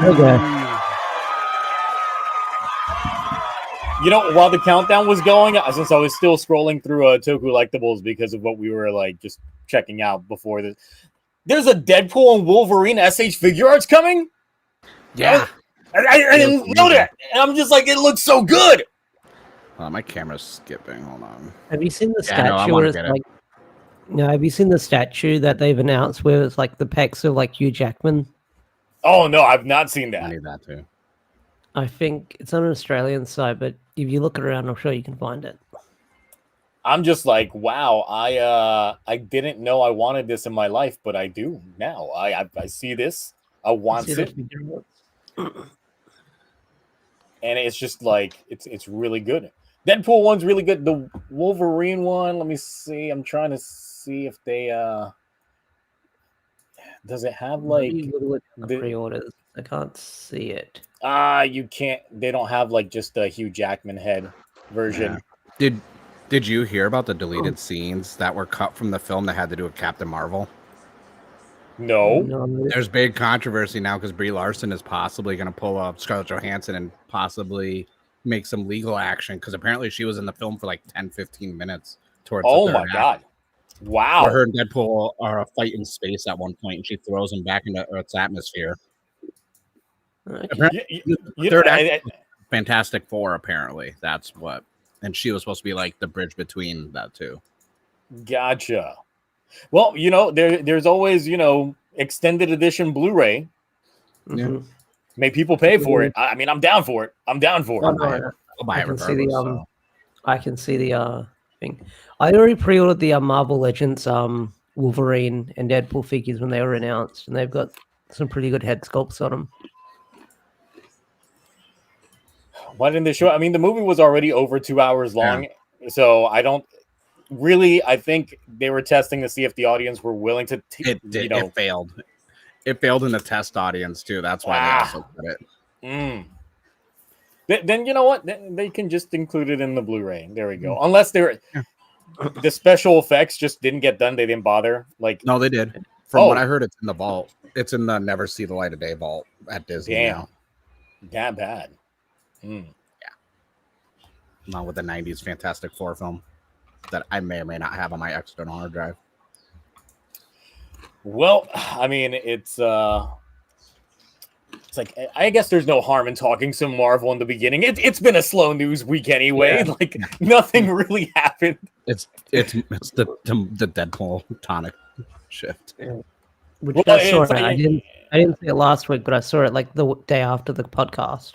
Okay. You know, while the countdown was going, since I was still scrolling through Toku Collectibles because of what we were like just checking out before this, there's a Deadpool and Wolverine SH figure arts coming. Yeah, I didn't know that, and I'm just like, it looks so good. My camera's skipping. Hold on. Have you seen the Yeah, no, I statue? wanna Where it's get it. like, no, have you seen the statue that they've announced where it's like the pecs of like Hugh Jackman? Oh no, I've not seen I that. need that too. I think it's on an Australian site, but if you look around, I'm sure you can find it. I'm just like, wow, I didn't know I wanted this in my life, but I do now. I see this, I want See it, the figure arts? and it's just like it's really good. Deadpool one's really good. The Wolverine one, let me see. I'm trying to see if they does it have like Maybe you look at the the- pre-orders. I can't see it. you can't, they don't have like just the Hugh Jackman head version. Yeah. Did you hear about the deleted scenes that were cut from the film that had to do with Captain Marvel? No. No, There's big controversy now because Brie Larson is possibly going to pull up Scarlett Johansson and possibly make some legal action because apparently she was in the film for like 10-15 minutes towards Oh the my third act, god. Wow. where her and Deadpool are a fight in space at one point and she throws him back into Earth's atmosphere. okay. Apparently, the third act was Fantastic Four, apparently. That's what. And she was supposed to be like the bridge between that two. Gotcha. Well, you know, there's always, you know, extended edition Blu-ray. Mhm. May people pay for it. I mean, I'm down for it. I'm down for Oh, it. no, I'll buy I it can see the regardless. So. I can see the thing. I already pre-ordered the Marvel Legends Wolverine and Deadpool figures when they were announced, and they've got some pretty good head sculpts on them. Why didn't they show? I mean, the movie was already over 2 hours long, so I don't really. I think they were testing to see if the audience were willing to. It failed. It failed in the test audience too. That's why they also put it. Then you know what? They can just include it in the Blu-ray. There we go. Unless the special effects just didn't get done. They didn't bother. Like, No, they did. From what I heard, it's in the vault. It's in the Never See the Light of Day vault at Disney. damn, Now. that bad. Not with the 90s Fantastic Four film that I may or may not have on my external hard drive. Well, I mean, it's like, I guess there's no harm in talking some Marvel in the beginning. It's been a slow news week anyway. Yeah. Like, nothing really happened. It's the Deadpool tonic shift. Which Well, I saw it's it. like- I didn't see it last week, but I saw it like the day after the podcast.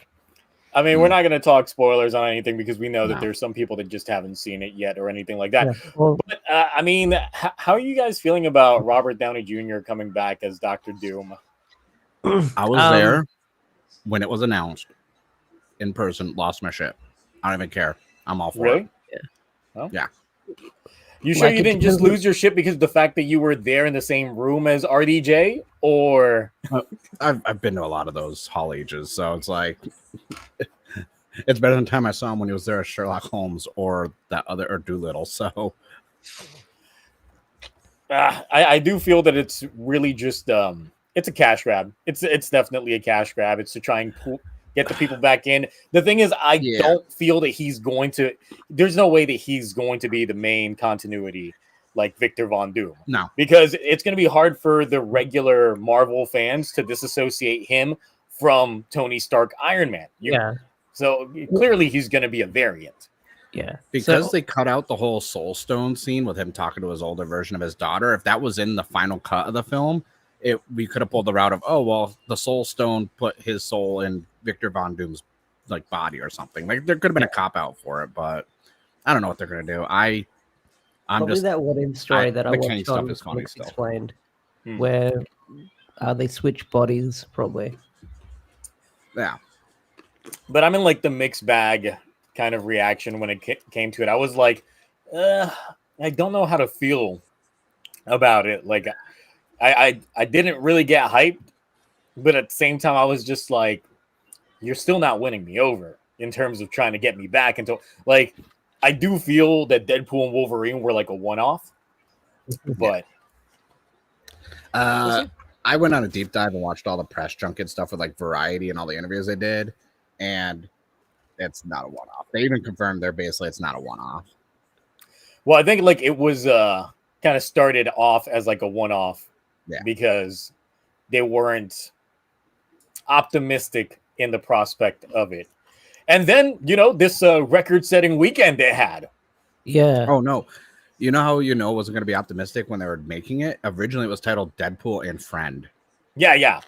I mean, we're not going to talk spoilers on anything because we know that No. there's some people that just haven't seen it yet or anything like that. Yeah, well, But, I mean, how are you guys feeling about Robert Downey Jr. coming back as Dr. Doom? I was there when it was announced in person, lost my shit. I don't even care. I'm all for Really? it. Well, Yeah. You sure Like, you it didn't just depends- lose your shit because of the fact that you were there in the same room as RDJ? Or I've been to a lot of those hall ages, so it's like it's better than the time I saw him when he was there as Sherlock Holmes or that other or Doolittle. So I do feel that it's really just it's a cash grab. It's definitely a cash grab. It's to try and get the people back in. The thing is, I don't feel that he's going to. There's no way that he's going to be the main continuity like Victor Von Doom. No, because it's going to be hard for the regular Marvel fans to disassociate him from Tony Stark Iron Man. So clearly he's going to be a variant. Yeah. Because they cut out the whole Soul Stone scene with him talking to his older version of his daughter. If that was in the final cut of the film, we could have pulled the route of, oh, well, the Soul Stone put his soul in Victor Von Doom's like body or something. Like there could have been a cop out for it, but I don't know what they're going to do. Probably just that what-if story that I the Kang watched stuff on is funny Comics still. Explained, Hmm. where they switch bodies, probably. Yeah. But I'm in like the mixed bag kind of reaction when it came to it. I was like, I don't know how to feel about it. Like, I didn't really get hyped, but at the same time, I was just like, you're still not winning me over in terms of trying to get me back into like. I do feel that Deadpool and Wolverine were like a one-off, but we'll see. I went on a deep dive and watched all the press junket stuff with like Variety and all the interviews they did, and it's not a one-off. They even confirmed it's not a one-off. Well, I think like it was kind of started off as like a one-off because they weren't optimistic in the prospect of it. And then, this record-setting weekend they had. Yeah. Oh, no. You know how it wasn't going to be optimistic when they were making it? Originally, it was titled Deadpool and Friend. Yeah.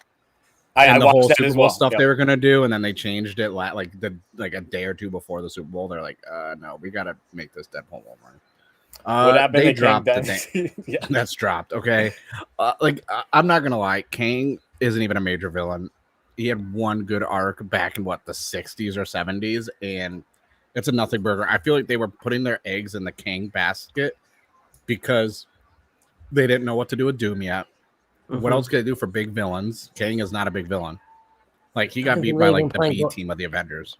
And the watched whole that Super as Bowl well. stuff they were going to do, and then they changed it like a day or two before the Super Bowl. They're like, no, we got to make this Deadpool Wolverine. What happened? They dropped the thing. Yeah. That's dropped. Okay. I'm not going to lie. Kang isn't even a major villain. He had one good arc back in the 60s or 70s, and it's a nothing burger. I feel like they were putting their eggs in the Kang basket because they didn't know what to do with Doom yet. What else could they do for big villains? Kang is not a big villain. Like, he got beat by like the B team of the Avengers.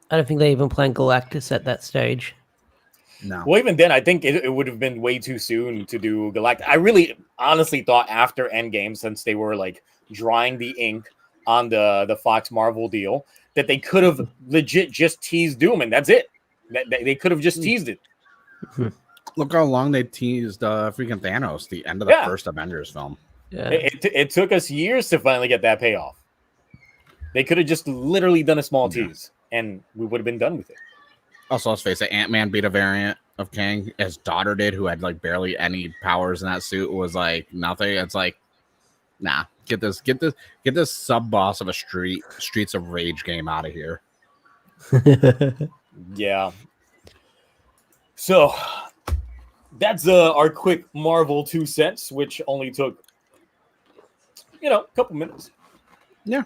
I don't think they even planned Galactus at that stage. No. Well, even then, I think it would have been way too soon to do Galactus. I really honestly thought after Endgame, since they were like drying the ink on the Fox Marvel deal, that they could have legit just teased Doom, and that's it. They could have just teased it. Look how long they teased freaking Thanos, the end of the first Avengers film. Yeah. It took us years to finally get that payoff. They could have just literally done a small tease, and we would have been done with it. Also, let's face it, Ant-Man beat a variant of Kang. His daughter did, who had like barely any powers in that suit, was like nothing. It's like, nah, get this sub boss of a Streets of Rage game out of here. Yeah. So that's our quick Marvel 2 cents, which only took a couple minutes. Yeah.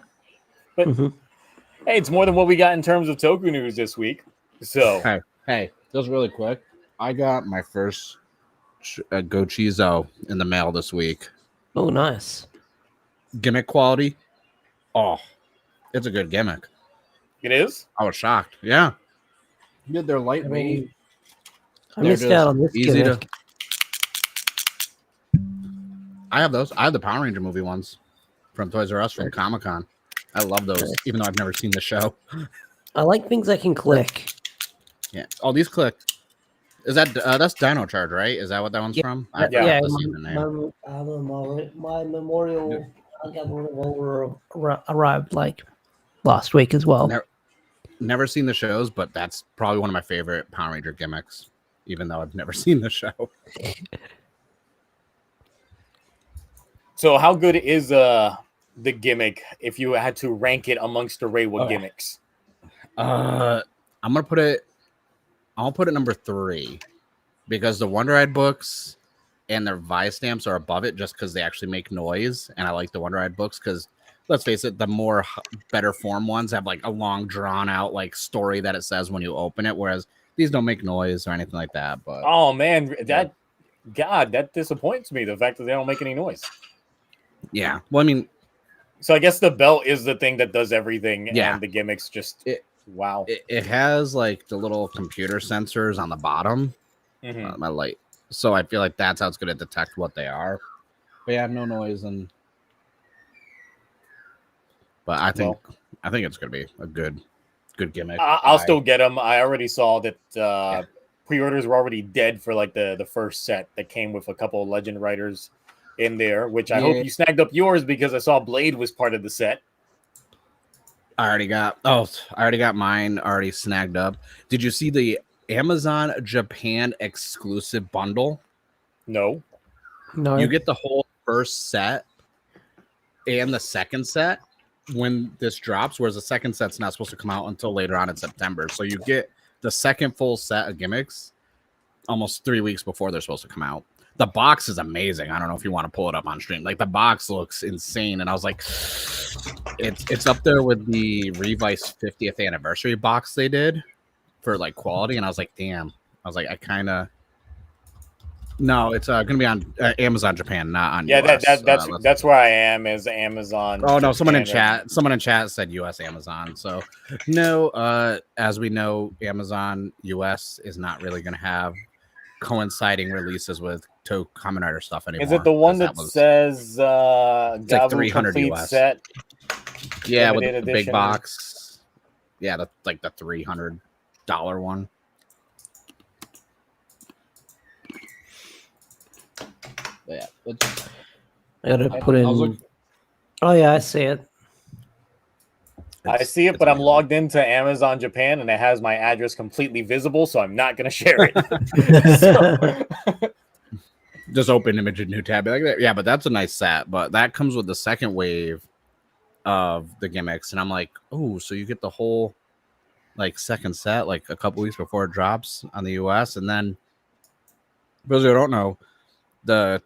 But hey, it's more than what we got in terms of Toku news this week. So hey, just really quick, I got my first Gochizo in the mail this week. Oh, nice. Gimmick quality. Oh, it's a good gimmick. It is? I was shocked. Yeah. They're lightweight. I missed out on this easy gimmick. I have those. I have the Power Ranger movie ones from Toys R Us from Comic-Con. I love those, even though I've never seen the show. I like things I can click. Yeah. Oh, these click. Is that that's Dino Charge, right? Is that what that one's from? I Yeah. forgot to see the name. My memorial revolver arrived like last week as well. Never seen the shows, but that's probably one of my favorite Power Ranger gimmicks, even though I've never seen the show. So how good is the gimmick if you had to rank it amongst the Reiwa gimmicks? I'm gonna put it. I'll put it number 3 because the Wonder Eyed books and their Vice stamps are above it just because they actually make noise, and I like the Wonder Eyed books because let's face it, the more better form ones have like a long drawn out like story that it says when you open it, whereas these don't make noise or anything like that. But oh man, that disappoints me. The fact that they don't make any noise. Yeah, well, I mean, so I guess the belt is the thing that does everything, and the gimmicks just wow. It has like the little computer sensors on the bottom. My light, so I feel like that's how it's going to detect what they are. But yeah, no noise, but I think it's going to be a good gimmick. I'll still get them. I already saw that pre-orders were already dead for like the first set that came with a couple of Legend Riders in there, which I hope you snagged up yours because I saw Blade was part of the set. I already got mine already snagged up. Did you see the Amazon Japan exclusive bundle? No. You get the whole first set and the second set when this drops, whereas the second set's not supposed to come out until later on in September. So you get the second full set of gimmicks almost 3 weeks before they're supposed to come out. The box is amazing. I don't know if you want to pull it up on stream. Like the box looks insane, and I was like, it's up there with the Revis 50th anniversary box they did for like quality, and I was like, damn. I was like, I kind of. No, it's going to be on Amazon Japan, not on. Yeah, US. that's where I am. Is Amazon? Oh no, Japan, someone in chat said US Amazon. So no, as we know, Amazon US is not really going to have coinciding releases with Kamen Rider stuff anymore. Is it the one that says it's like 300 US set? Yeah, with the big box. Yeah, that's like the $300 one. Yeah, I gotta put in. Oh yeah, I see it. I see it, but I'm logged into Amazon Japan, and it has my address completely visible, so I'm not going to share it. Just open image and new tab like that. Yeah, but that's a nice set. But that comes with the second wave of the gimmicks, and I'm like, oh, so you get the whole like second set like a couple weeks before it drops on the US, and then for those who don't know, the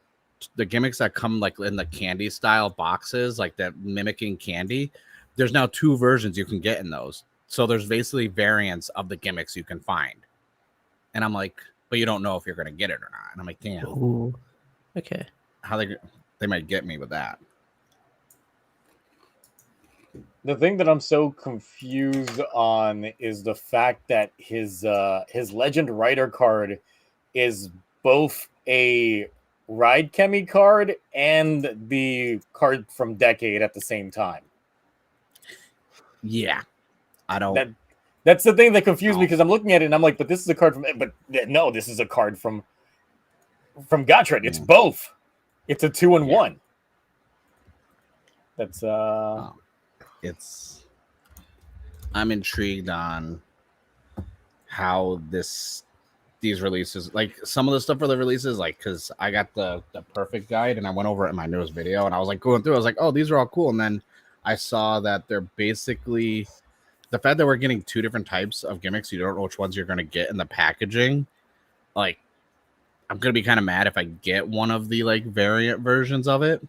gimmicks that come like in the candy style boxes, like that mimicking candy, there's now 2 versions you can get in those. So there's basically variants of the gimmicks you can find. And I'm like, but you don't know if you're going to get it or not. And I'm like, damn. Ooh. Okay. How they might get me with that. The thing that I'm so confused on is the fact that his Legend Rider card is both a Ride Chemi card and the card from Decade at the same time. Yeah. I don't. That's the thing that confused me, because I'm looking at it and I'm like, but this is a card from. But no, this is a card from Gotchard. It's both. It's a 2-in-1. That's It's. I'm intrigued on how these releases, like some of the stuff for the releases, like because I got the perfect guide and I went over it in my newest video and I was like going through. I was like, oh, these are all cool, and then I saw that they're basically the fact that we're getting 2 different types of gimmicks. You don't know which ones you're going to get in the packaging. Like, I'm going to be kind of mad if I get one of the like variant versions of it,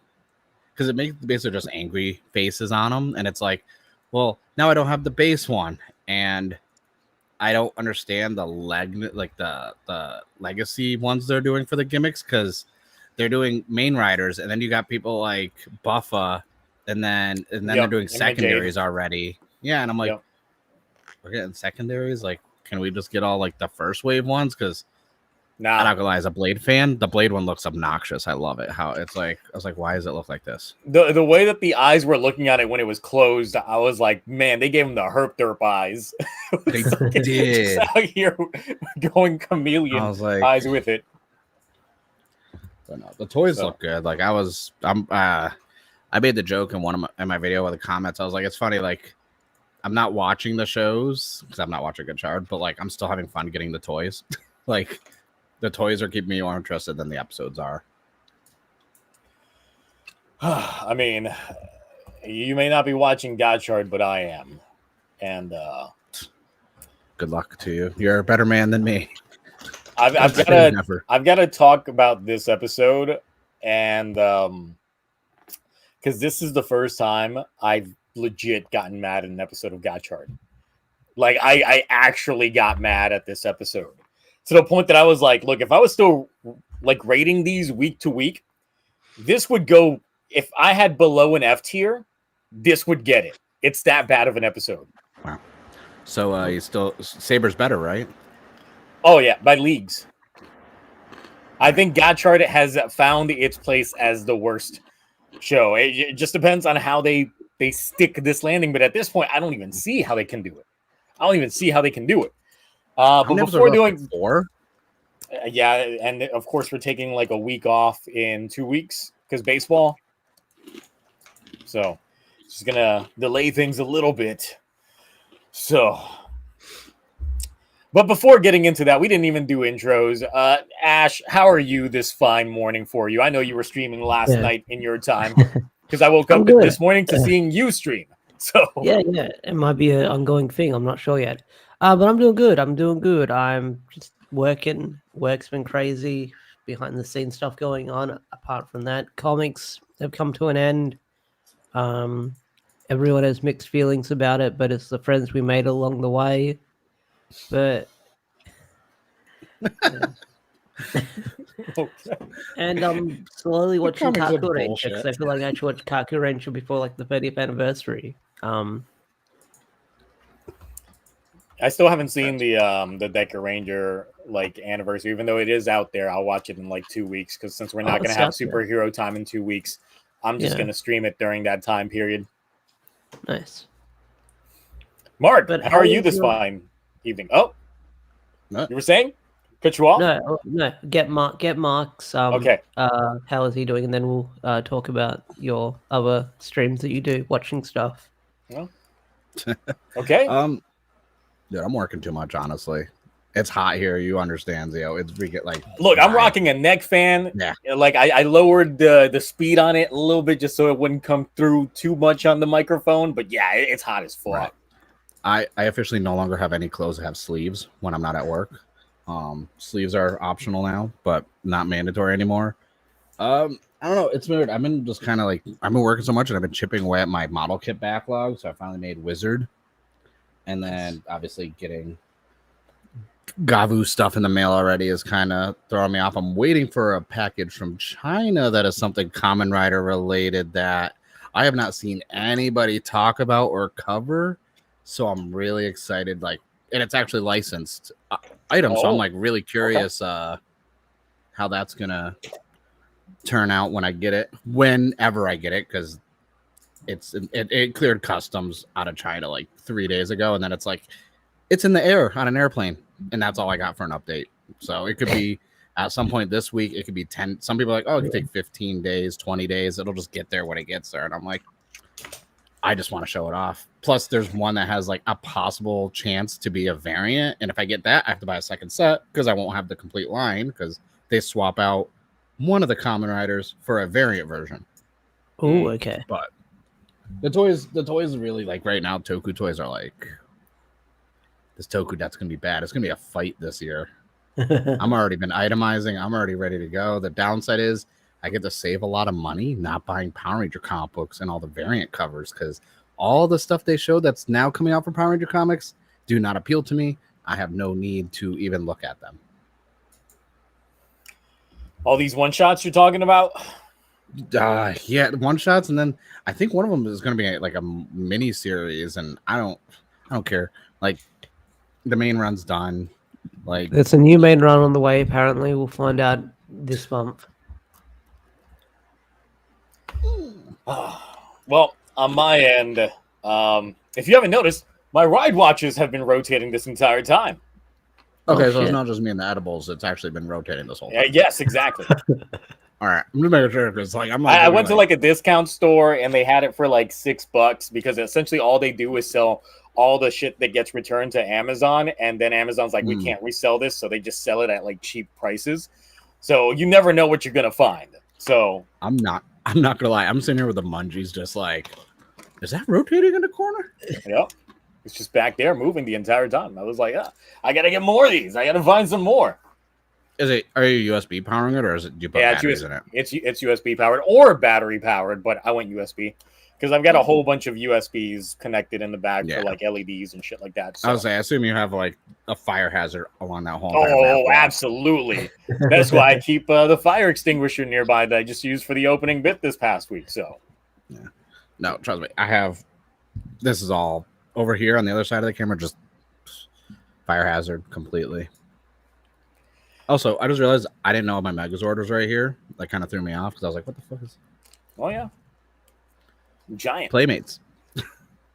because it makes basically just angry faces on them. And it's like, well, now I don't have the base one, and I don't understand the the legacy ones they're doing for the gimmicks, because they're doing main riders, and then you got people like Buffa, and then they're doing secondaries already. Yeah, and I'm like, we're getting secondaries. Like, can we just get all like the first wave ones? Because I'm not gonna lie, as a Blade fan, the Blade one looks obnoxious. I love it. How it's like, I was like, why does it look like this? The way that the eyes were looking at it when it was closed, I was like, man, they gave him the herp derp eyes. They did. Just out here going chameleon eyes with it. But no, the toys look good. Like I made the joke in in my video with the comments. I was like, it's funny, like I'm not watching the shows because I'm not watching Gotchard, but like I'm still having fun getting the toys. Like the toys are keeping me more interested than the episodes are. I mean, you may not be watching Gotchard, but I am. And good luck to you. You're a better man than me. I've got to talk about this episode, and because this is the first time I've legit gotten mad at an episode of Gotchard. Like I actually got mad at this episode to the point that I was like, look, if I was still like rating these week to week, this would go, if I had below an F tier, this would get it. It's that bad of an episode. Wow. So you still, Saber's better, right? Oh yeah, by leagues. I think Gotchard has found its place as the worst show. It just depends on how they stick this landing, but at this point, I don't even see how they can do it. But before doing 4, yeah, and of course we're taking like a week off in 2 weeks because baseball. So just gonna delay things a little bit. So, but before getting into that, we didn't even do intros. Ash, how are you this fine morning for you? I know you were streaming last night in your time because I woke up this morning to seeing you stream. So yeah, it might be an ongoing thing. I'm not sure yet. But I'm doing good. I'm just Work's been crazy. Behind the scenes stuff going on. Apart from that, comics have come to an end. Everyone has mixed feelings about it, but it's the friends we made along the way. But yeah. Okay. And I'm slowly watching comics are Kaku Ranger bullshit. because I feel like I should watch Kaku Ranger before like the 30th anniversary. I still haven't seen the Deca Ranger like anniversary, even though it is out there. I'll watch it in like 2 weeks because since we're not going to have superhero time in 2 weeks, I'm just going to stream it during that time period. Nice. Mark, but how are you this fine evening? Oh, you were saying? Cut you off? No. Get Mark's. Okay. How is he doing? And then we'll talk about your other streams that you do, watching stuff. Well, okay. Dude, I'm working too much, honestly. It's hot here. You understand, Zio. We get like. Look, I'm rocking a neck fan. Yeah. Like I lowered the speed on it a little bit just so it wouldn't come through too much on the microphone. But yeah, it's hot as fuck. Right. I officially no longer have any clothes that have sleeves when I'm not at work. Sleeves are optional now, but not mandatory anymore. I don't know. It's weird. I've been just kind of like I've been working so much and I've been chipping away at my model kit backlog. So I finally made Wizard, and then obviously getting Gavu stuff in the mail already is kind of throwing me off. I'm waiting for a package from China that is something Kamen Rider related that I have not seen anybody talk about or cover. So I'm really excited. Like, and it's actually licensed items. So I'm like really curious how that's gonna turn out when I get it, whenever I get it, because it cleared customs out of China like 3 days ago, and then it's like it's in the air on an airplane, and that's all I got for an update. So it could be at some point this week. It could be 10. Some people are like, oh, it could take 15 days, 20 days. It'll just get there when it gets there, and I'm like, I just want to show it off. Plus, there's one that has like a possible chance to be a variant, and if I get that, I have to buy a second set because I won't have the complete line because they swap out one of the Kamen Riders for a variant version. Oh, okay. But the toys really like right now. Toku toys are like this Toku that's gonna be bad. It's gonna be a fight this year. I'm already been itemizing. I'm already ready to go. The downside is I get to save a lot of money not buying Power Ranger comic books and all the variant covers because all the stuff they show that's now coming out from Power Ranger comics do not appeal to me. I have no need to even look at them. All these one shots you're talking about? Yeah, one shots, and then I think one of them is going to be like a mini series, and I don't care. Like the main run's done. Like there's a new main run on the way. Apparently, we'll find out this month. Well, on my end, if you haven't noticed, my ride watches have been rotating this entire time. Okay, so it's not just me and the edibles; it's actually been rotating this whole time. Yes, exactly. All right, I'm just making sure because like I went to like a discount store and they had it for like $6 because essentially all they do is sell all the shit that gets returned to Amazon, and then Amazon's like, we can't resell this, so they just sell it at like cheap prices. So you never know what you're gonna find. So I'm not gonna lie, I'm sitting here with the munchies, just like, is that rotating in the corner? Yep. It's just back there moving the entire time. I was like, I gotta get more of these. I gotta find some more. Are you USB powering it, or is it? Do you put batteries in it? It's USB powered or battery powered, but I went USB because I've got a whole bunch of USBs connected in the back for like LEDs and shit like that. So. I assume you have like a fire hazard along that whole. Oh, absolutely. That's why I keep the fire extinguisher nearby that I just used for the opening bit this past week. So, yeah, no, trust me, I have. This is all over here on the other side of the camera, just fire hazard completely. Also, I just realized I didn't know my Megazord was right here. That kind of threw me off because I was like, what the fuck is... Oh, yeah. Giant. Playmates.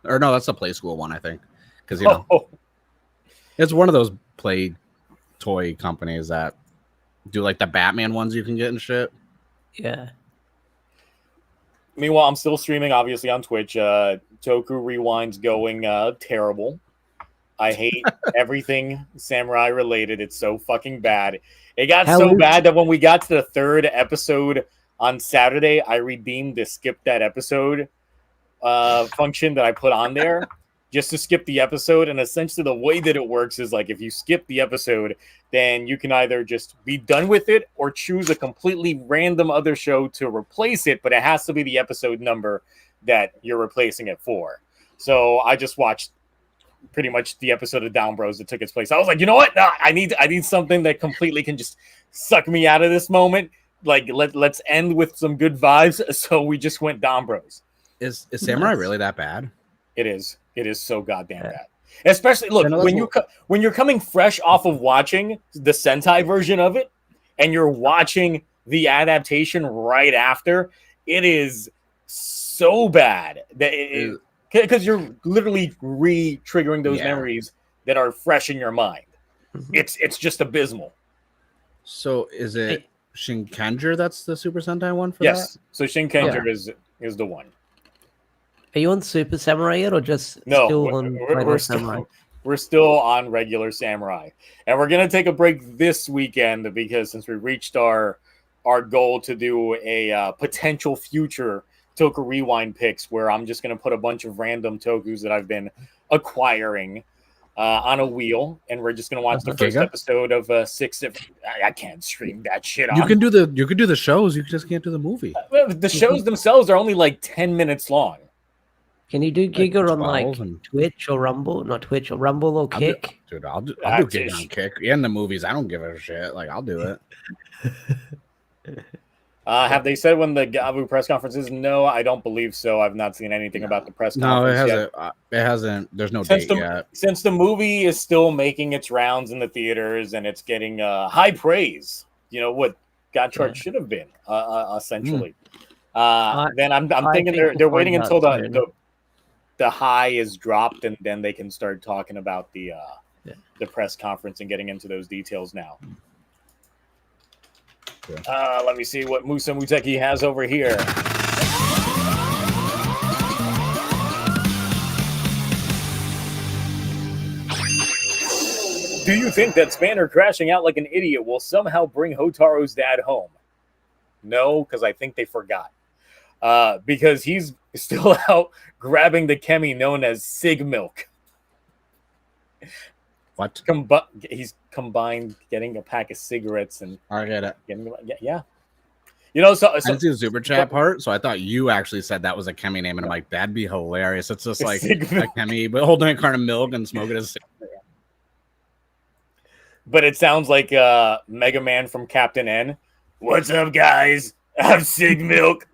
Or no, that's the Play School one, I think. Because, you know, it's one of those play toy companies that do like the Batman ones you can get and shit. Yeah. Meanwhile, I'm still streaming, obviously, on Twitch. Toku Rewind's going terrible. I hate everything samurai related. It's so fucking bad. It got so bad that when we got to the 3rd episode on Saturday, I redeemed the skip that episode function that I put on there. just to skip the episode. And essentially the way that it works is like if you skip the episode, then you can either just be done with it or choose a completely random other show to replace it, but it has to be the episode number that you're replacing it for. So I just watched pretty much the episode of Down Bros that took its place. I was like, you know what? No, I need something that completely can just suck me out of this moment. Like let's end with some good vibes. So we just went Down Bros. Is Samurai really that bad? It is. It is so goddamn bad. Especially look when you're coming fresh off of watching the Sentai version of it, and you're watching the adaptation right after. It is so bad that because you're literally re-triggering those memories that are fresh in your mind. It's just abysmal. So is it Shinkenger that's the Super Sentai one for that? Yes. So Shinkenger is the one. Are you on Super Samurai yet, or just still on Samurai? We're still on regular Samurai, and we're gonna take a break this weekend because since we reached our goal to do a potential future Toku Rewind picks, where I'm just gonna put a bunch of random Tokus that I've been acquiring on a wheel, and we're just gonna watch the first episode of 6. I can't stream that shit. You can do the shows. You just can't do the movie. The shows themselves are only like 10 minutes long. Can you do Giga on like Twitch or Rumble? Not Twitch or Rumble or Kick? I'll do Giga on Kick. In the movies, I don't give a shit. Like, I'll do it. Have they said when the Gabu press conference is? No, I don't believe so. I've not seen anything about the press conference. No, it hasn't. It hasn't. There's no date yet. Since the movie is still making its rounds in the theaters and it's getting high praise, you know what Gotchard should have been, essentially. Then I'm thinking they're waiting until the high is dropped, and then they can start talking about the press conference and getting into those details now. Let me see what Musa Muteki has over here. Do you think that Spanner crashing out like an idiot will somehow bring Hotaro's dad home? No, because I think they forgot. Because he's still out grabbing the Kemi known as Sig Milk. What? He's combined getting a pack of cigarettes and I get it. Yeah. You know, so I didn't see the super chat part, so I thought you actually said that was a Kemi name, and I'm like, that'd be hilarious. It's just like a Kemi, but holding a carton of milk and smoking a cigarette. But it sounds like Mega Man from Captain N. What's up, guys? I have Sig Milk.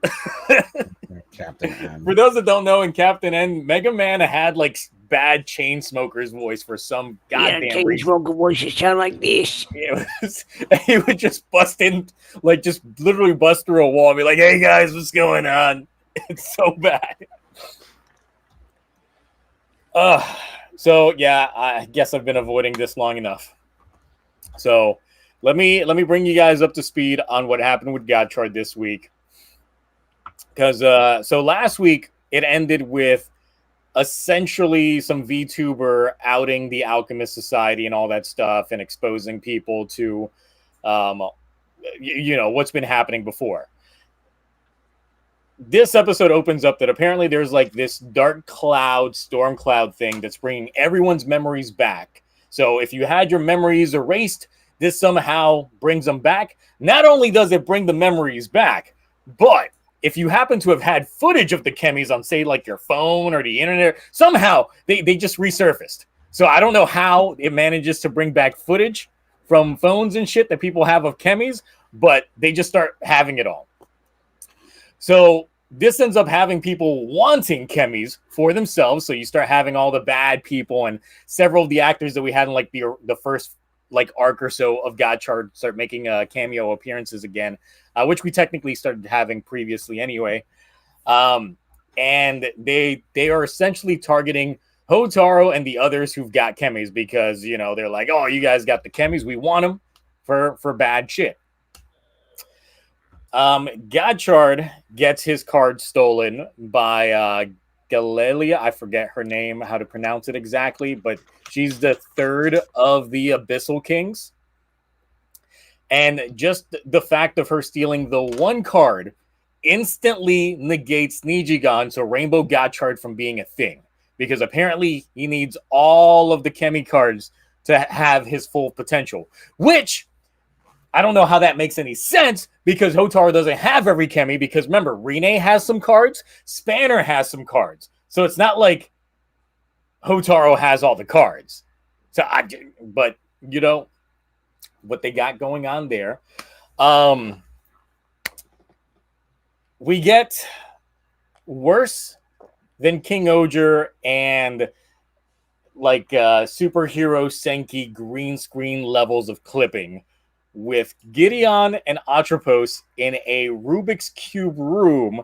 Captain N. For those that don't know, in Captain N, Mega Man had like bad chain smoker's voice for some goddamn reason. Smoker voices sound like this. He would just bust in, like just literally bust through a wall and be like, "Hey guys, what's going on?" It's so bad. So yeah, I guess I've been avoiding this long enough. So let me bring you guys up to speed on what happened with Gotchard this week. Because so last week it ended with essentially some VTuber outing the Alchemist Society and all that stuff and exposing people to you know what's been happening before. This episode opens up that apparently there's like this dark cloud, storm cloud thing that's bringing everyone's memories back. So if you had your memories erased, this somehow brings them back. Not only does it bring the memories back, but if you happen to have had footage of the Kemis on, say, like your phone or the internet, somehow they just resurfaced. So I don't know how it manages to bring back footage from phones and shit that people have of Kemis, but they just start having it all. So this ends up having people wanting Kemis for themselves. So you start having all the bad people, and several of the actors that we had in like the first like arc or so of Gotchard start making cameo appearances again, which we technically started having previously anyway. And they are essentially targeting Hotaro and the others who've got Kemis because, you know, they're like, oh, you guys got the Kemis, we want them for bad shit. Gotchard gets his card stolen by Galelia. I forget her name, how to pronounce it exactly, but she's the third of the Abyssal Kings. And just the fact of her stealing the one card instantly negates Nijigan, so Rainbow Gotchard, from being a thing. because apparently he needs all of the Kemi cards to have his full potential, which I don't know how that makes any sense because Hotaru doesn't have every Kemi because remember, Rine has some cards, Spanner has some cards. So it's not like Hotaru has all the cards. But you know what they got going on there. We get worse than King Oger and like superhero Senki green screen levels of clipping with Gideon and Atropos in a Rubik's Cube room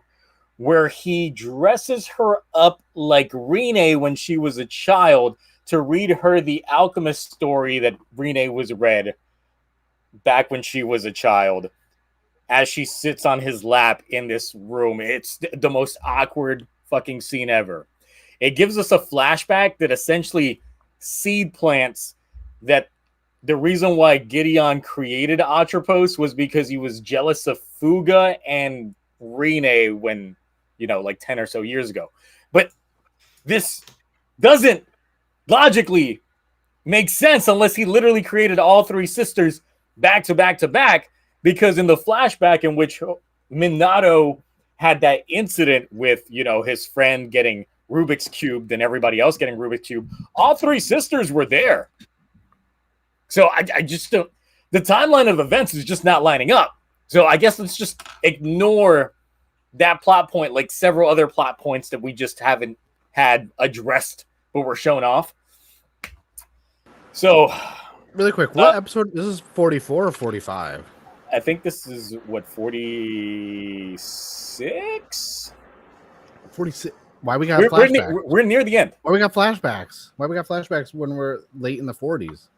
where he dresses her up like Rine when she was a child to read her the alchemist story that Rine was read back when she was a child as she sits on his lap in this room. It's the most awkward fucking scene ever. It gives us a flashback that essentially seed plants that the reason why Gideon created Atropos was because he was jealous of Fuga and Rine when, you know, like 10 or so years ago. But this doesn't logically make sense unless he literally created all three sisters back to back to back, because in the flashback in which Minato had that incident with, you know, his friend getting Rubik's Cubed and everybody else getting Rubik's Cube, all three sisters were there. So I just don't, the timeline of events is just not lining up. So I guess let's just ignore that plot point, like several other plot points that we just haven't had addressed but were shown off. So really quick, what episode? This is 44 or 45? I think this is what, 46? 46. Why we got flashbacks? We're near the end. Why we got flashbacks? Why we got flashbacks when we're late in the 40s?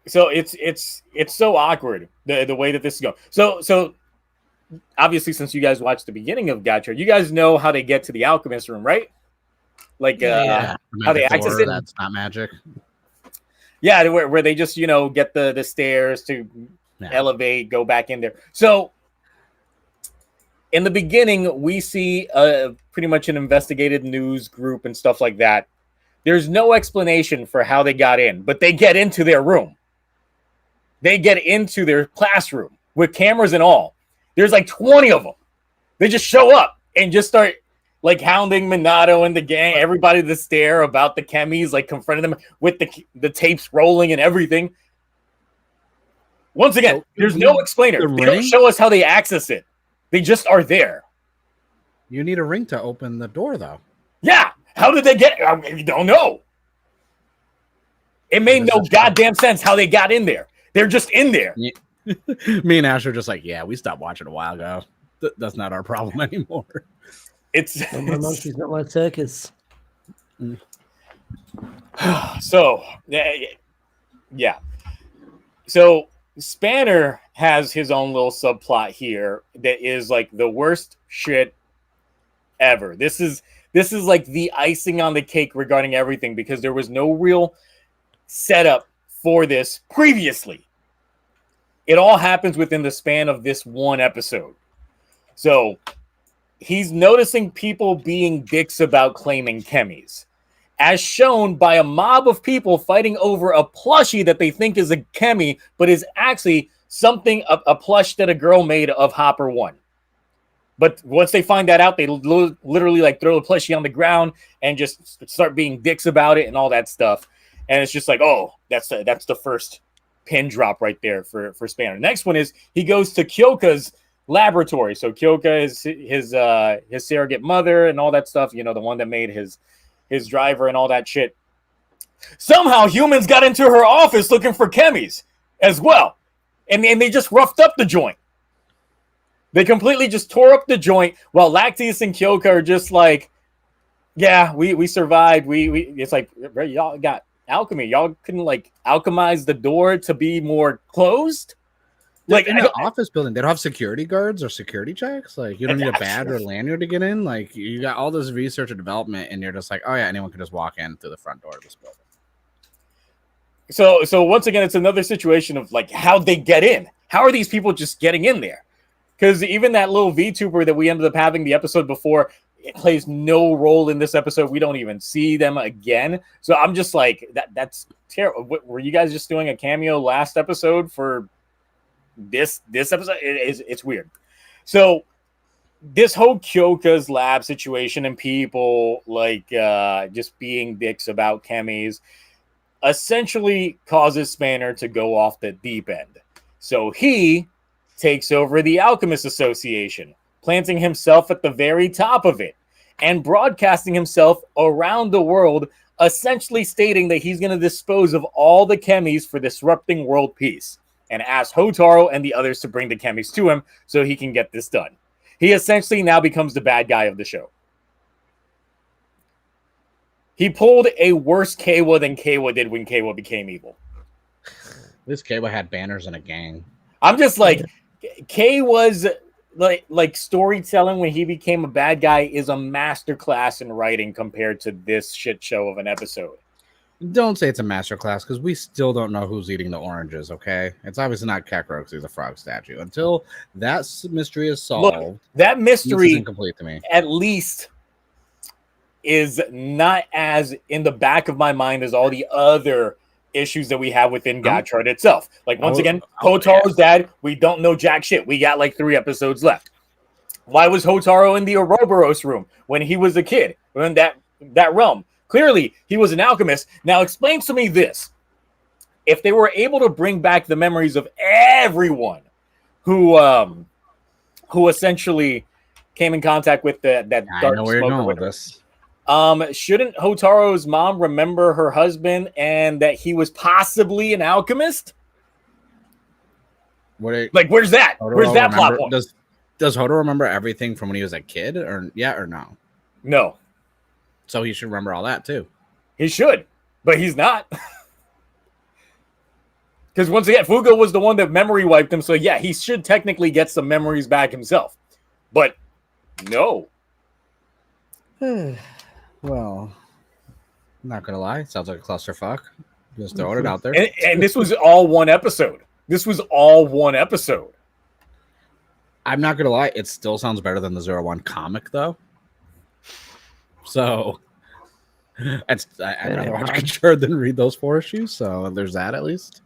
So it's so awkward the way that this is going. So obviously, since you guys watched the beginning of Gotchard, you guys know how they get to the alchemist room, right? Like how they access it. That's not magic. Yeah, where they just, you know, get the stairs to elevate, go back in there. So in the beginning, we see pretty much an investigative news group and stuff like that. There's no explanation for how they got in, but they get into their room. They get into their classroom with cameras and all. There's like 20 of them. They just show up and just start like hounding Minato and the gang, everybody to the stair about the chemis, like confronting them with the tapes rolling and everything. Once again, there's no explainer. They don't show us how they access it. They just are there. You need a ring to open the door, though. Yeah. How did they get it? I don't know. It made no goddamn sense how they got in there. They're just in there. Yeah. Me and Ash are just like, yeah, we stopped watching a while ago. That's not our problem anymore. It's my monkey's not my circus. So, yeah. So Spanner has his own little subplot here that is like the worst shit ever. This is like the icing on the cake regarding everything because there was no real setup for this previously. It all happens within the span of this one episode. So he's noticing people being dicks about claiming chemis, as shown by a mob of people fighting over a plushie that they think is a chemi, but is actually something, a plush that a girl made of Hopper 1. But once they find that out, they literally like throw the plushie on the ground and just start being dicks about it and all that stuff. And it's just like, oh, that's the first pin drop right there for Spanner. Next one is he goes to Kyoka's laboratory. So Kyoka is his surrogate mother and all that stuff. You know, the one that made his driver and all that shit. Somehow humans got into her office looking for chemis as well. And they just roughed up the joint. They completely just tore up the joint while Lacteus and Kyoka are just like, yeah, we survived. We it's like, y'all got alchemy. Y'all couldn't like alchemize the door to be more closed. Like in the office building, they don't have security guards or security checks. Like you don't need a badge or lanyard to get in. Like you got all this research and development, and you're just like, oh yeah, anyone can just walk in through the front door of this building. So once again, it's another situation of like how they get in. How are these people just getting in there? Because even that little VTuber that we ended up having the episode before, it plays no role in this episode. We don't even see them again. So I'm just like, that's terrible. Were you guys just doing a cameo last episode for this episode? It's weird. So this whole Kyoka's lab situation and people like just being dicks about chemis essentially causes Spanner to go off the deep end. So he takes over the Alchemist Association, planting himself at the very top of it and broadcasting himself around the world, essentially stating that he's going to dispose of all the chemis for disrupting world peace and ask Hotaru and the others to bring the chemis to him so he can get this done. He essentially now becomes the bad guy of the show. He pulled a worse Kawa than Kawa did when Kawa became evil. This Kawa had banners and a gang. I'm just like, Kawa's like storytelling when he became a bad guy is a masterclass in writing compared to this shit show of an episode. Don't say it's a masterclass because we still don't know who's eating the oranges, okay? It's obviously not Kakarot, who's a frog statue. Until that mystery is solved, look, that mystery is incomplete to me. At least is not as in the back of my mind as all the other issues that we have within Gotchard itself. Like, once again, Hotaro's dad, we don't know jack shit. We got like 3 episodes left. Why was Hotaru in the Ouroboros room when he was a kid? In that realm? Clearly, he was an alchemist. Now, explain to me this. If they were able to bring back the memories of everyone who essentially came in contact with that dark smoke with this, shouldn't Hotaru's mom remember her husband and that he was possibly an alchemist? Where's that? Where's that plot point? Does Hotaru remember everything from when he was a kid, or no? No. So he should remember all that too. He should, but he's not. Because once again, Fugo was the one that memory wiped him. So yeah, he should technically get some memories back himself. But no. Well, I'm not gonna lie, sounds like a clusterfuck. Just throwing it out there. And this was all one episode. I'm not gonna lie, it still sounds better than the 01 comic, though. So I'd rather watch Gotchard than read those 4 issues. So there's that at least.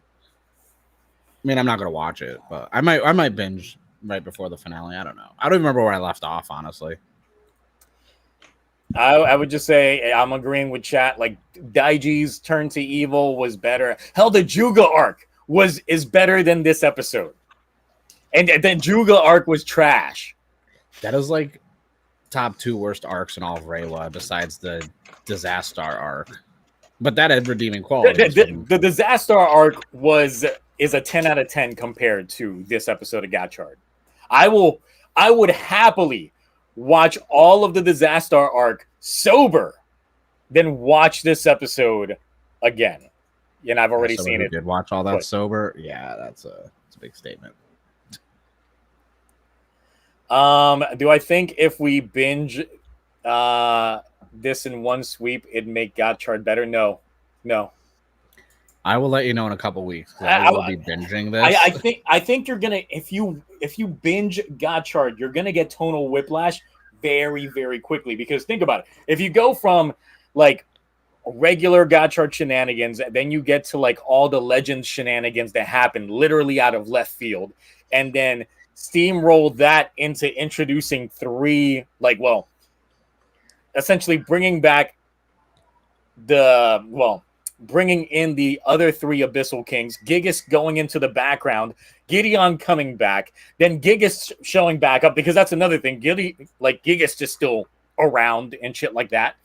I mean, I'm not gonna watch it, but I might binge right before the finale. I don't know. I don't even remember where I left off, honestly. I would just say I'm agreeing with chat. Like, Daiji's turn to evil was better. Hell, the Juga arc is better than this episode, and then Juga arc was trash. That is like top 2 worst arcs in all of Reiwa, besides the Disaster arc. But that had redeeming qualities. The Disaster arc is a 10 out of 10 compared to this episode of Gotchard. I would happily watch all of the Disaster arc sober, then watch this episode again. And I've already seen it. Did watch all that sober? Yeah, that's a big statement. Do I think if we binge this in one sweep, it'd make Gotchard better? No. I will let you know in a couple weeks. I will be binging this. I think you're gonna if you binge Gotchard, you're gonna get tonal whiplash very, very quickly. Because think about it. If you go from like regular Gotchard shenanigans, then you get to like all the Legends shenanigans that happen literally out of left field, and then steamroll that into introducing 3, essentially bringing in the other 3 Abyssal Kings, Gigas going into the background, Gideon coming back, then Gigas showing back up, because that's another thing. Gigas just still around and shit like that.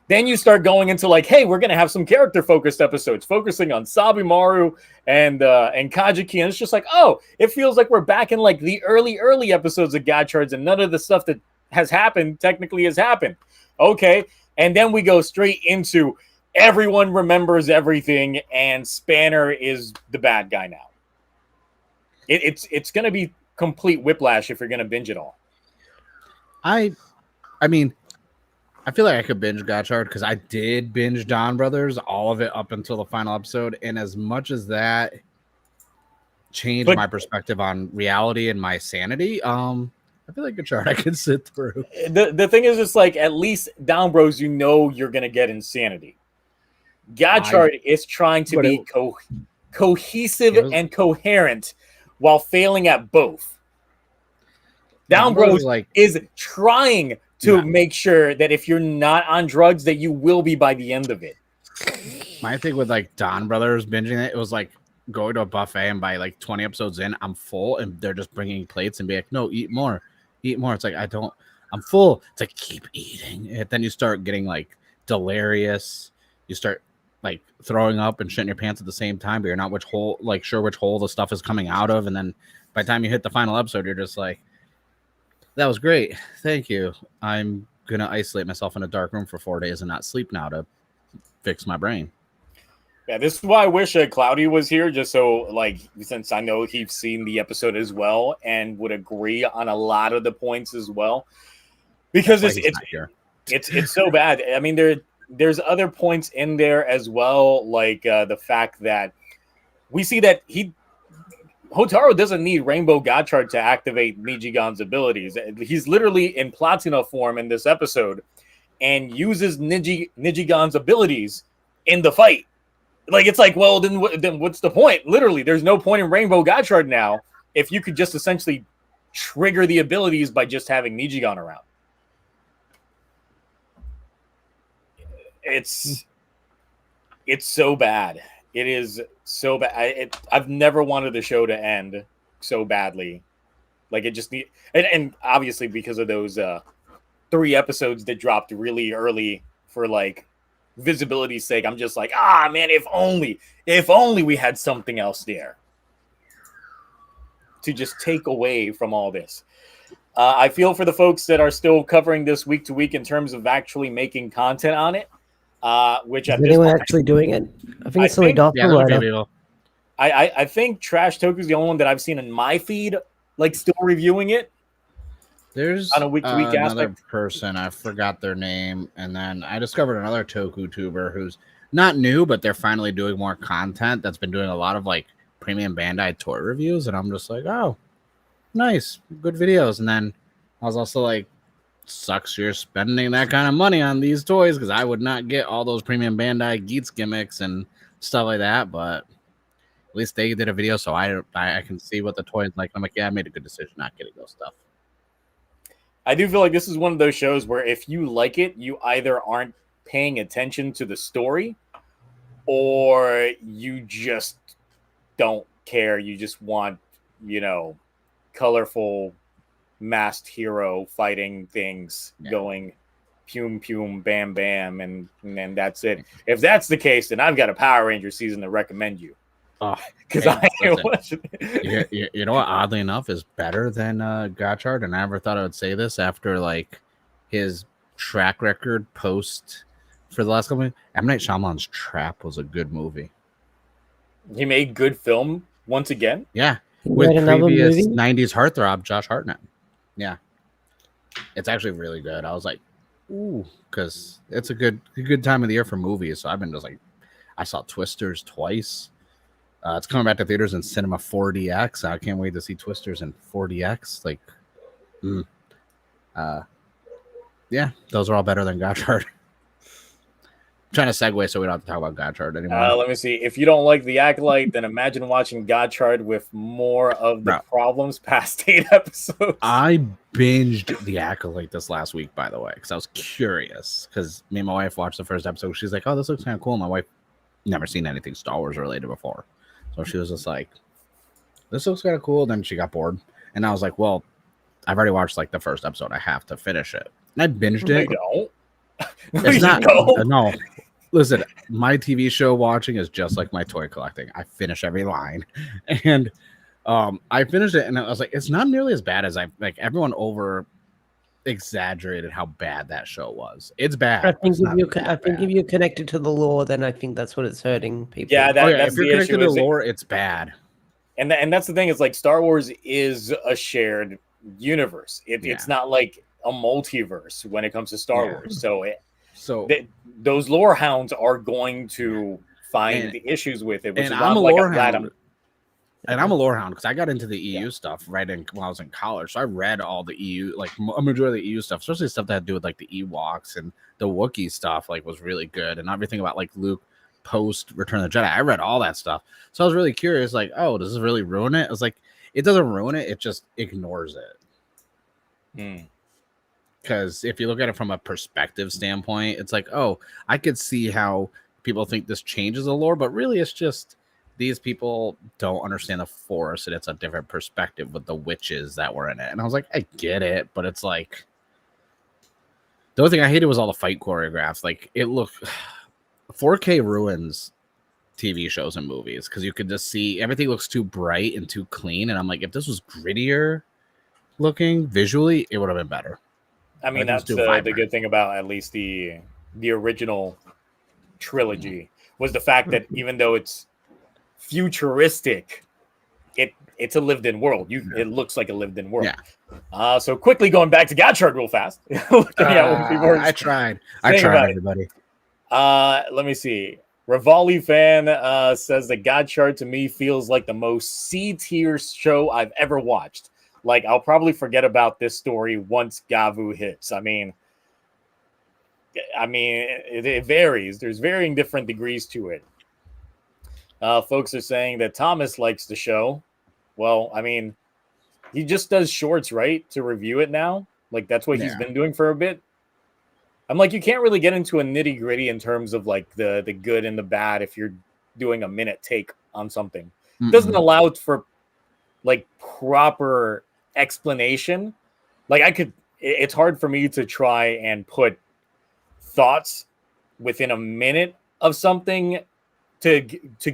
Then you start going into like, hey, we're gonna have some character-focused episodes focusing on Sabimaru and Kajiki, and it's just like, oh, it feels like we're back in like the early episodes of Gotchards, and none of the stuff that has happened technically has happened. Okay, and then we go straight into everyone remembers everything, and Spanner is the bad guy now. It's gonna be complete whiplash if you're gonna binge it all. I mean, I feel like I could binge Gotchard because I did binge Dawn Brothers, all of it up until the final episode. And as much as that changed my perspective on reality and my sanity, I I feel like Gotchard I could sit through. The thing is, it's like at least Down Bros, you know you're gonna get insanity. Gotchard is trying to be cohesive and coherent while failing at both. Down Bros is trying to make sure that if you're not on drugs, that you will be by the end of it. My thing with like Don Brothers binging it was like going to a buffet and by like 20 episodes in, I'm full and they're just bringing plates and be like, no, eat more. It's like, I'm full. It's like, keep eating. And then you start getting like delirious. You start like throwing up and shitting your pants at the same time, but you're not sure which hole the stuff is coming out of. And then by the time you hit the final episode, you're just like, that was great. Thank you. I'm going to isolate myself in a dark room for 4 days and not sleep now to fix my brain. Yeah, this is why I wish Cloudy was here, just so, like, since I know he's seen the episode as well and would agree on a lot of the points as well. Because it's so bad. I mean, there's other points in there as well, like the fact that we see that Hotaru doesn't need Rainbow Gotchard to activate Nijigan's abilities. He's literally in Platina form in this episode and uses Nijigan's abilities in the fight. Like, it's like, well, then what's the point? Literally, there's no point in Rainbow Gotchard now if you could just essentially trigger the abilities by just having Nijigan around. It's so bad. It is so bad. I've never wanted the show to end so badly. Like, it just and obviously because of those 3 episodes that dropped really early for like visibility's sake, I'm just like, man, if only we had something else there to just take away from all this. I feel for the folks that are still covering this week to week in terms of actually making content on it. Which is anyone actually doing it? I think it's only Doctor Rider. I think Trash Toku is the only one that I've seen in my feed, like, still reviewing it. There's on a week-to-week another aspect. person, I forgot their name, and then I discovered another Toku tuber who's not new, but they're finally doing more content. That's been doing a lot of like premium Bandai toy reviews, and I'm just like, oh, nice, good videos. And then I was also like, sucks you're spending that kind of money on these toys, because I would not get all those premium Bandai Geats gimmicks and stuff like that. But at least they did a video, so I can see what the toy is like. I'm like, yeah, I made a good decision not getting those stuff. I do feel like this is one of those shows where if you like it, you either aren't paying attention to the story or you just don't care. You just want, colorful masked hero fighting things going pum, pum, bam, bam, and then that's it. If that's the case, then I've got a Power Ranger season to recommend you. Because you know what, oddly enough, is better than Gotchard, and I never thought I would say this after like his track record post for the last couple of M. Night Shyamalan's Trap was a good movie. He made good film once again. Yeah, with previous 90s heartthrob Josh Hartnett. Yeah, it's actually really good. I was like, ooh, because it's a good time of the year for movies. So I've been just like, I saw Twisters twice. It's coming back to theaters in Cinema 4DX. I can't wait to see Twisters in 4DX. Like, yeah, those are all better than Gotchard. Trying to segue so we don't have to talk about Gotchard anymore. Let me see. If you don't like The Acolyte, then imagine watching Gotchard with more of the problems past 8 episodes. I binged The Acolyte this last week, by the way, because I was curious. Because me and my wife watched the first episode. She's like, oh, this looks kind of cool. My wife never seen anything Star Wars related before. So she was just like, this looks kind of cool. Then she got bored. And I was like, well, I've already watched like the first episode. I have to finish it. And I binged it. It's not. No. Listen, my TV show watching is just like my toy collecting. I finish every line. And I finished it and I was like, it's not nearly as bad as everyone over exaggerated how bad that show was. It's bad. I think if you're connected to the lore, then I think that's what it's hurting people. Yeah, that's if you're connected to the lore, it's bad. And that's the thing. Is like Star Wars is a shared universe. It's not like a multiverse when it comes to Star Wars. So those lore hounds are going to find the issues with it. Which and is I'm a lore hound. And I'm a lore hound because I got into the EU stuff when I was in college. So I read all the EU, like a majority of the EU stuff, especially stuff that had to do with like the Ewoks and the Wookiee stuff. Like was really good, and everything about like Luke post Return of the Jedi. I read all that stuff, so I was really curious. Like, oh, does this really ruin it? I was like, it doesn't ruin it; it just ignores it. Because if you look at it from a perspective standpoint, it's like, oh, I could see how people think this changes the lore, but really, it's just. These people don't understand the Force, and it's a different perspective with the witches that were in it. And I was like, I get it, but it's like the only thing I hated was all the fight choreographs. Like it looked 4K ruins TV shows and movies because you could just see everything looks too bright and too clean. And I'm like, if this was grittier looking visually, it would have been better. I mean, that's the good thing about at least the original trilogy was the fact that even though it's futuristic, it's a lived-in world. It looks like a lived-in world. Yeah. So quickly going back to Gotchard real fast. I tried, everybody. Let me see. Rivali fan says that Gotchard to me feels like the most C-tier show I've ever watched. Like I'll probably forget about this story once Gavu hits. I mean, it varies. There's varying different degrees to it. Folks are saying that Thomas likes the show. Well, I mean, he just does shorts, right? To review it now. Like, that's what he's been doing for a bit. I'm like, you can't really get into a nitty gritty in terms of like the good and the bad if you're doing a minute take on something. It doesn't allow for like proper explanation. Like it's hard for me to try and put thoughts within a minute of something to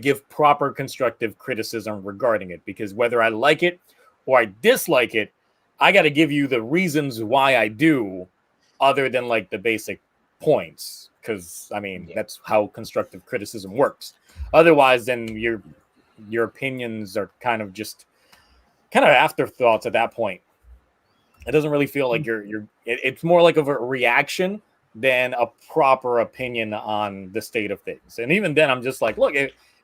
give proper constructive criticism regarding it, because whether I like it or I dislike it, I got to give you the reasons why I do, other than like the basic points, because I mean that's how constructive criticism works. Otherwise, then your opinions are kind of afterthoughts at that point. It doesn't really feel like it's more like of a reaction than a proper opinion on the state of things. And even then, I'm just like, look,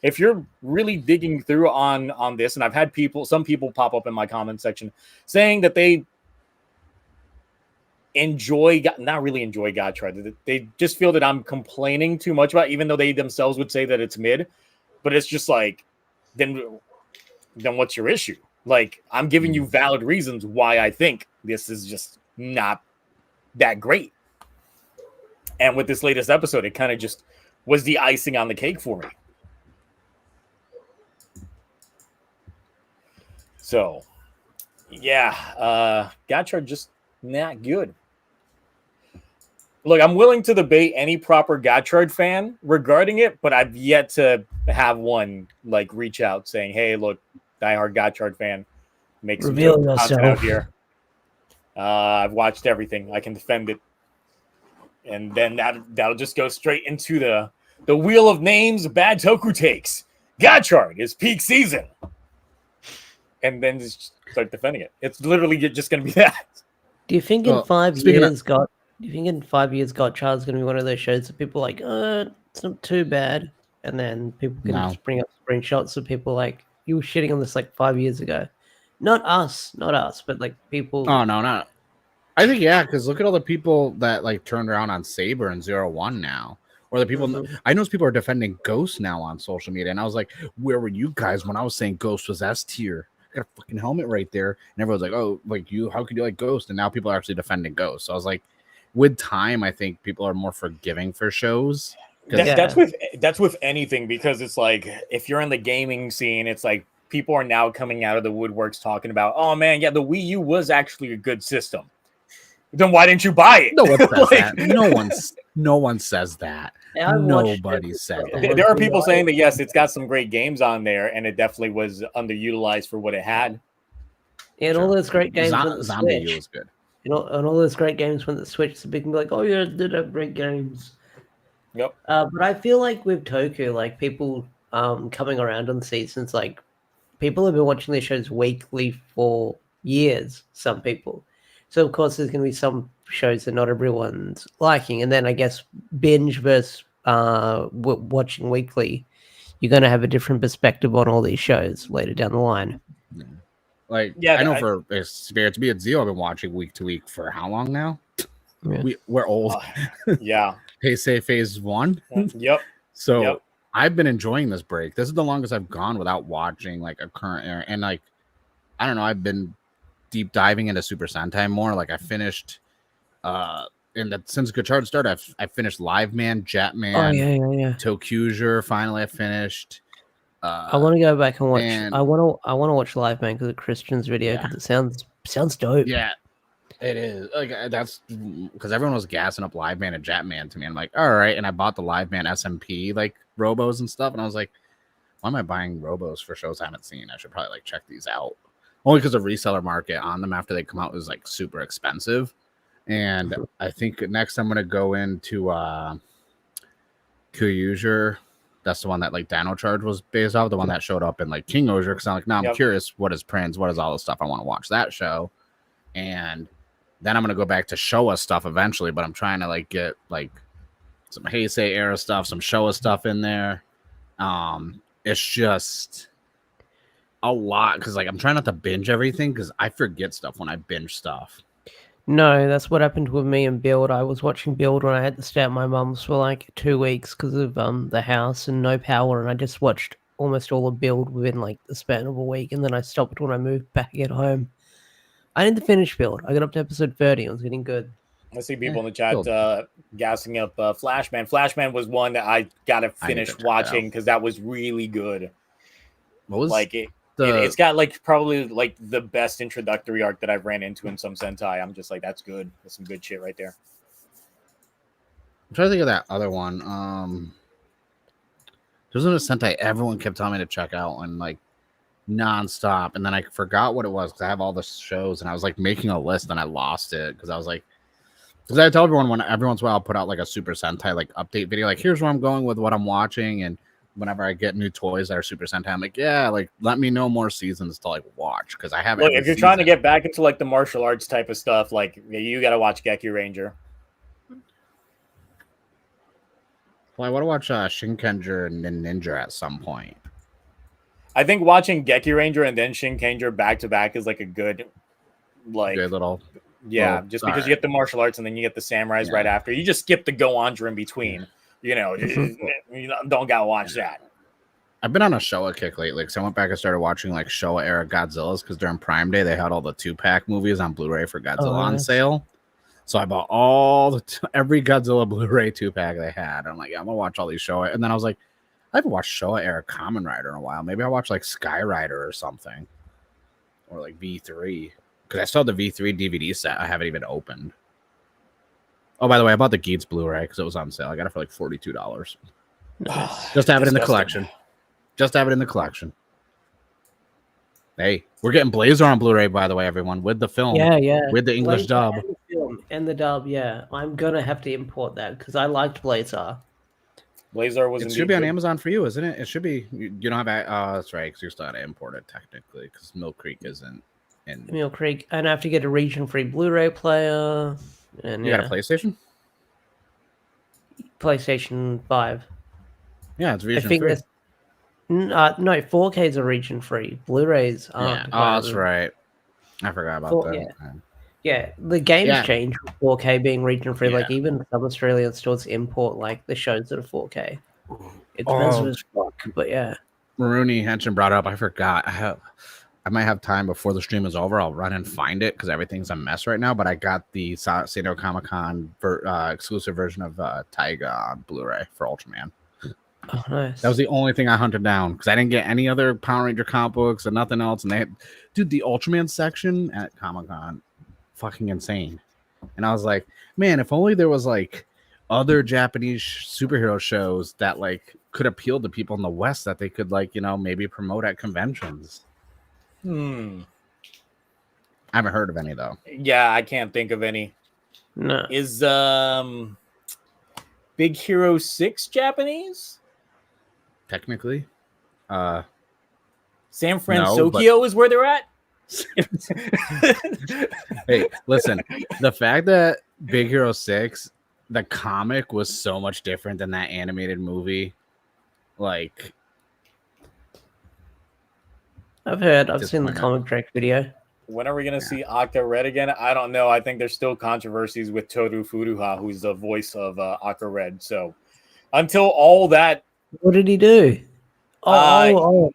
if you're really digging through on this, and I've had some people pop up in my comment section saying that they not really enjoy Gotchard. They just feel that I'm complaining too much about it, even though they themselves would say that it's mid. But it's just like, then what's your issue? Like, I'm giving you valid reasons why I think this is just not that great. And with this latest episode, it kind of just was the icing on the cake for me. So, yeah, Gotchard just not good. Look, I'm willing to debate any proper Gotchard fan regarding it, but I've yet to have one like reach out saying, "Hey, look, diehard Gotchard fan, make some content out here. I've watched everything. I can defend it." And then that'll just go straight into the wheel of names. Bad Toku Takes. Gotchard is peak season, and then just start defending it. It's literally just going to be that. Do you think in 5 years, Gotchard is going to be one of those shows that people are like, it's not too bad, and then people can just bring up screenshots of people like, you were shitting on this like 5 years ago. Not us, but like people. Oh no, not. I think because look at all the people that like turned around on Saber and 01 now, or the people. I know people are defending Ghost now on social media, and I was like, where were you guys when I was saying Ghost was S tier? I got a fucking helmet right there, and everyone's like, oh, like you, how could you like Ghost? And now people are actually defending Ghost. So I was like, with time, I think people are more forgiving for shows. That's with anything, because it's like if you're in the gaming scene, it's like people are now coming out of the woodworks talking about, oh man, yeah, the Wii U was actually a good system. Then why didn't you buy it? No one says that. No one says that. Nobody said that. There are people saying that yes, it's got some great games on there, and it definitely was underutilized for what it had. And all those great games. Zombie U was good. And all those great games when the Switch, the big like, oh yeah, did have great games. Yep. But I feel like with Toku, like people coming around on seasons, like people have been watching these shows weekly for years. Some people. So, of course, there's going to be some shows that not everyone's liking. And then I guess binge versus watching weekly. you're going to have a different perspective on all these shows later down the line. Like, I know for experience, me and Zio have been watching week to week for how long now? Yeah. We're old. Yeah. Heisei Phase 1. Yep. So I've been enjoying this break. This is the longest I've gone without watching like a current era. And like, I don't know, I've been deep diving into Super Sentai more. Like I finished since Gotchard started, I finished Live Man, Jetman, TokuTonic. Finally, I finished. I want to go back and watch. I want to watch Live Man because of Christian's video because it sounds dope. Yeah, it is. Like that's because everyone was gassing up Live Man and Jetman to me. I'm like, all right, and I bought the Live Man SMP like robos and stuff, and I was like, why am I buying robos for shows I haven't seen? I should probably like check these out. Only because the reseller market on them after they come out was like super expensive. And I think next I'm gonna go into Kyuuser. That's the one that like Dino Charge was based off, the one that showed up in like King Oger. Because I'm like, I'm curious, what is Prince? What is all this stuff? I want to watch that show. And then I'm gonna go back to Showa stuff eventually, but I'm trying to like get like some Heisei era stuff, some Showa stuff in there. It's just a lot because like I'm trying not to binge everything because I forget stuff when I binge stuff. No, that's what happened with me and Build. I was watching Build when I had to stay at my mum's for like 2 weeks because of the house and no power, and I just watched almost all of Build within like the span of a week, and then I stopped when I moved back at home. I didn't finish Build. I got up to episode 30. I was getting good. I see people in the chat gassing up Flashman. Flashman was one that I gotta finish watching because that was really good. What was like it? It's got like probably like the best introductory arc that I've ran into in some Sentai. I'm just like, that's good. That's some good shit right there. I'm trying to think of that other one. There's another Sentai everyone kept telling me to check out and like nonstop, and then I forgot what it was because I have all the shows and I was like making a list and I lost it because I was like, because I tell everyone when every once in a while I'll put out like a Super Sentai like update video, like here's where I'm going with what I'm watching, and whenever I get new toys that are Super Sentai, I'm like, yeah, like let me know more seasons to like watch because I haven't. Look, if you're trying to get back into like the martial arts type of stuff, like you got to watch Gekki Ranger. Well, I want to watch Shinkenger and then Ninja at some point. I think watching Gekki Ranger and then Shinkenger back to back is like a good, like good little. Yeah, just because you get the martial arts and then you get the samurais right after. You just skip the Go-Andra in between. You know, you don't gotta watch that. I've been on a Showa kick lately because I went back and started watching like Showa era Godzillas because during Prime Day they had all the 2-pack movies on Blu-ray for Godzilla on sale. So I bought every Godzilla Blu-ray 2-pack they had. I'm like, yeah, I'm gonna watch all these Showa. And then I was like, I haven't watched Showa era Kamen Rider in a while. Maybe I'll watch like Sky Rider or something, or like V3 because I still have the V3 DVD set. I haven't even opened. Oh, by the way, I bought the Geats Blu-ray because it was on sale. I got it for like $42. Just have it in the collection. Just have it in the collection. Hey, we're getting Blazer on Blu-ray, by the way, everyone, with the film. Yeah. With the English dub. And the dub, yeah. I'm going to have to import that because I liked Blazer. Blazer was. It should be on Amazon for you, isn't it? It should be. You don't have. Oh, that's right. Because you're still got to import it technically. Because Mill Creek isn't in. Mill Creek, and I have to get a region-free Blu-ray player. And you got a PlayStation? PlayStation 5. Yeah, it's region-free. No, 4K is a region-free. Blu-rays aren't. Yeah. Oh, that's right. I forgot about that. Yeah, the game's changed with 4K being region-free. Like, even some Australian stores import, like, the shows that are 4K. It's expensive as fuck, but yeah. Maruni Henshin brought up, I forgot. I might have time before the stream is over. I'll run and find it because everything's a mess right now. But I got the San Diego Comic-Con exclusive version of Taiga on Blu-ray for Ultraman. Oh, nice. That was the only thing I hunted down because I didn't get any other Power Ranger comic books and nothing else. And they had, dude, the Ultraman section at Comic-Con, fucking insane. And I was like, man, if only there was like other Japanese superhero shows that like could appeal to people in the West that they could like, you know, maybe promote at conventions. I haven't heard of any though. Yeah, I can't think of any. No. Is Big Hero 6 Japanese? Technically. San Francisco is where they're at? Hey, listen. The fact that Big Hero 6, the comic was so much different than that animated movie. Like, I've seen the comic track video. When are we going to see Akka Red again? I don't know. I think there's still controversies with Toru Furuha, who's the voice of Akka Red. So until all that... What did he do? Oh,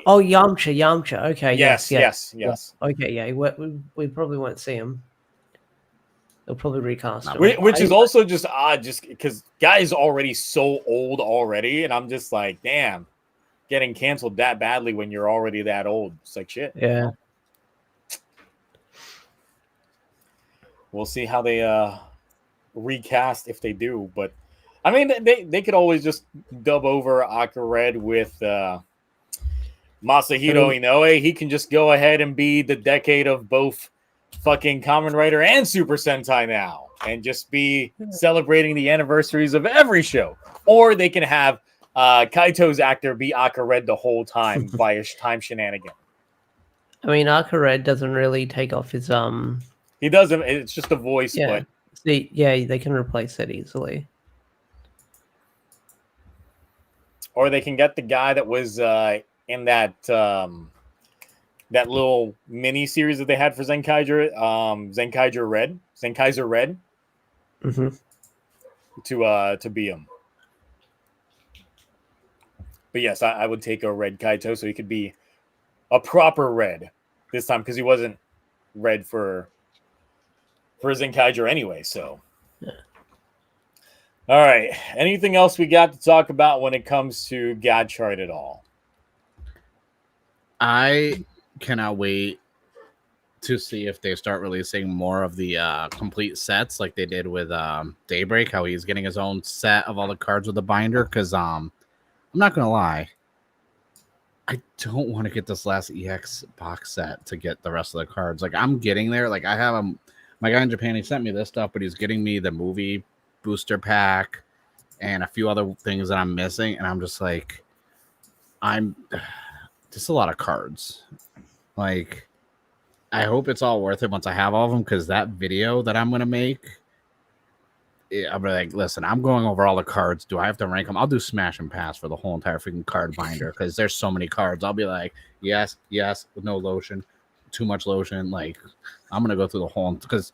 Yamcha. Okay, yes. Okay, yeah. We probably won't see him. They'll probably recast him. Which is also just odd, just because guy's already so old already, and I'm just like, damn, getting canceled that badly when you're already that old. It's like shit. Yeah. We'll see how they recast if they do, but I mean they could always just dub over Akka Red with Masahiro Inoue. He can just go ahead and be the decade of both fucking Kamen Rider and Super Sentai now, and just be celebrating the anniversaries of every show. Or they can have Kaito's actor be Akka Red the whole time via time shenanigan. I mean, Akka Red doesn't really take off his He doesn't. It's just a voice, but they can replace it easily. Or they can get the guy that was in that that little mini series that they had for Zenkaiser, Zenkaiser Red, to be him. But yes, I would take a Red Kaito so he could be a proper Red this time, because he wasn't Red for Zenkaiser anyway. So, all right. Anything else we got to talk about when it comes to Gotchard at all? I cannot wait to see if they start releasing more of the complete sets like they did with Daybreak, how he's getting his own set of all the cards with the binder. Because I'm not going to lie, I don't want to get this last EX box set to get the rest of the cards. Like, I'm getting there. Like, I have my guy in Japan, he sent me this stuff, but he's getting me the movie booster pack and a few other things that I'm missing. And I'm just like, I'm just a lot of cards. Like, I hope it's all worth it once I have all of them, because that video that I'm going to make, I'm like, listen, I'm going over all the cards. Do I have to rank them? I'll do smash and pass for the whole entire freaking card binder, because there's so many cards. I'll be like, yes, with no lotion, too much lotion. Like, I'm going to go through the whole, because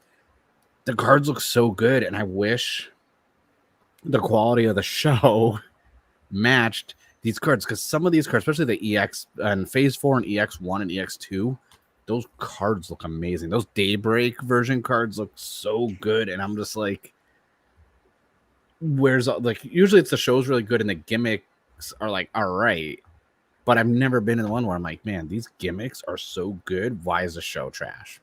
the cards look so good, and I wish the quality of the show matched these cards, because some of these cards, especially the EX and Phase 4 and EX1 and EX2, those cards look amazing. Those Daybreak version cards look so good, and I'm just like, where's, like, usually it's the show's really good and the gimmicks are like all right, but I've never been in the one where I'm like, man, these gimmicks are so good, why is the show trash?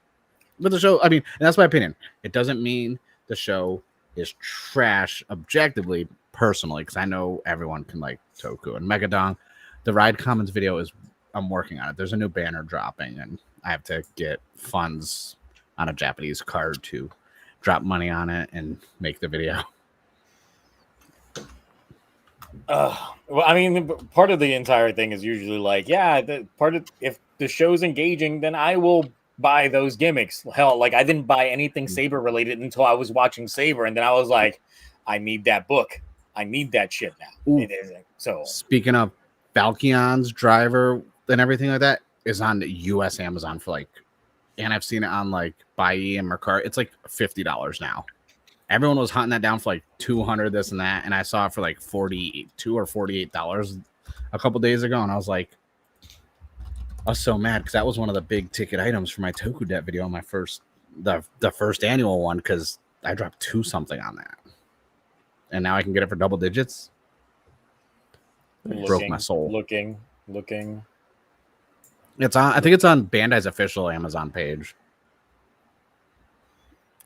But the show, I mean, and that's my opinion, it doesn't mean the show is trash objectively, personally, because I know everyone can like Toku and Megadon. The Ride Commons video is, I'm working on it. There's a new banner dropping, and I have to get funds on a Japanese card to drop money on it and make the video. Well, I mean, part of the entire thing is usually like, if the show's engaging, then I will buy those gimmicks. Hell, like, I didn't buy anything Saber related until I was watching Saber, and then I was like, I need that book. I need that shit now. It isn't. So, speaking of Falcon's driver and everything like that, is on the US Amazon for like, and I've seen it on like Bai and Mercari. It's like $50 now. Everyone was hunting that down for like $200, this and that, and I saw it for like $42 or $48 a couple days ago, and I was like, I was so mad, because that was one of the big ticket items for my Toku Debt video on my the first annual one, because I dropped 2 something on that, and now I can get it for double digits. Broke my soul. Looking. It's on. I think it's on Bandai's official Amazon page,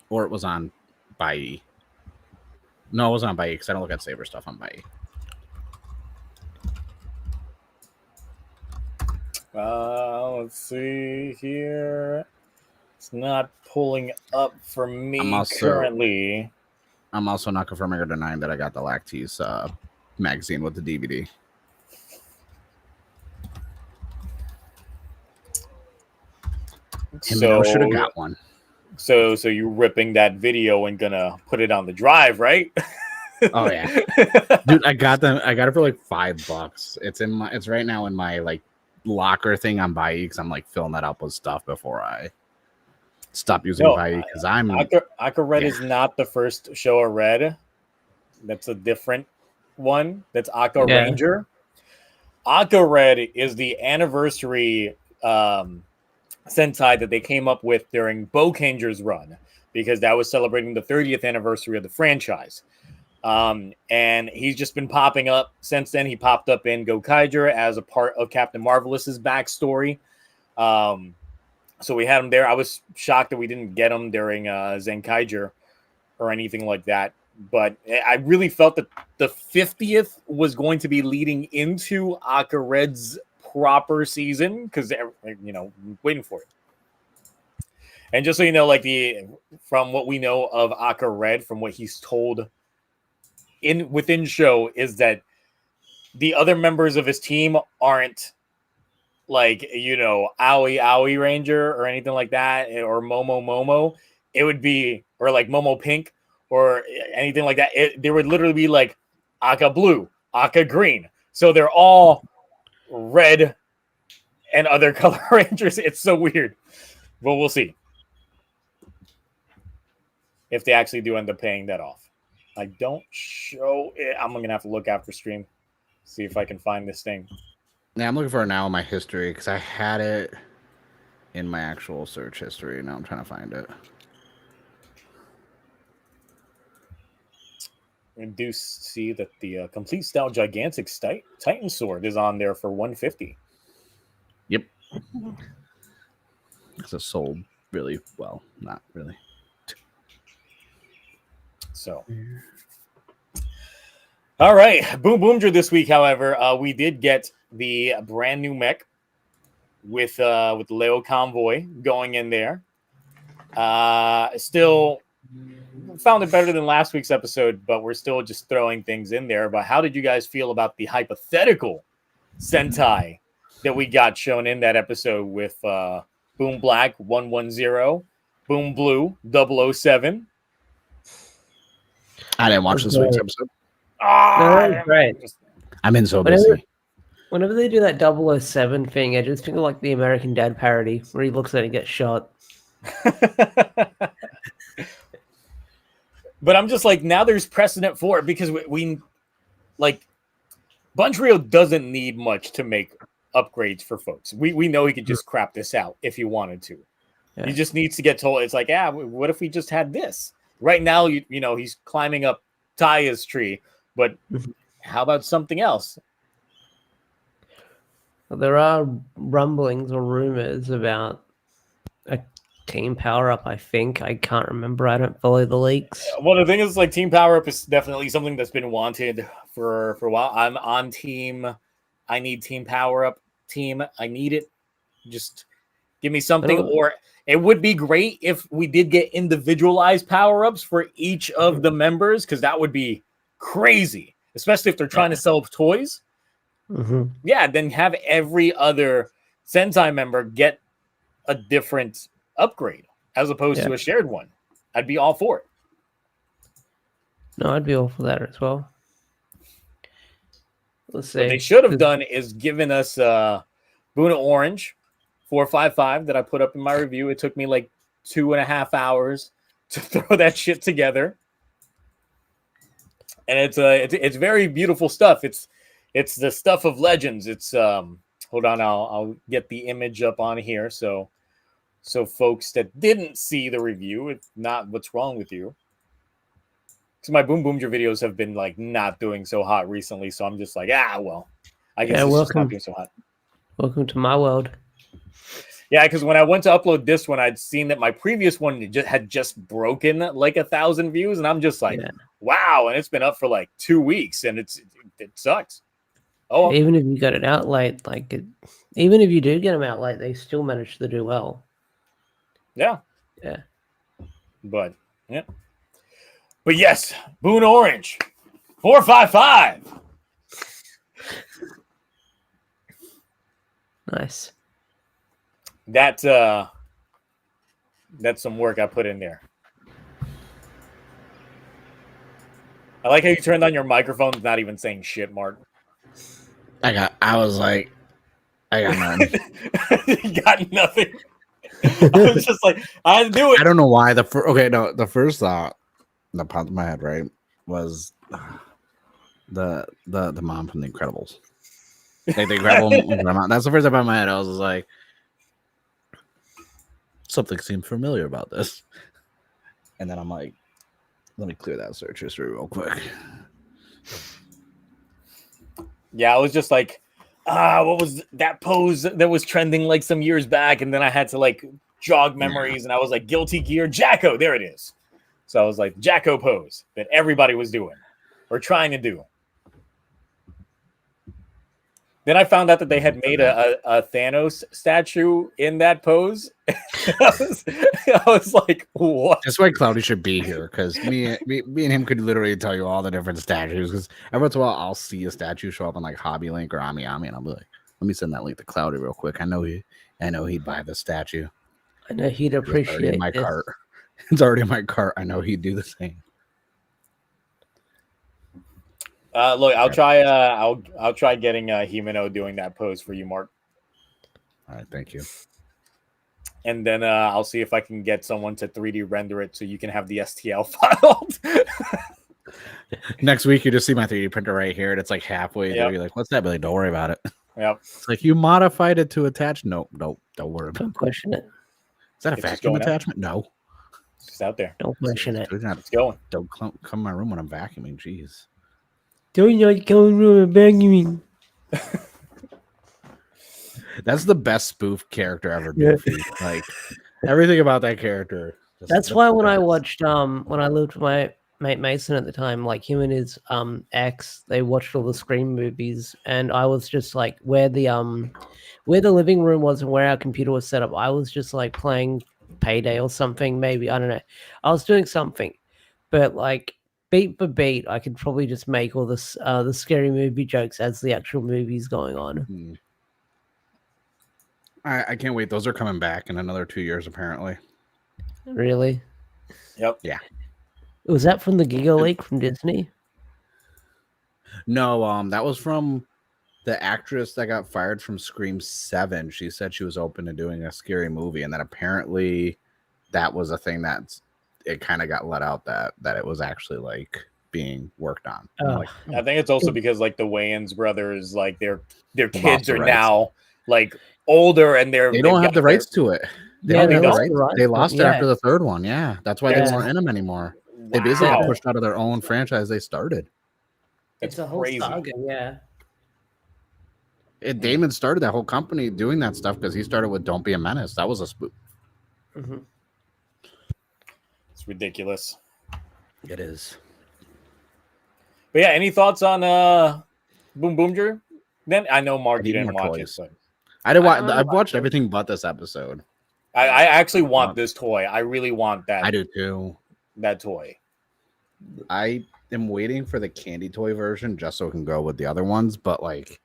or it was on Bai. No, it wasn't on Bai, because I don't look at Saber stuff on Bai. Let's see here. It's not pulling up for me currently. I'm also not confirming or denying that I got the Lactese magazine with the DVD. So should have got one. So you ripping that video and gonna put it on the drive, right? Oh yeah, dude, I got it for like $5. It's right now in my like locker thing on Bai because I'm like filling that up with stuff before I stop using Bai because I'm Aka Red is not the first Showa Red. That's a different one. That's Aka Ranger. Aka Red is the anniversary Sentai that they came up with during Bokanger's run because that was celebrating the 30th anniversary of the franchise. And he's just been popping up since then. He popped up in Gokaiger as a part of Captain Marvelous's backstory. So we had him there. I was shocked that we didn't get him during Zenkaiger or anything like that. But I really felt that the 50th was going to be leading into Aka Red's proper season because, waiting for it. And just so you know, from what we know of Aka Red, from what he's told within show, is that the other members of his team aren't Aoi Ranger or anything like that, or Momo. It would be, or like Momo Pink or anything like that. There would literally be like Aka Blue, Aka Green. So they're all red and other color rangers. It's so weird. But we'll see if they actually do end up paying that off. I don't show it. I'm going to have to look after stream, see if I can find this thing. Yeah, I'm looking for it now in my history because I had it in my actual search history. Now I'm trying to find it. I do see that the Complete Style Gigantic Titan Sword is on there for $150. Yep. It's sold really well. Not really. So, all right, Boom Boomger this week. However, we did get the brand new mech with Leo Convoy going in there. Still found it better than last week's episode, but we're still just throwing things in there. But how did you guys feel about the hypothetical Sentai that we got shown in that episode with Boom Black 110, Boom Blue 007? I didn't watch this week's episode. No, great. I'm in so busy. Whenever they do that 007 thing, I just think of like the American Dad parody where he looks at it and gets shot. But I'm just like, now there's precedent for it because we like Bunchrio doesn't need much to make upgrades for folks. We know he could just crap this out if he wanted to. Yeah. He just needs to get told. It's like, what if we just had this? Right now, he's climbing up Taya's tree, but how about something else? There are rumblings or rumors about a team power-up, I think. I can't remember. I don't follow the leaks. Well, the thing is, like, team power-up is definitely something that's been wanted for a while. I'm on team. I need team power-up. Team, I need it. Just give me something. Or it would be great if we did get individualized power-ups for each of the members, because that would be crazy, especially if they're trying to sell toys. Yeah, then have every other Sentai member get a different upgrade as opposed to a shared one. I'd be all for it. No, I'd be all for that as well. Let's see. What they should have done is given us Buna Orange 455 that I put up in my review. It took me like 2.5 hours to throw that shit together, and it's very beautiful stuff. It's the stuff of legends. It's hold on, I'll get the image up on here so folks that didn't see the review, it's not what's wrong with you. So my Boom Boomger videos have been like not doing so hot recently, so I'm just like, well, I guess it's just not doing so hot. Welcome to my world. Yeah, because when I went to upload this one, I'd seen that my previous one had just broken like 1,000 views, and I'm just like, wow, and it's been up for like 2 weeks, and it sucks. Oh, even if you got it out late, even if you do get them out late, they still manage to do well. Yeah. But yes, Boone Orange 455. Nice. That's some work I put in there. I like how you turned on your microphone, not even saying shit, Mark. I I got nothing. You got nothing. I was just like, I had to do it. I don't know why. The first thought that popped in my head, right, was the mom from The Incredibles. Like they grab him. That's the first thing popped in my head. I was just like, something seemed familiar about this. And then I'm like, let me clear that search history real quick. Yeah, I was just like, what was that pose that was trending like some years back? And then I had to like jog memories, and I was like, Guilty Gear, Jacko, there it is. So I was like, Jacko pose that everybody was doing or trying to do. Then I found out that they had made a Thanos statue in that pose. I was like, what? That's why Cloudy should be here, because me and him could literally tell you all the different statues. Because every once in a while, I'll see a statue show up on like Hobby Link or Ami, and I'll be like, let me send that link to Cloudy real quick. I know he'd buy the statue. I know he'd appreciate my cart. It's already in my cart. I know he'd do the same. Look, I'll try. I'll try getting Himeno doing that pose for you, Mark. All right, thank you. And then I'll see if I can get someone to 3D render it so you can have the STL filed. Next week, you just see my 3D printer right here, and it's like halfway there. You're like, "What's that, Billy? Don't worry about it." Yep. It's like you modified it to attach. Nope, don't worry about it. Don't question it. Is that a vacuum attachment? No. It's just out there. Don't question it. It's going. Don't come in my room when I'm vacuuming. Jeez. Don't not come in vacuuming. That's the best spoof character ever. Goofy. Like everything about that character. That's why when I watched when I lived with my mate Mason at the time, like him and his ex, they watched all the Scream movies, and I was just like where the living room was and where our computer was set up, I was just like playing Payday or something, maybe. I don't know. I was doing something. But like beat for beat, I could probably just make all this the scary movie jokes as the actual movie's going on. I can't wait. Those are coming back in another 2 years, apparently. Really? Yep. Yeah. Was that from the Giga Leak from Disney? No, that was from the actress that got fired from Scream 7. She said she was open to doing a scary movie, and then apparently that was a thing that it kind of got let out that it was actually like being worked on. Like, I think it's also because like the Wayans brothers, like their kids are now like older, and they don't have the rights to it. They lost it after the third one. Yeah, that's why they weren't in them anymore. Wow. They basically got pushed out of their own franchise they started. It's a whole saga, yeah. Damon started that whole company doing that stuff because he started with "Don't Be a Menace." That was a spoof. Mm-hmm. It's ridiculous. It is. But yeah, any thoughts on Boom Boomger? Then I know Mark, you didn't watch it. But I didn't watch. I've watched everything but this episode. I actually want this toy. I really want that. I do too. That toy. I am waiting for the candy toy version just so it can go with the other ones. But like,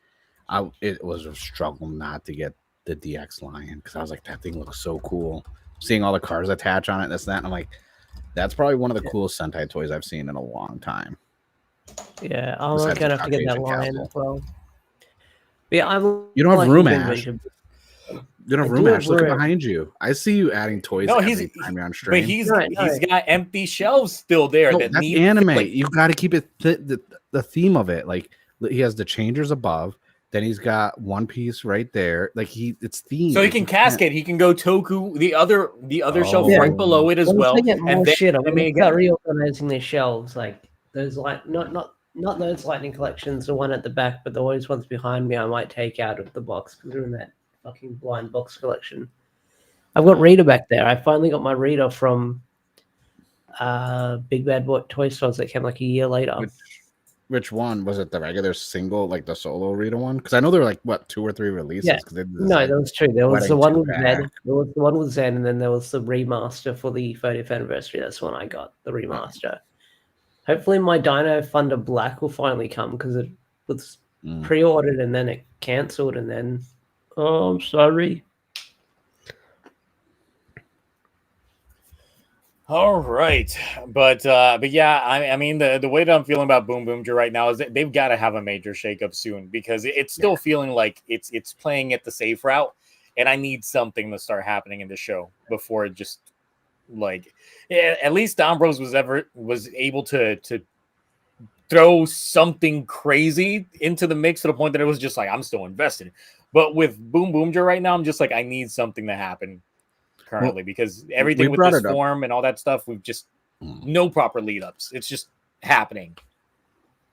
it was a struggle not to get the DX Lion because I was like, that thing looks so cool. Seeing all the cars attach on it, this and that, and I'm like, that's probably one of the coolest Sentai toys I've seen in a long time. Yeah, I'm gonna have to get that Lion as well. But yeah, you don't have room, Ash. You don't have room, Ash. Look behind you. I see you adding toys every time you're on stream. But he's got empty shelves still there. That's anime. Like, you've got to keep it the theme of it. Like he has the changers above. Then he's got One Piece right there. Like it's themed. So he can cascade. He can go Toku the other shelf right below it as well. And then shit, I'm gonna start reorganizing their shelves. Like those not those lightning collections, the one at the back, but the always ones behind me I might take out of the box because they're in that fucking blind box collection. I've got Reader back there. I finally got my Reader from Big Bad Boy Toy Stores that came like a year later. Which one? Was it the regular single, like the solo Reader one? Because I know there were like, what, 2 or 3 releases? Yeah. No, there was 2. There was the one with Zen. There was the one with Zen, and then there was the remaster for the 30th anniversary. That's when I got the remaster. Hopefully my Dino Thunder Black will finally come because it was pre-ordered and then it cancelled and then I'm sorry. All right, but yeah, I mean the way that I'm feeling about Boom Boomja right now is that they've got to have a major shakeup soon because it's still feeling like it's playing at the safe route, and I need something to start happening in the show before it just like at least Ambrose was able to throw something crazy into the mix to the point that it was just like I'm still invested, but with Boom Boomja right now, I'm just like I need something to happen currently because everything with this form and all that stuff, we've just no proper lead ups. It's just happening.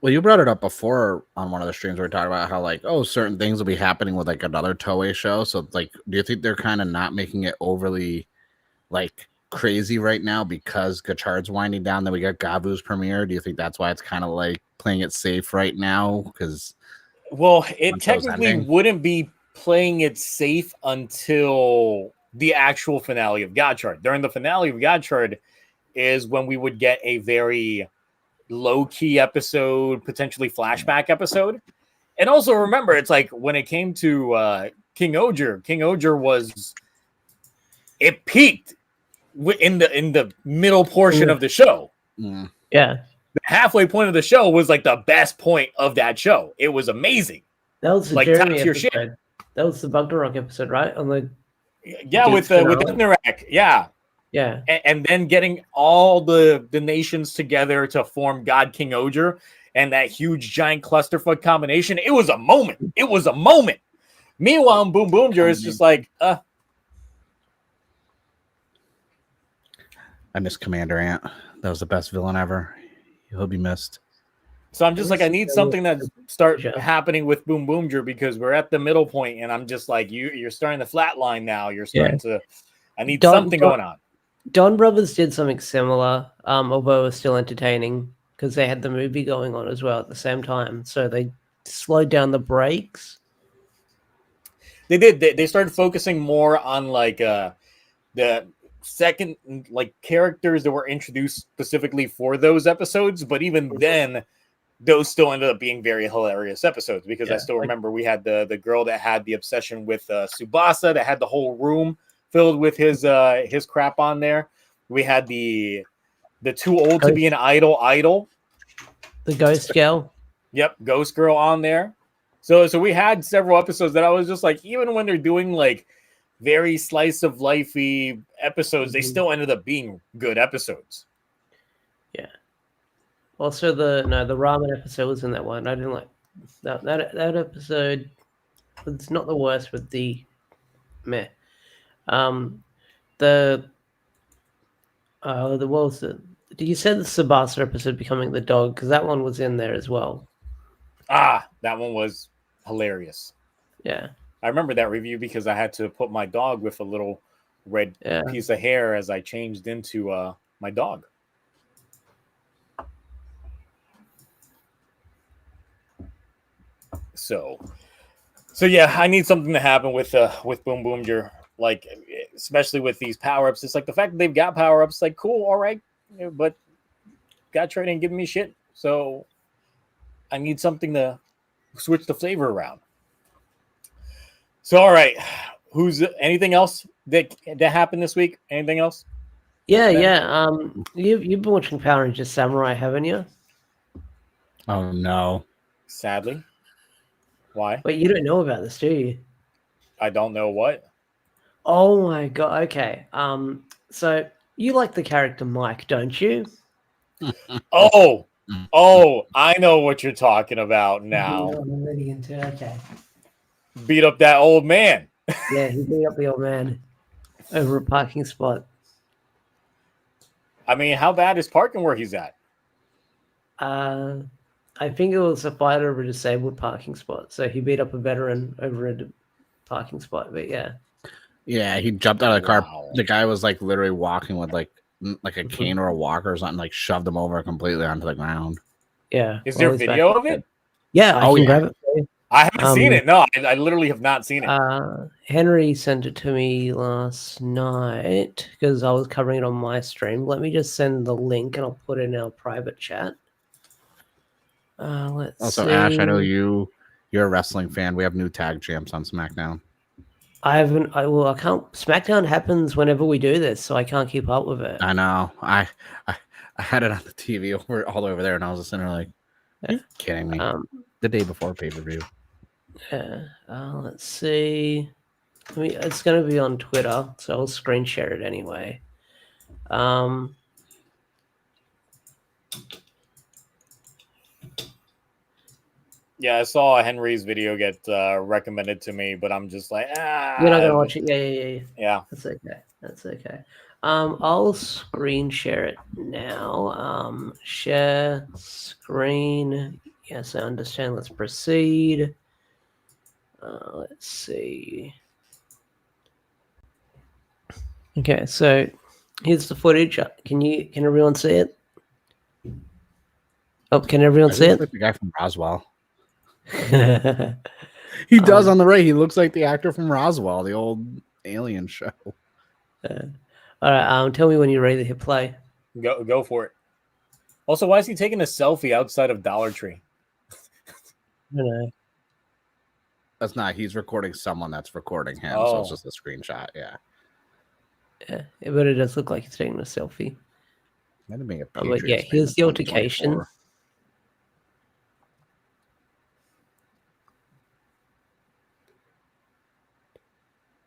Well, you brought it up before on one of the streams where we talked about how like, oh, certain things will be happening with like another Toei show. So like, do you think they're kind of not making it overly like crazy right now because Gotchard's winding down? Then we got Gabu's premiere. Do you think that's why it's kind of like playing it safe right now? Because it technically wouldn't be playing it safe until the actual finale of Gotchard. During the finale of Gotchard is when we would get a very low-key episode, potentially flashback episode. And also remember, it's like when it came to King Oger was it peaked in the middle portion of the show. Yeah. The halfway point of the show was like the best point of that show. It was amazing. That was the like Jeremy episode. That was the Ragnarok episode, right? On the with Ragnarok, yeah. And then getting all the nations together to form God King Oger and that huge giant clusterfuck combination. It was a moment. Meanwhile, Boom Boomja is just like, I miss Commander Ant. That was the best villain ever. He'll be missed. So I'm just like, I need something that start happening with Boom Boomja because we're at the middle point, and I'm just like, you're starting to flatline now. You're starting to. I need something going on. Don Brothers did something similar, although it was still entertaining because they had the movie going on as well at the same time. So they slowed down the breaks. They did. They started focusing more on like the second like characters that were introduced specifically for those episodes, but even then those still ended up being very hilarious episodes because I still remember we had the girl that had the obsession with Tsubasa that had the whole room filled with his crap on there. We had the too old to be an idol, the ghost girl. Yep, ghost girl on there. So we had several episodes that I was just like, even when they're doing like very slice of lifey episodes, they still ended up being good episodes. Yeah. Also, the ramen episode was in that one. I didn't like that episode. It's not the worst, but the meh. The what was it? You said the Tsubasa episode becoming the dog because that one was in there as well. That one was hilarious. Yeah. I remember that review because I had to put my dog with a little red piece of hair as I changed into my dog. So yeah, I need something to happen with Boom Boomja, like especially with these power-ups. It's like the fact that they've got power-ups, like cool, all right, but Gotchard ain't giving me shit. So I need something to switch the flavor around. So, all right, anything else that happened this week? Anything else? Yeah. You've been watching Power Rangers Samurai, haven't you? Oh no. Sadly. Why? Wait, you don't know about this, do you? I don't know what. Oh my god. Okay. So you like the character Mike, don't you? Oh, I know what you're talking about now. Okay. Beat up that old man. Yeah, he beat up the old man over a parking spot. I mean, how bad is parking where he's at? I think it was a fight over a disabled parking spot. So he beat up a veteran over a parking spot. But yeah. Yeah, he jumped out of the car. Wow. The guy was like literally walking with like a cane or a walker or something, like shoved him over completely onto the ground. Yeah. Is there video of it? Yeah, I can grab it for you. I haven't seen it. No, I literally have not seen it. Henry sent it to me last night because I was covering it on my stream. Let me just send the link and I'll put it in our private chat. Let's see. Ash, I know you're a wrestling fan. We have new tag champs on SmackDown. I haven't. I can't. SmackDown happens whenever we do this, so I can't keep up with it. I know. I had it on the TV all over there, and I was just sitting there like, "You're kidding me." The day before pay-per-view. Yeah. Let's see. It's going to be on Twitter, so I'll screen share it anyway. Yeah, I saw Henry's video get recommended to me, but I'm just like, You're not gonna watch it. Yeah. Yeah. That's okay. I'll screen share it now. Share screen. Yes, I understand. Let's proceed. Let's see. Okay, so here's the footage. Can everyone see it? Oh, can everyone see it? Like the guy from Roswell. He does on the right. He looks like the actor from Roswell, the old alien show. All right. Tell me when you're ready to hit play. Go for it. Also, why is he taking a selfie outside of Dollar Tree? No. That's not. He's recording someone that's recording him, so it's just a screenshot. Yeah, but it does look like he's taking a selfie. Might have been a but yeah, here's the altercation.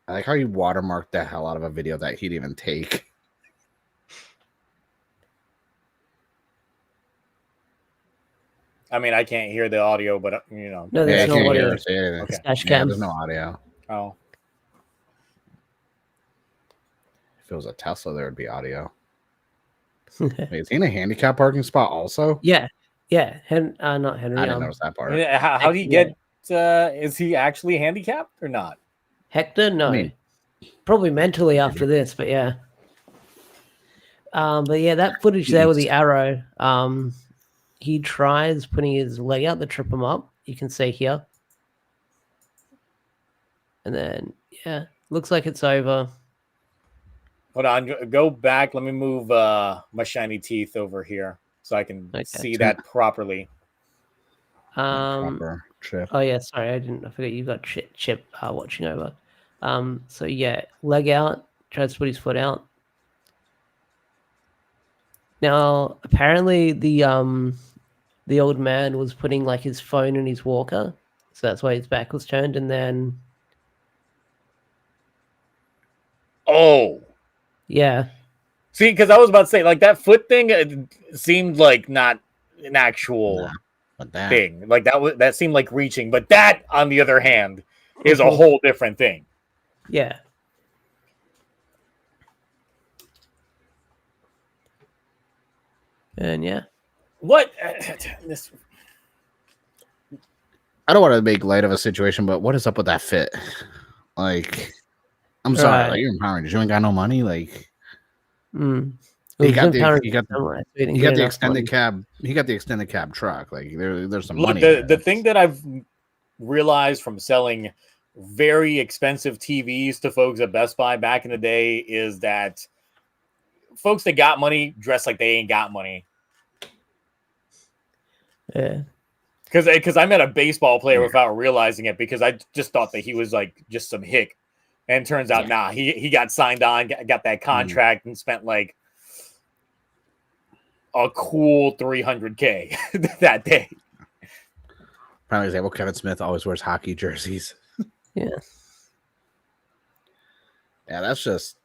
I like how he watermarked the hell out of a video that he'd even take. I mean, I can't hear the audio, but No, there's no audio. Okay. There's no audio. Oh. If it was a Tesla, there would be audio. Wait, is he in a handicap parking spot also? Yeah. Not Henry. I didn't notice that part. How do you get? Is he actually handicapped or not? Hector? No. Probably mentally after this, but yeah. But yeah, that footage there with the arrow. He tries putting his leg out to trip him up. You can see here. And then, yeah, looks like it's over. Hold on, go back. Let me move my shiny teeth over here so I can see that properly. Proper chip. Oh yeah, sorry, I forgot you got Chip watching over. So yeah, leg out, tries to put his foot out. Now, apparently the old man was putting like his phone in his walker, so that's why his back was turned, and then yeah. See, because I was about to say, like, that foot thing, it seemed like not an actual thing. Like that seemed like reaching, but that, on the other hand, is a whole different thing. Yeah. And yeah. What? I don't want to make light of a situation, but what is up with that fit? Like, I'm sorry, like, you're empowering. You ain't got no money, like. He got the extended cab. He got the extended cab truck. Like there's some money. The thing that I've realized from selling very expensive TVs to folks at Best Buy back in the day is that folks that got money dress like they ain't got money. Yeah. Because I met a baseball player without realizing it, because I just thought that he was like just some hick. And turns out, nah, he got signed on, got that contract, and spent like a cool $300K that day. Prime example, Kevin Smith always wears hockey jerseys. Yeah. Yeah, that's just...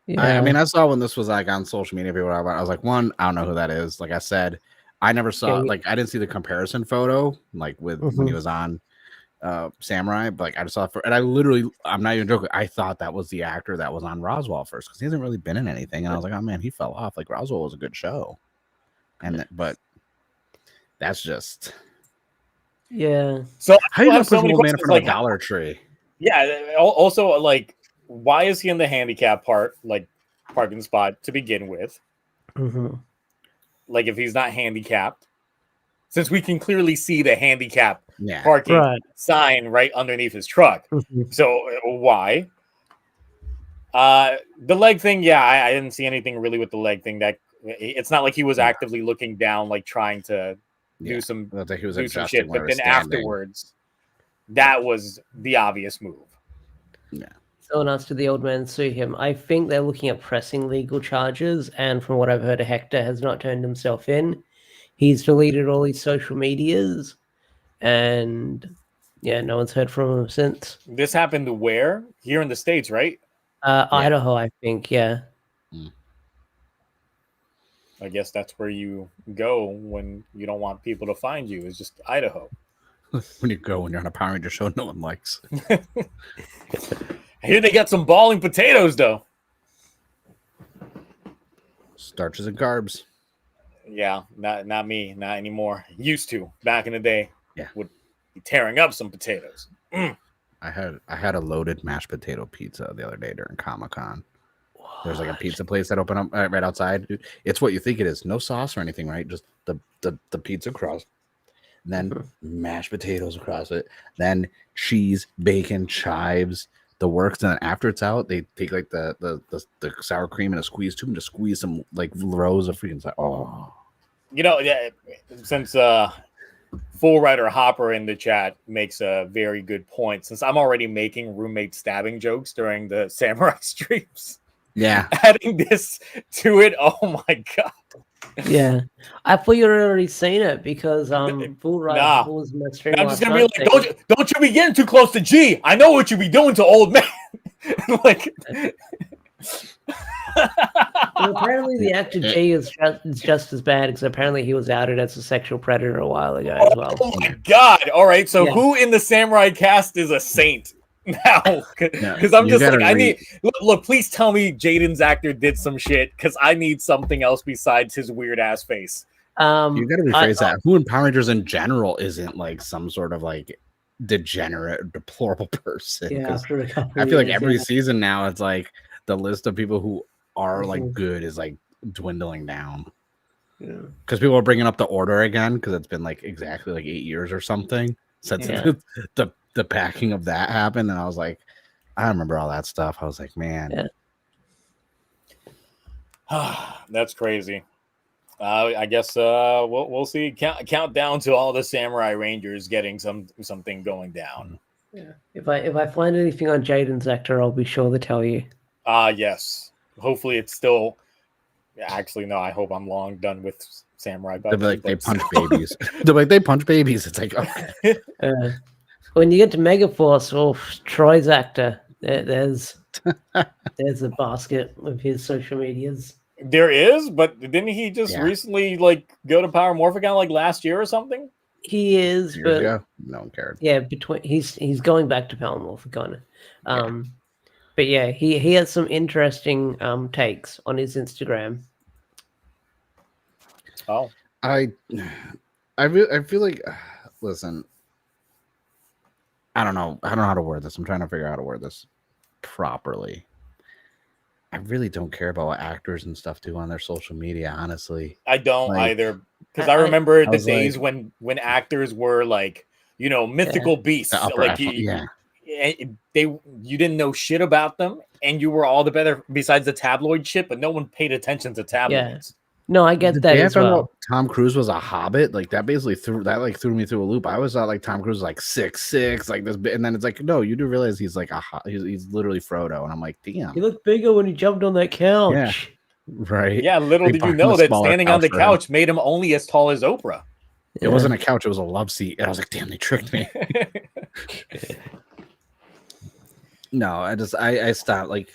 Yeah. I mean, I saw when this was like on social media, people were, I was like, one, I don't know who that is. Like I said, I never saw, like, I didn't see the comparison photo, like with when he was on Samurai, but like I just saw it and I literally, I'm not even joking, I thought that was the actor that was on Roswell first, because he hasn't really been in anything, and I was like, oh man, he fell off. Like Roswell was a good show, and but that's just So how you have so many man in front of a Dollar Tree? Yeah. Also, like, why is he in the handicap parking spot to begin with? Like, if he's not handicapped, since we can clearly see the handicap parking sign right underneath his truck. So why? The leg thing, I didn't see anything really with the leg thing. That it's not like he was actively looking down, like trying to do some shit. But then afterwards, that was the obvious move. Yeah. Someone asked, did the old man sue him? I think they're looking at pressing legal charges, and from what I've heard, Hector has not turned himself in. He's deleted all his social medias, and yeah, no one's heard from him since. This happened where? Here in the States, right? Idaho, I think, yeah. I guess that's where you go when you don't want people to find you. It's just Idaho. When you go when you're on a Power Ranger show no one likes. I hear they got some balling potatoes, though. Starches and carbs. Yeah, not me, not anymore. Used to back in the day. Yeah, would be tearing up some potatoes. I had a loaded mashed potato pizza the other day during Comic-Con. There's like a pizza place that opened up right outside. It's what you think it is. No sauce or anything, right? Just the pizza crust. Then mashed potatoes across it. Then cheese, bacon, chives, the works. And then after it's out, they take like the sour cream and a squeeze tube and just squeeze some like rows of freaking. Oh, you know, yeah. Since Full Rider Hopper in the chat makes a very good point. Since I'm already making roommate stabbing jokes during the samurai streams. Yeah, adding this to it. Oh my god. Yeah, I thought you'd already seen it because Full Rider was my stream. I'm just gonna be like, don't you be getting too close to G. I know what you be doing to old man. Like, well, apparently the actor G is just as bad because apparently he was outed as a sexual predator a while ago as well. Oh my god! All right, so who in the samurai cast is a saint? Now, because I'm just like, I need look. Please tell me Jaden's actor did some shit because I need something else besides his weird ass face. You got to rephrase that. Who in Power Rangers in general isn't like some sort of like degenerate, deplorable person? Yeah, I feel like every season now it's like the list of people who are like good is like dwindling down. Yeah, because people are bringing up the Order again because it's been like exactly like 8 years or something since the packing of that happened, and I was like, I remember all that stuff. I was like, man, that's crazy. I guess we'll see. Count down to all the Samurai Rangers getting something going down. Yeah. If I find anything on Jaden's actor, I'll be sure to tell you. Yes. Hopefully, it's still. Actually, no. I hope I'm long done with Samurai. They're like they punch babies. They're like they punch babies. It's like okay. When you get to Megaforce, Troy's actor, there's a basket of his social medias. There is, but didn't he just recently like go to Power Morphicon like last year or something? He is, but no one cared. Yeah, he's going back to Power Morphicon. But yeah, he has some interesting takes on his Instagram. Oh, I feel like listen. I don't know how to word this. I'm trying to figure out how to word this properly. I really don't care about what actors and stuff do on their social media, honestly. I don't either. Because I remember the days when actors were like, mythical beasts. Like you didn't know shit about them, and you were all the better besides the tabloid shit, but no one paid attention to tabloids. No, I get that as well. Tom Cruise was a hobbit. Like that basically threw me through a loop. I always thought like Tom Cruise was like 6'6", like this, and then it's like no, you do realize he's like he's literally Frodo, and I'm like, damn, he looked bigger when he jumped on that couch. Yeah, right. Yeah, little did you know that standing on the couch made him only as tall as Oprah. It wasn't a couch; it was a love seat, and I was like, damn, they tricked me. No, I stopped. Like,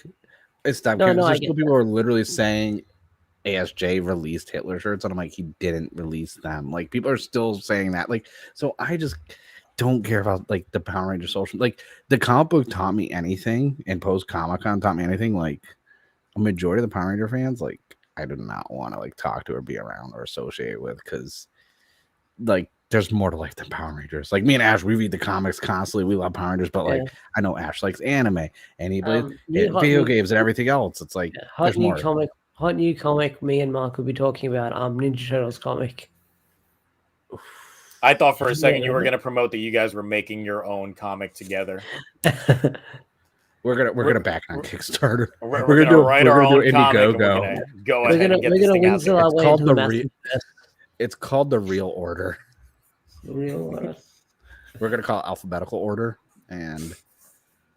I stopped. No, there's still people who are literally saying ASJ released Hitler shirts, and I'm like, he didn't release them. Like, people are still saying that. Like, so I just don't care about like the Power Ranger social. Like, the comic book taught me anything, and post Comic-Con taught me anything. Like, a majority of the Power Ranger fans, like, I do not want to like talk to or be around or associate with, because like there's more to life than Power Rangers. Like me and Ash, we read the comics constantly. We love Power Rangers, but like I know Ash likes anime and he plays video games and everything else. It's like there's more. Hot new comic. Me and Mark will be talking about Ninja Turtles comic. I thought for a second you were going to promote that you guys were making your own comic together. We're gonna back on Kickstarter. We're gonna do write our own comic. Go ahead and get this thing out there. It's called the Real Order. The Real Order. We're gonna call it alphabetical order, and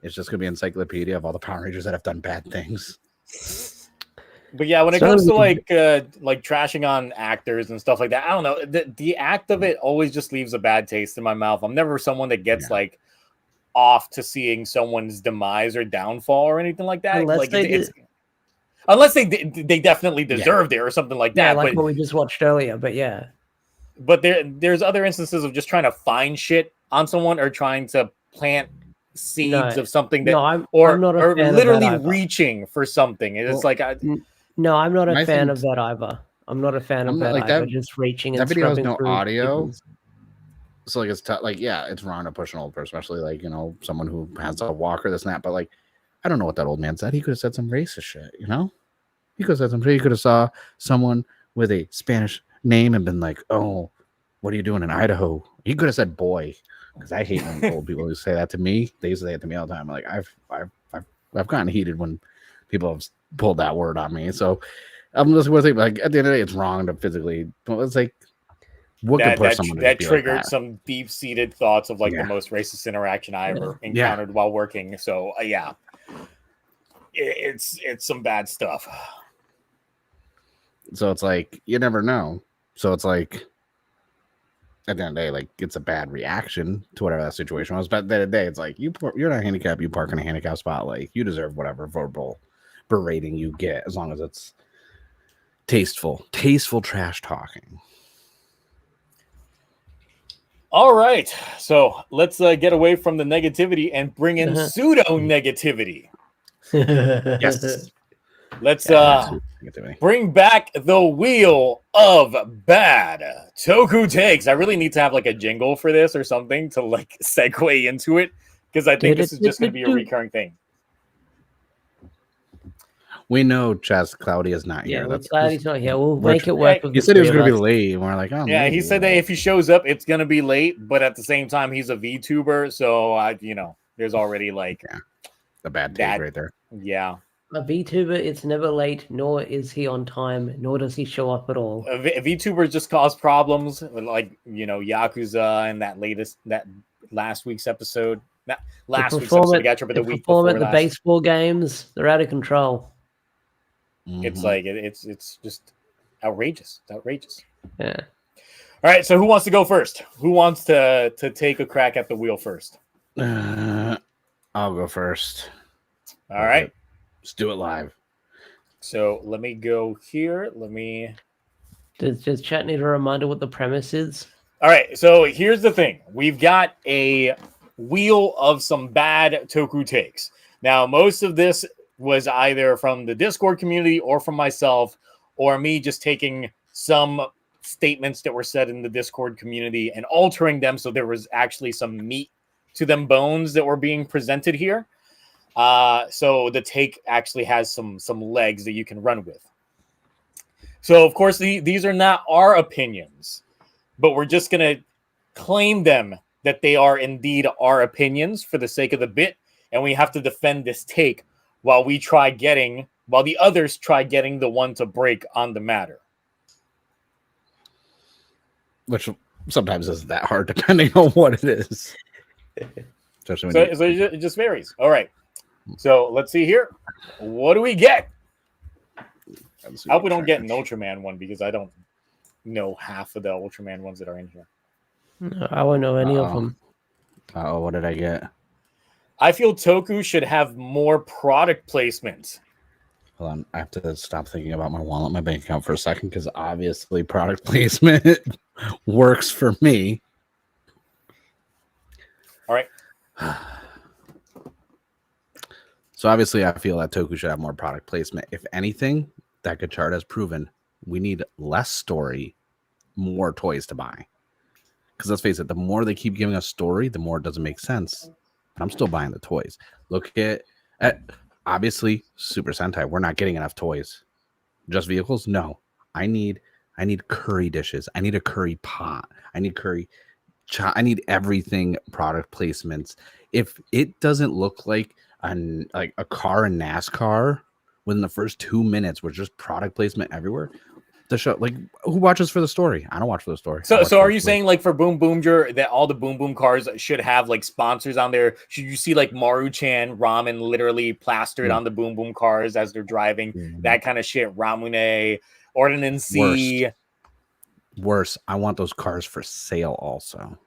It's just gonna be an encyclopedia of all the Power Rangers that have done bad things. But yeah, when it comes to like trashing on actors and stuff like that, I don't know. The act of it always just leaves a bad taste in my mouth. I'm never someone that gets like off to seeing someone's demise or downfall or anything like that. Unless they definitely deserved it or something like that. Yeah, like what we just watched earlier. But yeah, but there's other instances of just trying to find shit on someone or trying to plant seeds of something that, I'm not a fan literally of that reaching for something. It's no, I'm not a fan of that either. I'm not a fan of that either. Just reaching and video has no through audio. people's... So like it's it's wrong to push an old person, especially like someone who has a walker, this and that. But like, I don't know what that old man said. He could have said some racist shit, He could have said something. He could have saw someone with a Spanish name and been like, "Oh, what are you doing in Idaho?" He could have said "boy," because I hate when old people say that to me. They used to say it to me all the time. Like I've gotten heated when people have pulled that word on me. So I'm just going to think, like, at the end of the day, it's wrong to physically. But it's like, what could push someone that triggered some deep-seated thoughts of like the most racist interaction I ever encountered while working. So it's some bad stuff. So it's like you never know. So it's like at the end of the day, like it's a bad reaction to whatever that situation was. But at the end of the day, it's like you're not handicapped. You park in a handicap spot. Like you deserve whatever verbal berating you get, as long as it's tasteful trash talking. All right, so let's get away from the negativity and bring in pseudo negativity. Yes, let's bring back the wheel of Bad Toku Takes. I really need to have like a jingle for this or something to like segue into it, because I think this is just going to be a recurring thing. We know Cloudy is not here. Yeah, Cloudy's not here. We'll make it work. He said he was going to be late. And we're like, oh, yeah. He said that if he shows up, it's going to be late. But at the same time, he's a VTuber, so there's already like a bad take right there. Yeah, a VTuber, it's never late, nor is he on time, nor does he show up at all. VTubers just cause problems, like Yakuza and that last week's episode. Last week's episode, but the week before at the baseball games, they're out of control. It's like it's just outrageous. It's outrageous. Yeah. All right. So who wants to go first? Who wants to take a crack at the wheel first? I'll go first. All right. Let's do it live. So let me go here. Does chat need a reminder what the premise is? All right. So here's the thing. We've got a wheel of some bad Toku takes. Now, most of this was either from the Discord community or from myself, or me just taking some statements that were said in the Discord community and altering them so there was actually some meat to them bones that were being presented here. So the take actually has some legs that you can run with. So, of course, these are not our opinions, but we're just going to claim them that they are indeed our opinions for the sake of the bit, and we have to defend this take while the others try getting the one to break on the matter. Which sometimes isn't that hard, depending on what it is. So it just varies. All right. So let's see here. What do we get? I hope we don't get an Ultraman one, because I don't know half of the Ultraman ones that are in here. No, I won't know any of them. Oh, what did I get? I feel Toku should have more product placement. Hold on, I have to stop thinking about my wallet, my bank account for a second, because obviously product placement works for me. All right. So obviously I feel that Toku should have more product placement. If anything, that Gotchard has proven we need less story, more toys to buy. Because let's face it, the more they keep giving us story, the more it doesn't make sense. I'm still buying the toys. Look at obviously Super Sentai. We're not getting enough toys. Just vehicles? No. I need curry dishes. I need a curry pot. I need I need everything product placements. If it doesn't look like a car in NASCAR within the first 2 minutes with just product placement everywhere, the show. Like, who watches for the story? I don't watch for the story. So are you saying like for Boom Boomger that all the Boom Boom cars should have like sponsors on there? Should you see like Maruchan ramen literally plastered on the Boom Boom cars as they're driving? That kind of shit. Ramune, Ordinance. Worse. I want those cars for sale also.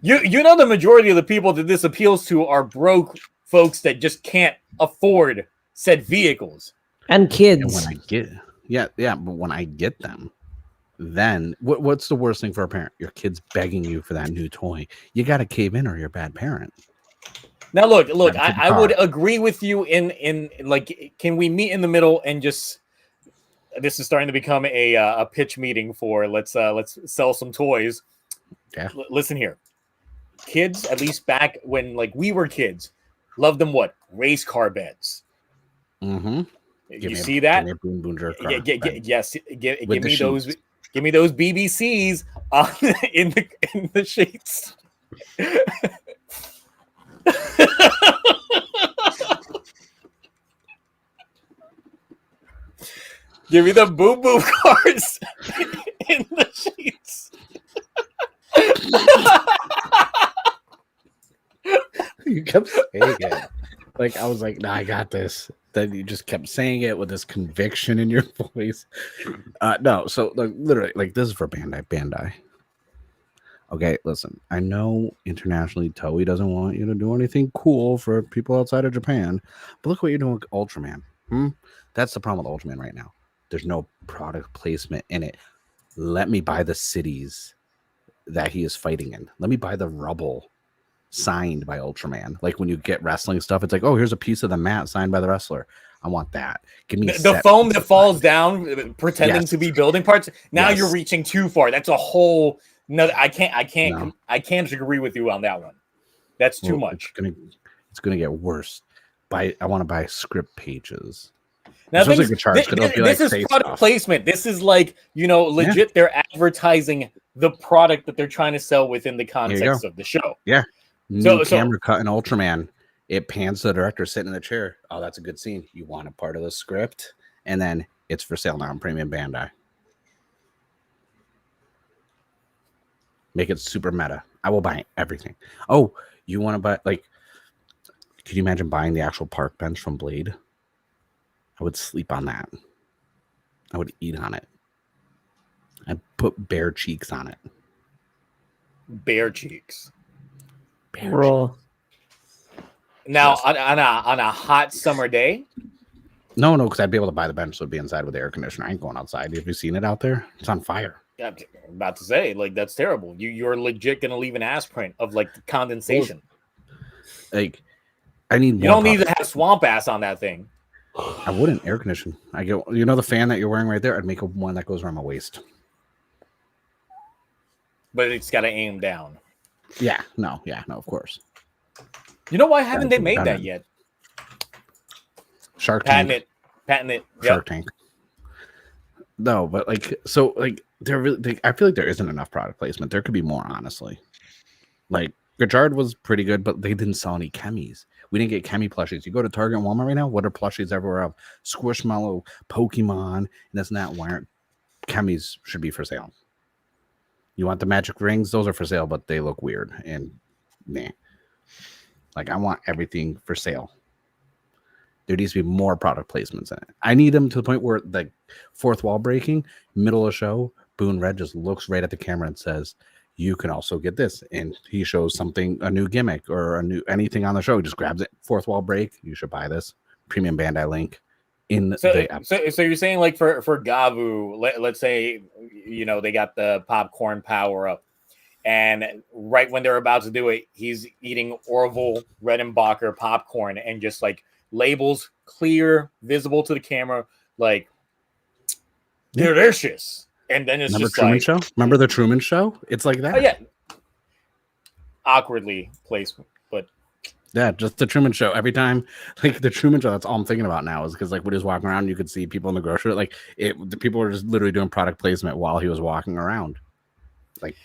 You know the majority of the people that this appeals to are broke folks that just can't afford said vehicles. And kids. And when I get but when I get them, then what's the worst thing for a parent? Your kid's begging you for that new toy. You got to cave in, or you're a bad parent. Now look, I would agree with you in like, can we meet in the middle and just, this is starting to become a pitch meeting for let's sell some toys. Yeah. Listen here, kids, at least back when like we were kids, loved them what? Race car beds. Mm-hmm. You see that? Yes. Give me those. Give me those BBCs in the sheets. Give me the Boom Boom cars in the sheets. You kept saying it. Like, I was like, nah, I got this. Then you just kept saying it with this conviction in your voice. No, so like, literally, like, this is for Bandai. Okay, listen, I know internationally Toei doesn't want you to do anything cool for people outside of Japan, but look what you're doing with Ultraman. That's the problem with Ultraman right now. There's no product placement in it. Let me buy the cities that he is fighting in. Let me buy the rubble signed by Ultraman. Like when you get wrestling stuff, it's like, oh, here's a piece of the mat signed by the wrestler. I want that. Give me the foam that falls down, pretending to be building parts. Now you're reaching too far. That's a whole. No, I can't agree with you on that one. That's too much. It's gonna get worse. I want to buy script pages. Now, this is product placement. This is like, legit. They're advertising the product that they're trying to sell within the context of the show. Yeah. New camera cut in Ultraman. It pans to the director sitting in the chair. Oh, that's a good scene. You want a part of the script, and then it's for sale now on Premium Bandai. Make it super meta. I will buy everything. Oh, you want to buy, like, could you imagine buying the actual park bench from Blade? I would sleep on that. I would eat on it. I'd put bare cheeks on it. Bare cheeks. Raw. Now, on a hot summer day? No, because I'd be able to buy the bench, so it'd be inside with the air conditioner. I ain't going outside. Have you seen it out there? It's on fire. Yeah, I'm about to say, like, that's terrible. You're legit gonna leave an ass print of like condensation. Like, I need. You don't need to have swamp ass on that thing. I wouldn't air condition. I go. You know the fan that you're wearing right there? I'd make one that goes around my waist. But it's got to aim down. Yeah. No. Of course. You know why haven't they made that yet? Shark Tank. Patent it. Yep. Shark Tank. No, but like, so like, I feel like there isn't enough product placement. There could be more, honestly. Like, Gotchard was pretty good, but they didn't sell any chemis. We didn't get chemi plushies. You go to Target and Walmart right now, what are plushies everywhere of? Squishmallow, Pokemon, and that's not why chemis should be for sale. You want the magic rings? Those are for sale, but they look weird and nah. Like, I want everything for sale. There needs to be more product placements in it. I need them to the point where the fourth wall breaking, middle of the show, Boone Red just looks right at the camera and says, you can also get this. And he shows something, a new gimmick or anything on the show. He just grabs it. Fourth wall break. You should buy this. Premium Bandai link in the episode. So you're saying, like, for Gavu, let's say, they got the popcorn power up. And right when they're about to do it, he's eating Orville Redenbacher popcorn and just like labels clear, visible to the camera, like delicious. And then it's just Truman Show? Remember the Truman Show? It's like that. Oh yeah. Awkwardly placed, but yeah, just the Truman Show. Every time, like the Truman Show, that's all I'm thinking about now is because like when he was walking around, you could see people in the grocery. Like the people were just literally doing product placement while he was walking around. Like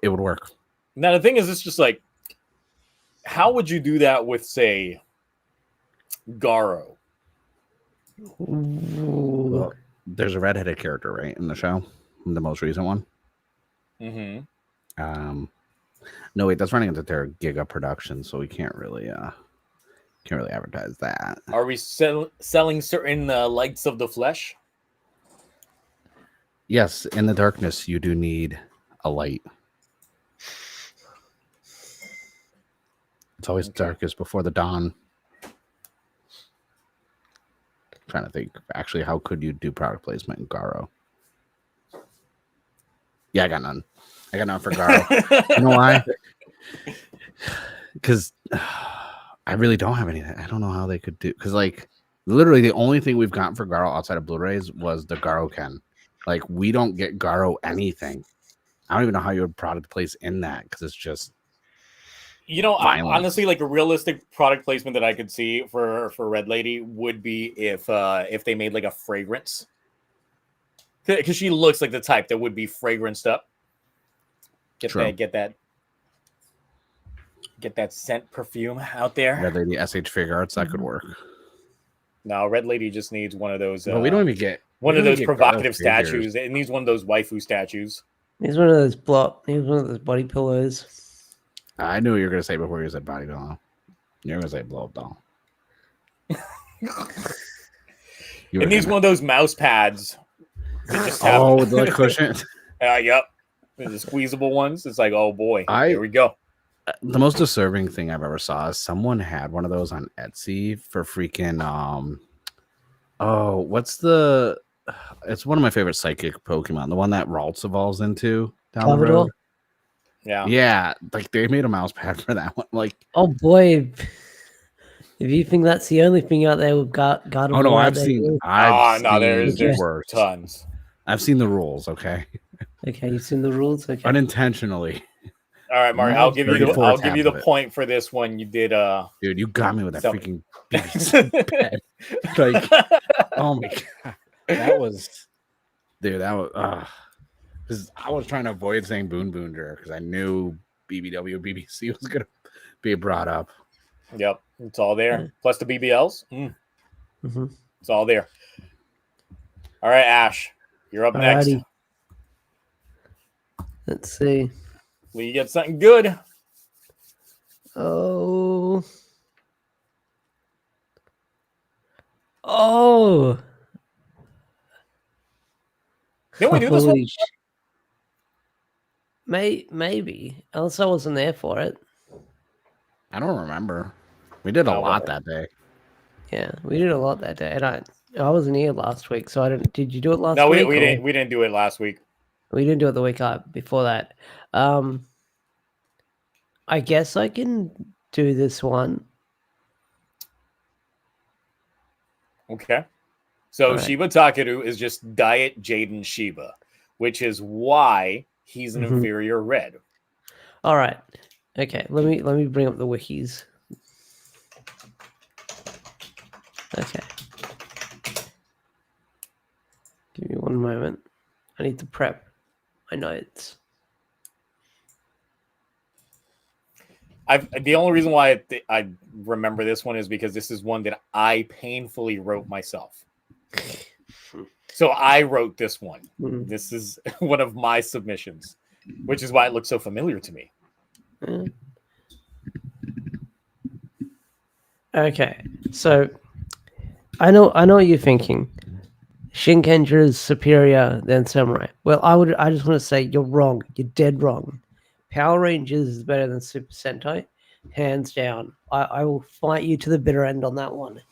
it would work. Now the thing is, it's just like, how would you do that with, say, Garo? Well, there's a redheaded character, right, in the show, the most recent one. Mm-hmm. No, wait, that's running into their Giga production, so we can't really advertise that. Are we selling certain lights of the flesh? Yes, in the darkness, you do need a light. It's always darkest before the dawn. Trying to think, actually, how could you do product placement in Garo? Yeah, I got none. I got none for Garo. You know why? Because I really don't have anything. I don't know how they could do. Because, like, literally the only thing we've gotten for Garo outside of Blu-rays was the Garo Ken. Like, we don't get Garo anything. I don't even know how you would product place in that, because it's just, you know, honestly, like a realistic product placement that I could see for Red Lady would be if they made like a fragrance, because she looks like the type that would be fragranced up. Get that scent perfume out there. Red Lady SH Figure Arts, that could work. No, Red Lady just needs one of those. But we don't even get one of those provocative statues. It needs one of those waifu statues. He's one of those He's one of those body pillows. I knew what you were gonna say before you said body doll. You were gonna say blow up doll. It needs one of those mouse pads. Just have with the cushion. Yep. The squeezable ones. It's like, oh boy, here we go. The most disturbing thing I've ever saw is someone had one of those on Etsy for freaking it's one of my favorite psychic Pokemon, the one that Ralts evolves into down the road. Yeah, like they made a mouse pad for that one. Like, oh boy, if you think that's the only thing out there with Gardevoir, oh no, I've seen there's tons. I've seen the rules. Okay, you've seen the rules. Okay, unintentionally. All right, Mark. I'll give you the point for this one. You did, dude. You got me with that freaking pad. Like, oh my god, that was, dude. That was, because I was trying to avoid saying Boon Boonger because I knew BBW BBC was gonna be brought up. Yep, it's all there. Plus the BBLs. Mm-hmm. It's all there. All right, Ash, you're up next. Let's see. Will you get something good? Oh. Didn't we do this one? Maybe. Unless I wasn't there for it. I don't remember. We did a lot that day. Yeah, we did a lot that day. And I wasn't here last week, so I didn't. Did you do it last week? No, we didn't. We didn't do it last week. We didn't do it the week before that. I guess I can do this one. Okay. So Shiba Takeru is just Diet Jaden Shiba, which is why he's an inferior red. All right. Okay. Let me bring up the wikis. Okay. Give me one moment. I need to prep my notes. The only reason why I remember this one is because this is one that I painfully wrote myself. So I wrote this one. Mm-hmm. This is one of my submissions, which is why it looks so familiar to me. Okay, so I know what you're thinking. Shinkenger is superior than Samurai. Well, I just want to say you're wrong. You're dead wrong. Power Rangers is better than Super Sentai, hands down. I will fight you to the bitter end on that one.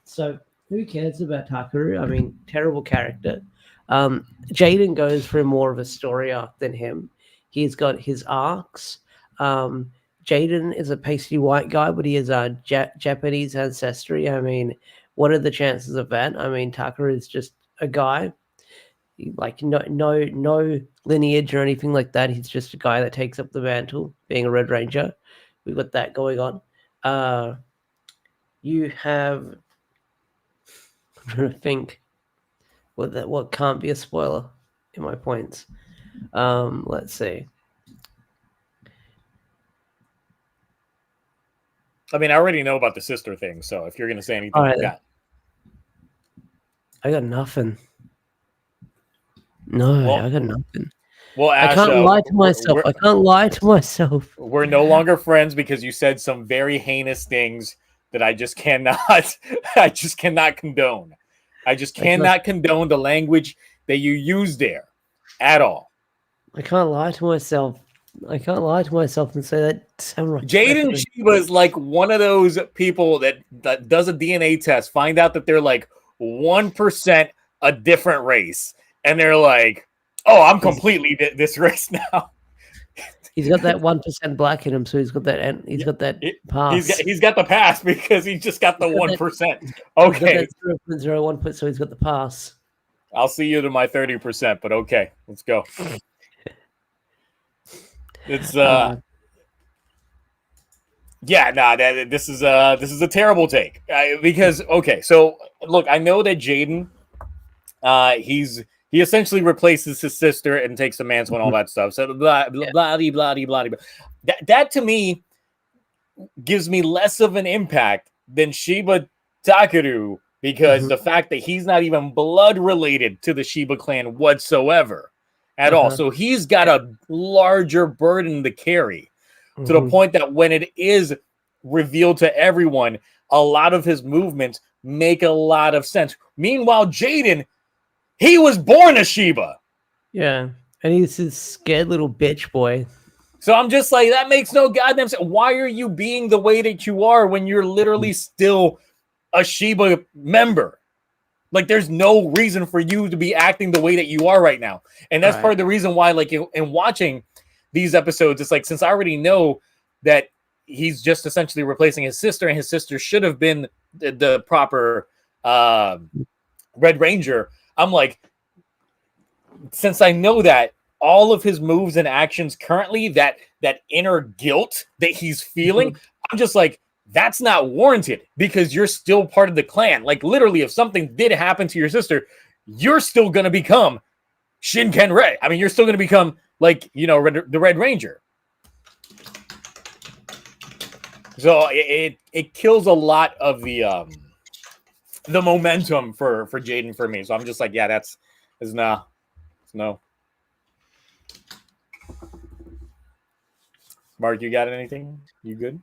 So who cares about Takeru? I mean, terrible character. Jaden goes through more of a story arc than him. He's got his arcs. Jaden is a pasty white guy, but he has a Japanese ancestry. I mean, what are the chances of that? I mean, Takeru is just a guy. Like no lineage or anything like that. He's just a guy that takes up the mantle, being a Red Ranger. We've got that going on. You have, I'm trying to think what can't be a spoiler in my points. Let's see. I mean, I already know about the sister thing, so if you're going to say anything like that. I got nothing. No, I got nothing. Well, I can't lie to myself. I can't lie to myself. We're no longer friends because you said some very heinous things that I just cannot. I just cannot condone. I just cannot condone the language that you use there at all. I can't lie to myself. I can't lie to myself and say that samurai. Jaden Shiba is like one of those people that does a DNA test, find out that they're like 1% a different race, and they're like, "Oh, I'm completely this race now." He's got that 1% black in him, so he's got that. He's got that pass. He's got the pass because he just got the 1%. Okay, 0.01%, so he's got the pass. I'll see you to my 30%, but okay, let's go. It's this is a terrible take because okay, so look, I know that Jaden, he essentially replaces his sister and takes the mantle and all that stuff. So blah blah blah blah blah blah. That to me gives me less of an impact than Shiba Takeru because the fact that he's not even blood related to the Shiba clan whatsoever at all. So he's got a larger burden to carry to the point that when it is revealed to everyone, a lot of his movements make a lot of sense. Meanwhile, Jaden, he was born a Shiba. Yeah. And he's this scared little bitch boy. So I'm just like, that makes no goddamn sense. Why are you being the way that you are when you're literally still a Shiba member? Like, there's no reason for you to be acting the way that you are right now. And that's part of the reason why, like, in watching these episodes, it's like, since I already know that he's just essentially replacing his sister, and his sister should have been the proper Red Ranger, I'm like, since I know that, all of his moves and actions currently, that inner guilt that he's feeling, I'm just like, that's not warranted because you're still part of the clan. Like, literally, if something did happen to your sister, you're still going to become Shinken Red. I mean, you're still going to become, like, you know, the Red Ranger. So it kills a lot of the momentum for Jaden for me. So I'm just like, yeah, that's no. Mark, you got anything? You good?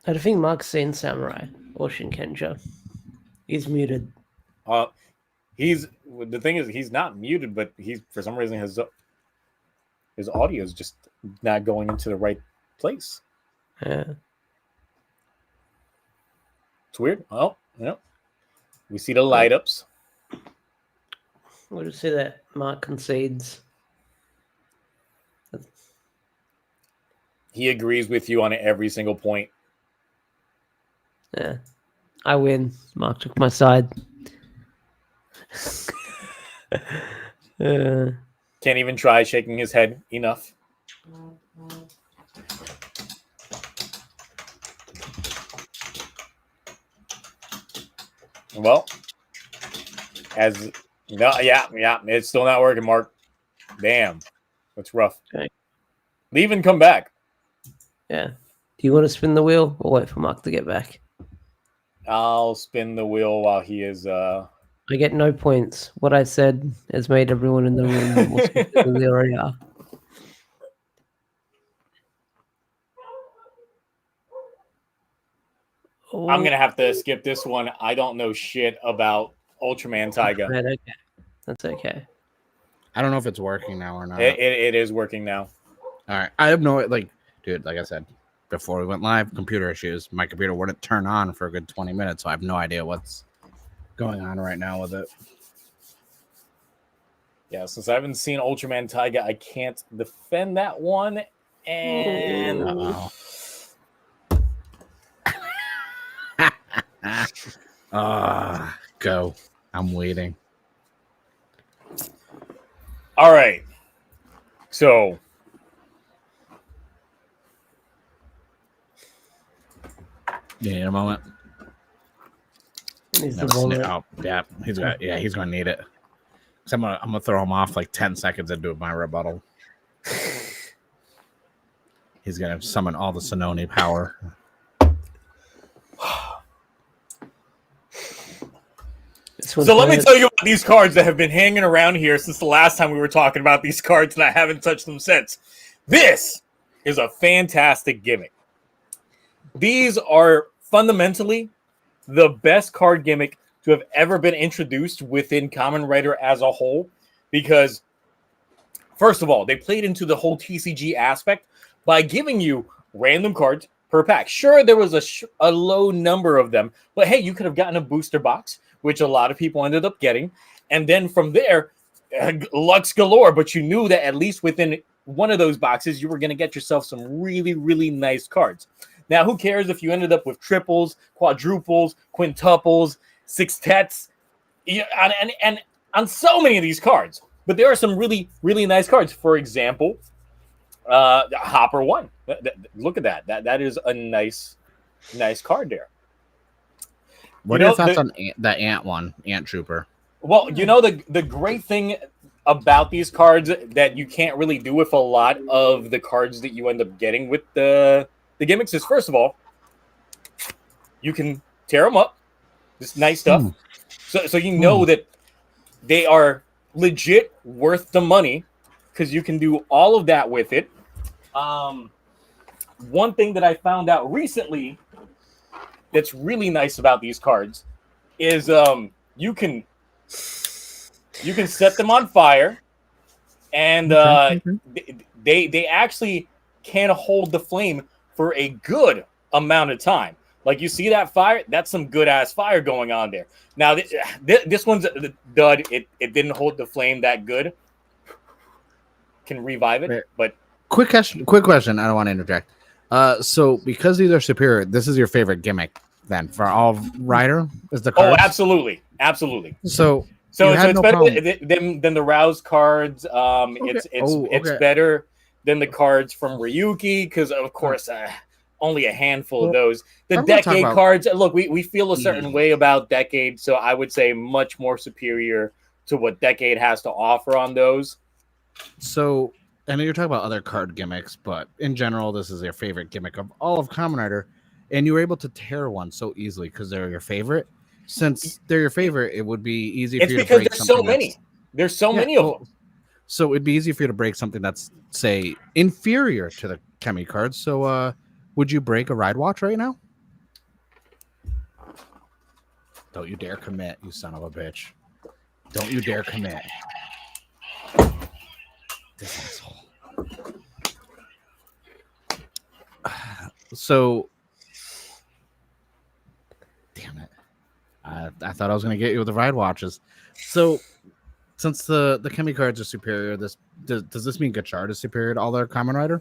I don't think Mark's seen Samurai or Shinkenja. He's muted. The thing is, he's not muted, but he's, for some reason, his audio is just not going into the right place. Yeah. It's weird. Oh, yeah. We see the light ups. We'll just see that Mark concedes. He agrees with you on every single point. Yeah. I win. Mark took my side. Can't even try shaking his head enough. Well, it's still not working, Mark. Damn, that's rough. Okay. Leave and come back. Yeah. Do you want to spin the wheel or wait for Mark to get back? I'll spin the wheel while he is. I get no points. What I said has made everyone in the room more stupid than they already are. I'm gonna have to skip this one. I don't know shit about Ultraman Taiga. Right, okay. That's okay. I don't know if it's working now or not. It is working now. All right. I have no, dude, like I said, before we went live, computer issues. My computer wouldn't turn on for a good 20 minutes, so I have no idea what's going on right now with it. Yeah, since I haven't seen Ultraman Taiga, I can't defend that one. And go. I'm waiting. All right. So you need a moment. He's the yeah, he's gonna need it. I'm gonna throw him off like 10 seconds into my rebuttal. He's gonna summon all the Sononi power. So let me tell you about these cards that have been hanging around here since the last time we were talking about these cards, and I haven't touched them since. This is a fantastic gimmick. These are fundamentally the best card gimmick to have ever been introduced within Kamen Rider as a whole, because first of all, they played into the whole TCG aspect by giving you random cards per pack. Sure, there was a low number of them, but hey, you could have gotten a booster box, which a lot of people ended up getting, and then from there, Lux galore, but you knew that at least within one of those boxes, you were going to get yourself some really, really nice cards. Now, who cares if you ended up with triples, quadruples, quintuples, sextets, and on so many of these cards. But there are some really, really nice cards. For example, Hopper 1. Look at that. That is a nice card there. What are your thoughts on the Ant one, Ant Trooper? Well, you know, the great thing about these cards that you can't really do with a lot of the cards that you end up getting with the gimmicks is, first of all, you can tear them up. This nice stuff. So you know that they are legit worth the money because you can do all of that with it. One thing that I found out recently that's really nice about these cards is you can set them on fire, and they actually can hold the flame for a good amount of time. Like, you see that fire? That's some good ass fire going on there. Now this one's a dud. It didn't hold the flame that good. Can revive it, but quick question. I don't want to interject. So because these are superior, this is your favorite gimmick then for all Rider is the cards? Oh, absolutely. So it's no better than the Rouse cards. It's better than the cards from Ryuki because, of course, only a handful of those. The Decade cards, look, we feel a certain way about Decade, so I would say much more superior to what Decade has to offer on those. So, I know you're talking about other card gimmicks, but in general, this is your favorite gimmick of all of Kamen Rider, and you were able to tear one so easily because they're your favorite. Since they're your favorite, it would be easy for you to break something. It's because there's so many. There's so many of them. So it'd be easy for you to break something that's, say, inferior to the Kemi cards. So, would you break a Ride Watch right now? Don't you dare commit, you son of a bitch. Don't you dare commit. This asshole. So, damn it. I thought I was going to get you with the Ride Watches. So, since the Kemi cards are superior, does this mean Gotchard is superior to all their Kamen Rider?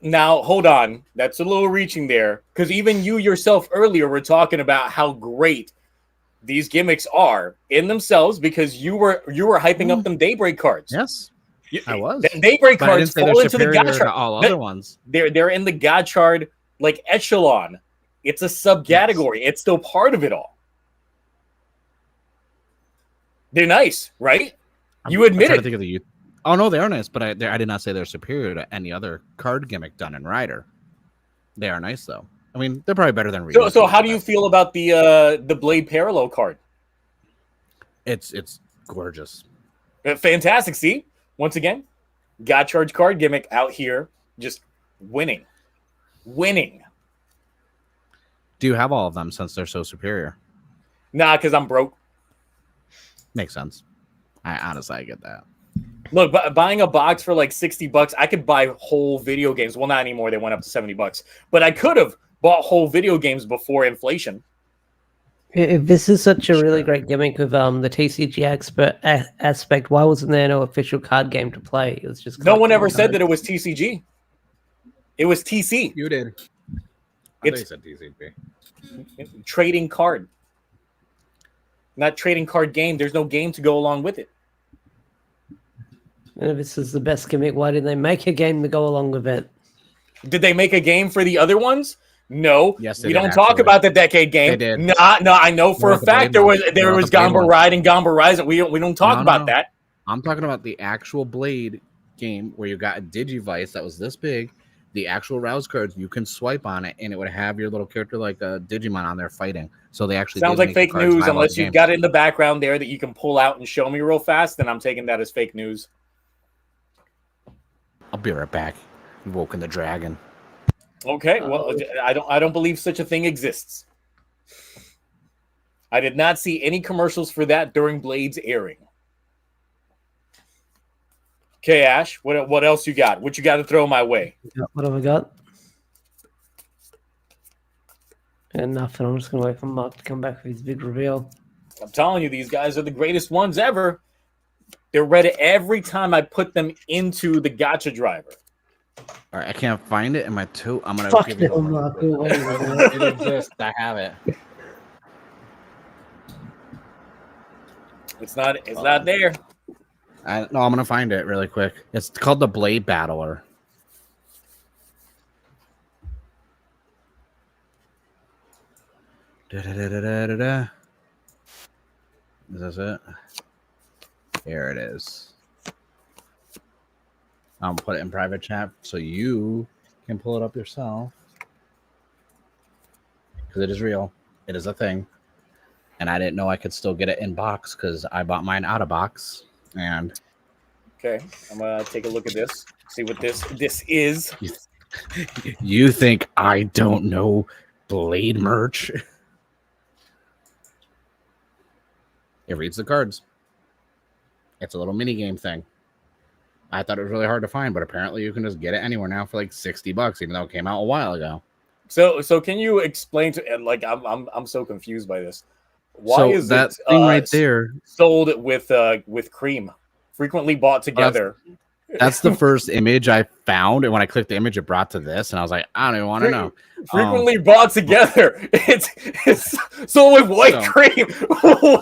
Now, hold on. That's a little reaching there. Because even you yourself earlier were talking about how great these gimmicks are in themselves because you were hyping up them Daybreak cards. Yes, I was. Daybreak cards fall into the Gotchard. All other ones. They're in the Gotchard like echelon. It's a subcategory. Yes. It's still part of it all. They're nice, right? You admit it. Think of the Oh no, they are nice, but I did not say they're superior to any other card gimmick done in Rider. They are nice though. I mean, they're probably better than Revis. So how do you feel about the Blade Parallel card? It's gorgeous. Fantastic. See, once again, Gotchard card gimmick out here just winning. Do you have all of them since they're so superior? Nah, because I'm broke. Makes sense. I get that. Look, buying a box for like $60, I could buy whole video games. Well, not anymore. They went up to $70. But I could have bought whole video games before inflation. If this is such a really great gimmick of the TCG aspect, why wasn't there no official card game to play? It was just no one ever said that it was TCG. It was TC. You did. I thought you said TCG. Trading card. Not trading card game. There's no game to go along with it. And if this is the best gimmick, why didn't they make a game to go along with it? Did they make a game for the other ones? No. Yes, we don't talk about the Decade game. They did. No, I know for a fact there was Gamba Ride and Gamba Rise. We don't talk about that. I'm talking about the actual Blade game where you got a Digivice that was this big the actual Rouse cards, you can swipe on it, and it would have your little character like a Digimon on there fighting. So they actually sounds like fake news. Unless you've got it in the background there that you can pull out and show me real fast, then I'm taking that as fake news. I'll be right back. Woken the dragon. Okay, well, I don't believe such a thing exists. I did not see any commercials for that during Blade's airing. Okay, Ash, what else you got? What you got to throw my way? What have I got? And nothing. I'm just gonna wait for Mark to come back for his big reveal. I'm telling you, these guys are the greatest ones ever. They're read every time I put them into the Gotcha driver. All right, I can't find it in my two. I'm gonna Fuck give you Mark. It exists. I have it. It's not there. No, I'm gonna find it really quick. It's called the Blade Battler. Da-da-da-da-da-da. Is this it? Here it is. I'll put it in private chat so you can pull it up yourself. Because it is real. It is a thing. And I didn't know I could still get it in box because I bought mine out of box. And okay, I'm gonna take a look at this. See what this is. You think I don't know Blade merch? It reads the cards. It's a little mini game thing. I thought it was really hard to find, but apparently you can just get it anywhere now for like $60, even though it came out a while ago. So can you explain to like I'm so confused by this. Why so is that it thing right there sold with cream, frequently bought together? That's the first image I found, and when I clicked the image, it brought to this, and I was like, I don't even want to know. Frequently bought together. It's sold with white cream.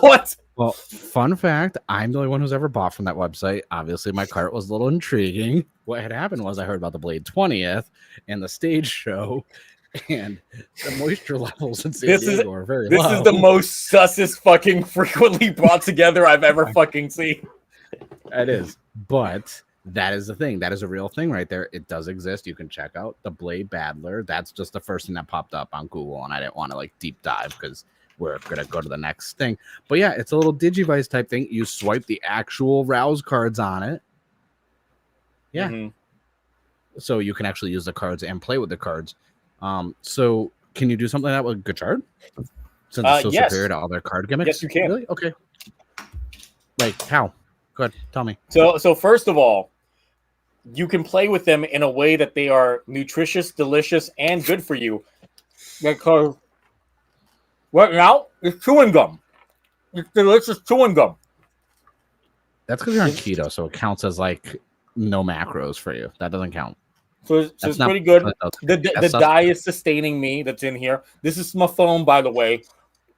What? Well, fun fact, I'm the only one who's ever bought from that website. Obviously, my cart was a little intriguing. What had happened was I heard about the Blade 20th and the stage show, and the moisture levels in San Diego are very low. This is the most sussest fucking frequently brought together I've ever fucking seen. It is, but that is the thing. That is a real thing right there. It does exist. You can check out the Blade Battler. That's just the first thing that popped up on Google, and I didn't want to like deep dive because we're gonna go to the next thing. But yeah, it's a little Digivice type thing. You swipe the actual Rouse cards on it. Yeah. Mm-hmm. So you can actually use the cards and play with the cards. So can you do something like that with Gotchard? Since it's so superior to all their card gimmicks? Yes, you can. Really? Okay. Like how? Go ahead, tell me. So first of all, you can play with them in a way that they are nutritious, delicious, and good for you. Because right now, it's chewing gum. It's delicious chewing gum. That's because you're on keto, so it counts as like no macros for you. That doesn't count. So it's pretty good. The dye is sustaining me that's in here. This is my phone, by the way.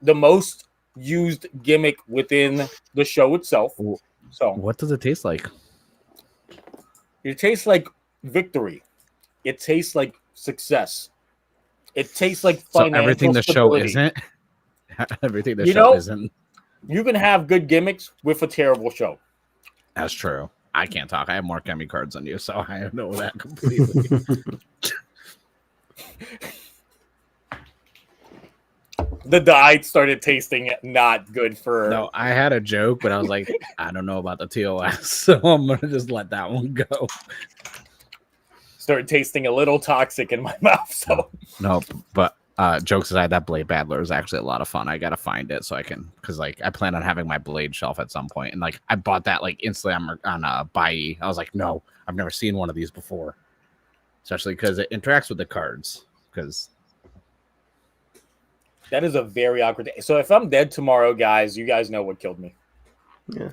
The most used gimmick within the show itself. So what does it taste like? It tastes like victory. It tastes like success. It tastes like financial everything the stability. Show isn't. Everything the show isn't. You can have good gimmicks with a terrible show. That's true. I can't talk. I have more Kemi cards than you, so I know that completely. The dye started tasting not good for... No, I had a joke, but I was like, I don't know about the TOS, so I'm going to just let that one go. Started tasting a little toxic in my mouth, so... No, but jokes aside, that Blade Battler is actually a lot of fun. I got to find it so I can... Because, like, I plan on having my Blade shelf at some point, and, like, I bought that, like, instantly on Buy. I was like, no, I've never seen one of these before. Especially because it interacts with the cards, because... That is a very awkward day. So if I'm dead tomorrow, guys, you guys know what killed me. Yeah.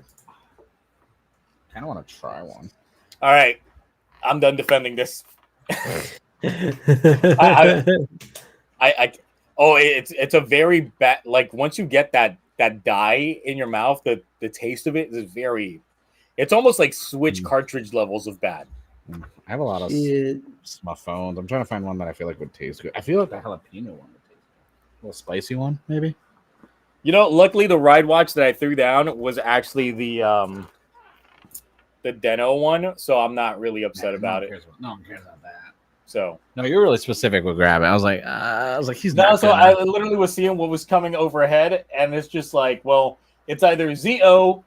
I kind of want to try one. All right. I'm done defending this. It's a very bad, like once you get that dye in your mouth, the taste of it is very, it's almost like Switch cartridge levels of bad. I have a lot of my phones. I'm trying to find one that I feel like would taste good. I feel like the jalapeno one. A little spicy one, maybe. You know, luckily the ride watch that I threw down was actually the Deno one, so I'm not really upset about it. No one cares about that. So no, you're really specific with grabbing. I was like, he's no. not. So I literally was seeing what was coming overhead, and it's just like, well, it's either ZO,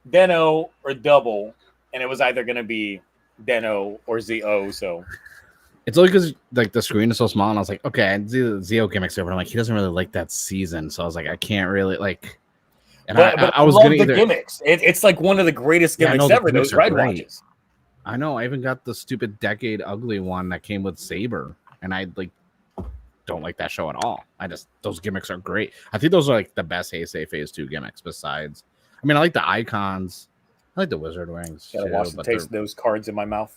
Deno, or double, and it was either going to be Deno or ZO. So it's only because like the screen is so small, and I was like, okay, I see the ZO gimmicks over. I'm like, he doesn't really like that season, so I was like, I can't really like. And but I was love gonna the gimmicks. It's like one of the greatest gimmicks ever. Those ride watches. I know. I even got the stupid Decade Ugly one that came with Saber, and I like don't like that show at all. Those gimmicks are great. I think those are like the best Heisei Phase 2 gimmicks. Besides, I mean, I like the icons. I like the Wizard Wings. Gotta watch the taste of those cards in my mouth.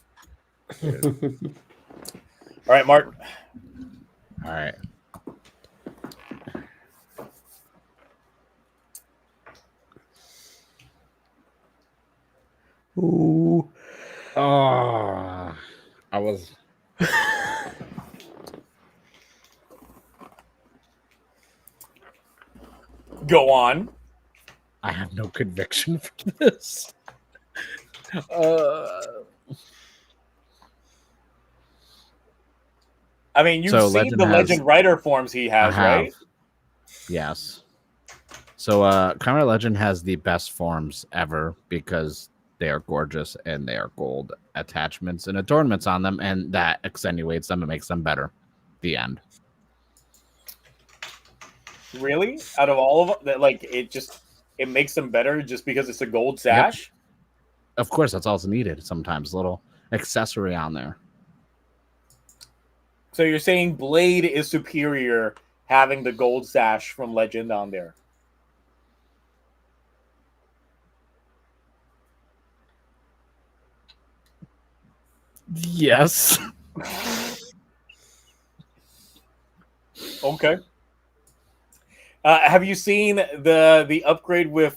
All right, Mark. All right. Ooh. Oh, I was. Go on. I have no conviction for this. I mean, you've seen the Legend Rider forms he has, right? Yes. So, Kamen Rider Legend has the best forms ever because they are gorgeous and they are gold attachments and adornments on them, and that accentuates them and makes them better. The end. Really? Out of all of them, that like it makes them better just because it's a gold sash? Yep. Of course, that's all it's needed. Sometimes a little accessory on there. So you're saying Blade is superior having the gold sash from Legend on there? Yes. Okay. Have you seen the upgrade with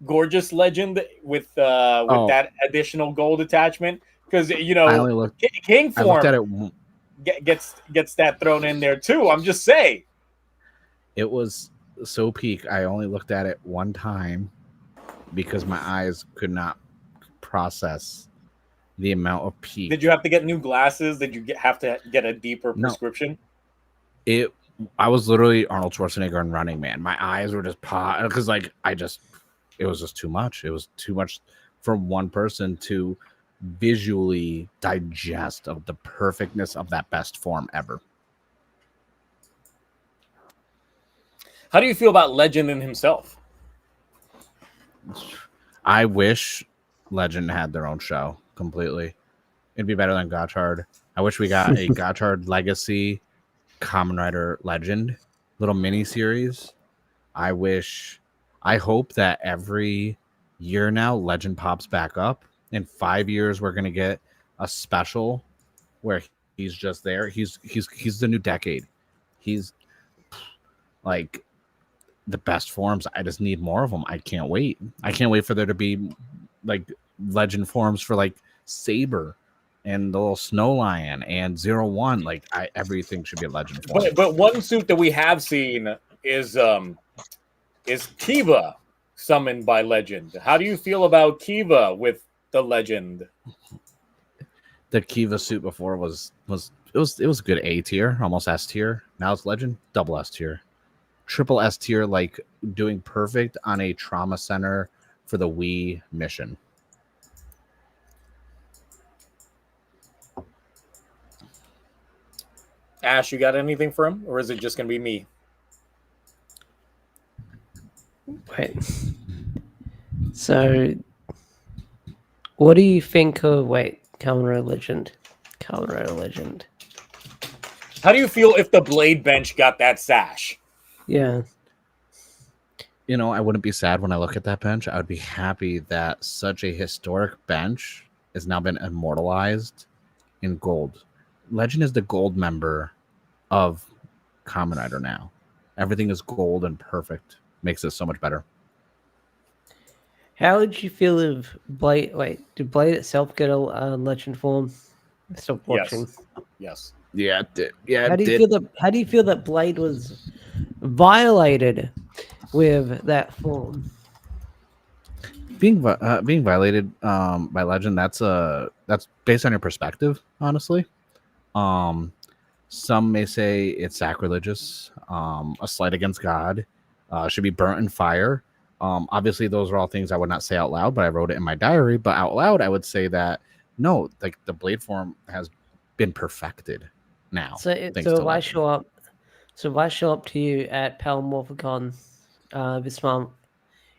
Gorgeous Legend with that additional gold attachment? Because King form gets that thrown in there too. I'm just saying. It was so peak. I only looked at it one time because my eyes could not process the amount of peak. Did you have to get new glasses? Did you have to get a deeper prescription? I was literally Arnold Schwarzenegger and Running Man. My eyes were just because it was just too much. It was too much for one person to visually digest of the perfectness of that best form ever. How do you feel about Legend in himself? I wish Legend had their own show completely. It'd be better than Gotchard. I wish we got a Gotchard Legacy Kamen Rider Legend little mini series. I hope that every year now Legend pops back up. In 5 years, we're gonna get a special where he's just there. He's the new Decade. He's like the best forms. I just need more of them. I can't wait. I can't wait for there to be like Legend forms for like Saber and the little Snow Lion and 01. Like everything should be a Legend form. But one suit that we have seen is Kiva summoned by Legend. How do you feel about Kiva with the Legend? The Kiva suit before was a good A tier, almost S tier. Now it's Legend, double S tier, triple S tier, like doing perfect on a trauma center for the Wii mission. Ash, you got anything for him, or is it just gonna be me? Wait. So, what do you think of Kamen Rider Legend? Kamen Rider Legend. How do you feel if the Blade bench got that sash? Yeah. You know, I wouldn't be sad when I look at that bench. I would be happy that such a historic bench has now been immortalized in gold. Legend is the gold member of Kamen Rider now. Everything is gold and perfect. Makes it so much better. How would you feel if Blade... Wait, did Blade itself get a Legend form? I stopped watching. Yes. Yeah, it did. Yeah, how do you feel that Blade was violated with that form? Being violated by Legend, that's based on your perspective, honestly. Some may say it's sacrilegious, a slight against God, should be burnt in fire. Obviously, those are all things I would not say out loud, but I wrote it in my diary. But out loud, I would say that no, like the blade form has been perfected now. So if I show up to you at Palmorphicon this month,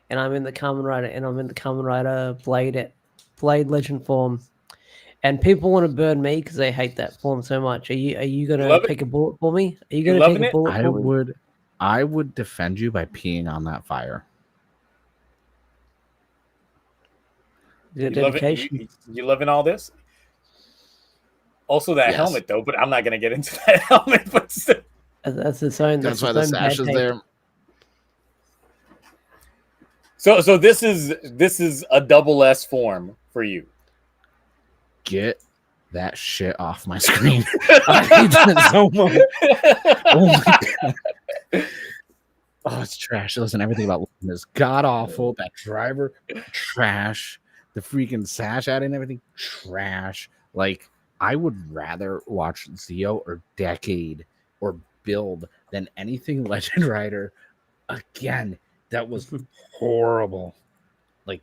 and I'm in the Kamen Rider, and I'm in the Kamen Rider Blade Legend form, and people want to burn me because they hate that form so much. Are you gonna take a bullet for me? Are you gonna take a bullet for me? I would defend you by peeing on that fire. Dedication. You loving all this? Also, that helmet though, but I'm not gonna get into that helmet. But that's its own. That's why the sash is there. So this is a double S form for you. Get that shit off my screen. I hate that so much. Oh my god. Oh, it's trash. Listen, everything about is god awful. That driver, trash. The freaking sash ad and everything, trash. Like, I would rather watch Zeo or Decade or Build than anything Legend Rider. Again, that was horrible. Like,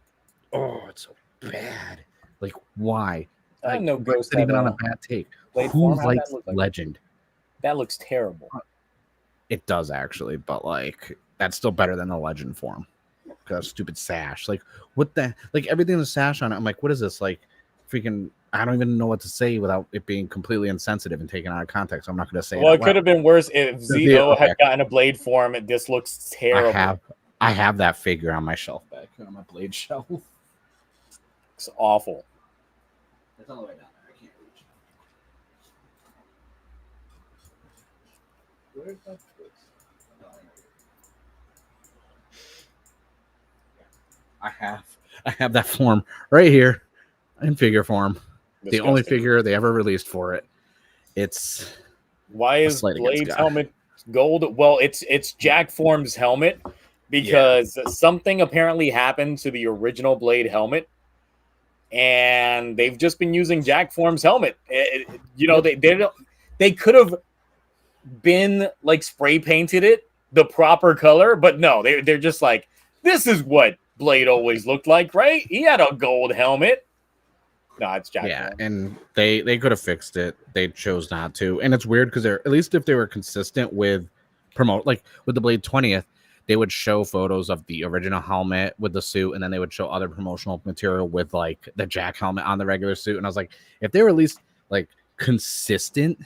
oh, it's so bad. Like, why? I don't know. Ghost even on a bad take. Who likes Legend? That looks terrible. It does actually, but like that's still better than the Legend form. Because stupid sash. Like, what the? Like everything in the sash on it. I'm like, what is this? Like, freaking. I don't even know what to say without it being completely insensitive and taken out of context. So I'm not going to say. Well, it could have been worse if Zeo had gotten a blade form. And this looks terrible. I have that figure on my shelf back on my blade shelf. It's awful. It's all the way down there. I can't reach. Where's that? I have that form right here in figure form. The only figure they ever released for it. It's why is Blade's helmet gold? Well, it's Jack Form's helmet because something apparently happened to the original Blade helmet, and they've just been using Jack Form's helmet. They could have been like spray painted it the proper color, but no, they're just like, this is what Blade always looked like, right? He had a gold helmet. No, it's Jack. Yeah, and they could have fixed it. They chose not to, and it's weird because they're, at least if they were consistent with like with the Blade 20th, they would show photos of the original helmet with the suit, and then they would show other promotional material with like the Jack helmet on the regular suit. And I was like, if they were at least like consistent,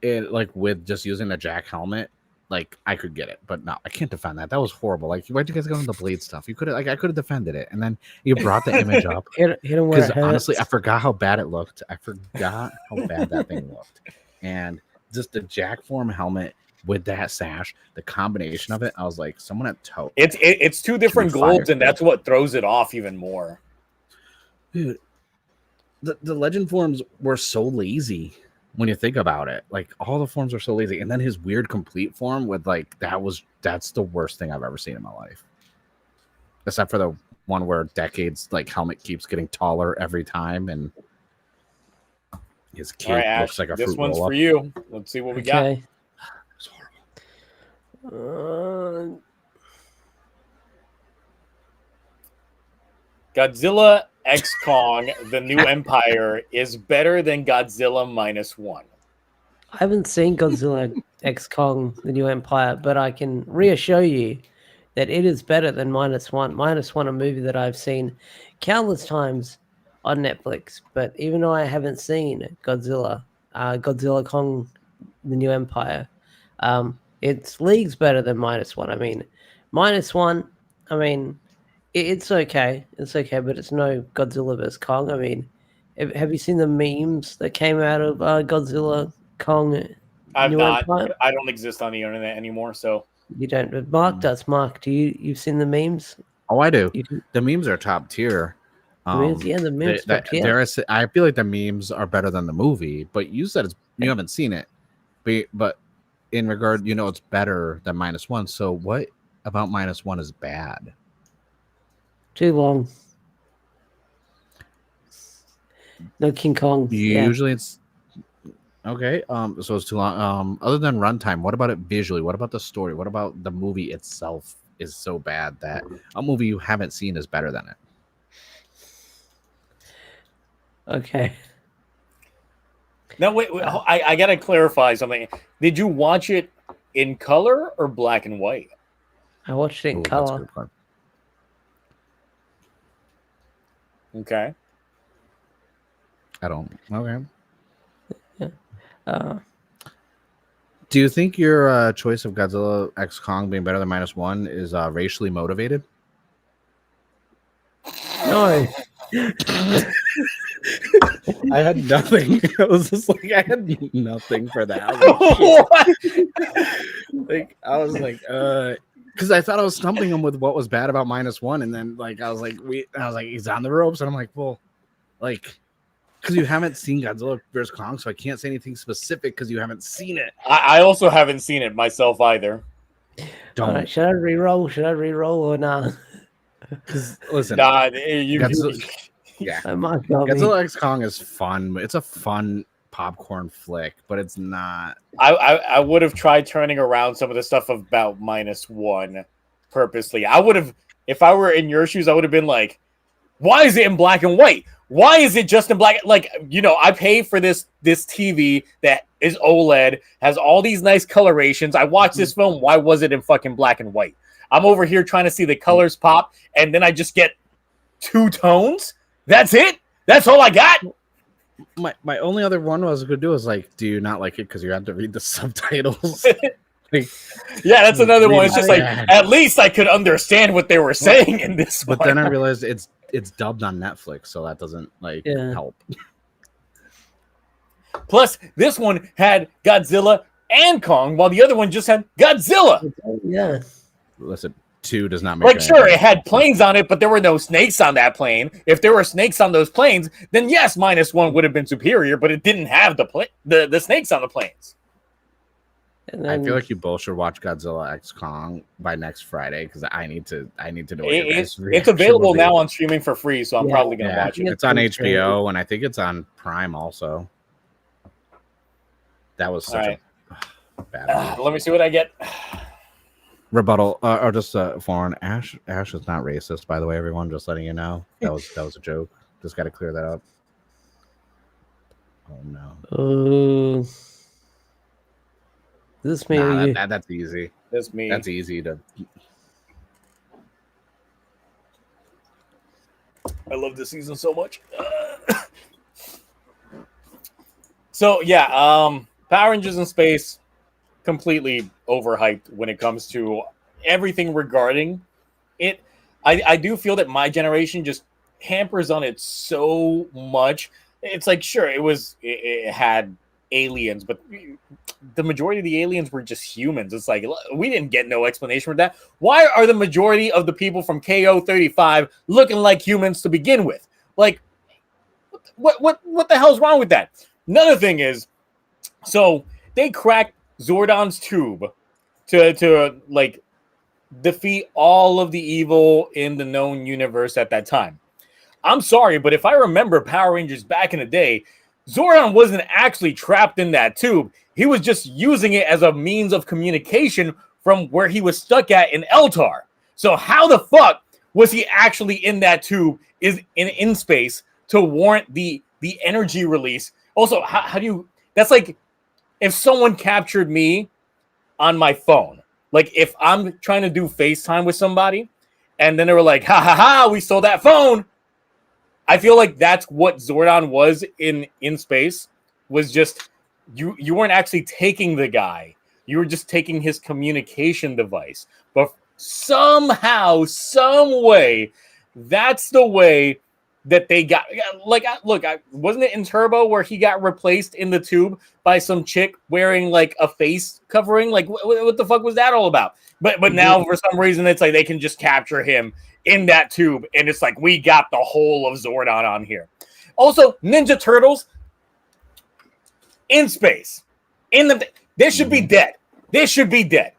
like with just using the Jack helmet, like I could get it, but no, I can't defend that. That was horrible. Like, why'd you guys go into the Blade stuff? You could have, like, I could have defended it, and then you brought the image up. Because honestly, I forgot how bad it looked. I forgot how bad that thing looked, and just the Jack Form helmet with that sash, the combination of it, I was like, someone at Toe. It's two different golds, and that's what throws it off even more. Dude, the Legend forms were so lazy. When you think about it, like all the forms are so lazy, and then his weird complete form with like that's the worst thing I've ever seen in my life. Except for the one where Decade's like helmet keeps getting taller every time, and his cape looks like a fruit roll-up. This one's for you. Let's see what we got. It's horrible. Godzilla X Kong, the New Empire, is better than Godzilla -1. I haven't seen Godzilla X Kong, the New Empire, but I can reassure you that it is better than -1. -1, a movie that I've seen countless times on Netflix. But even though I haven't seen Godzilla Kong, the New Empire, it's leagues better than -1. I mean, -1, I mean, it's okay. It's okay, but it's no Godzilla vs. Kong. I mean, have you seen the memes that came out of Godzilla Kong? I've not. Empire? I don't exist on the internet anymore, so you don't. But Mark does. Mark, you've seen the memes? Oh, I do. The memes are top tier. The memes top tier. I feel like the memes are better than the movie. But you said you haven't seen it, but in regard, it's better than -1. So what about -1 is bad? Too long. No King Kong. Usually it's Okay. So it's too long. Other than runtime, what about it visually? What about the story? What about the movie itself is so bad that a movie you haven't seen is better than it? Okay. Now wait, I gotta clarify something. Did you watch it in color or black and white? I watched it in color. Okay. I don't. Okay. Yeah. Do you think your choice of Godzilla X Kong being better than -1 is racially motivated? No. I had nothing. I was just like, I had nothing for that. I was like, because I thought I was stumping him with what was bad about -1, and then I was like, he's on the ropes, and I'm like, well, because you haven't seen Godzilla vs. Kong, so I can't say anything specific because you haven't seen it. I also haven't seen it myself either. Don't. Right, should I re-roll? Or not? Because listen, Godzilla, yeah, Godzilla X Kong is fun. It's a fun popcorn flick, but it's not. I would have tried turning around some of the stuff about -1 purposely. I would have, if I were in your shoes, I would have been like, why is it in black and white? Why is it just in black? I pay for this TV that is OLED, has all these nice colorations. I watched this film. Why was it in fucking black and white? I'm over here trying to see the colors pop, and then I just get 2 tones. That's it. That's all I got. My only other one I was going to do was do you not like it because you have to read the subtitles? Yeah, that's another one. It's just at least I could understand what they were saying in this one. But then I realized it's dubbed on Netflix, so that doesn't help. Plus, this one had Godzilla and Kong, while the other one just had Godzilla. Yeah. Listen, 2 does not make sure, it had planes on it, but there were no snakes on that plane. If there were snakes on those planes, then yes, -1 would have been superior, but it didn't have the snakes on the planes. And I feel like you both should watch Godzilla X Kong by next Friday because I need to know. It's available now on streaming for free, so I'm probably gonna watch it. It's on HBO and I think it's on Prime also. That was such a bad. Let me see what I get. Rebuttal or just foreign. Ash is not racist, by the way. Everyone, just letting you know that was a joke. Just got to clear that up. Oh no. This me? That's easy. That's me. That's easy to. I love this season so much. So yeah, Power Rangers in Space, completely overhyped when it comes to everything regarding it. I do feel that my generation just hampers on it so much. It's sure, it had aliens, but the majority of the aliens were just humans. It's we didn't get no explanation for that. Why are the majority of the people from KO35 looking like humans to begin with? What the hell's wrong with that? Another thing is, so they cracked Zordon's tube to defeat all of the evil in the known universe at that time. I'm sorry, but if I remember Power Rangers back in the day, Zordon wasn't actually trapped in that tube. He was just using it as a means of communication from where he was stuck at in Eltar. So how the fuck was he actually in that tube in space to warrant the energy release? Also, how do you... That's if someone captured me on my phone. If I'm trying to do FaceTime with somebody, and then they were like, ha ha ha, we stole that phone. I feel like that's what Zordon was in space, was just you weren't actually taking the guy. You were just taking his communication device. But somehow, some way, that's the way that they got. Wasn't it in Turbo where he got replaced in the tube by some chick wearing a face covering? What the fuck was that all about? But now for some reason it's they can just capture him in that tube, and it's we got the whole of Zordon on here. Also, Ninja Turtles in space. They should be dead. They should be dead.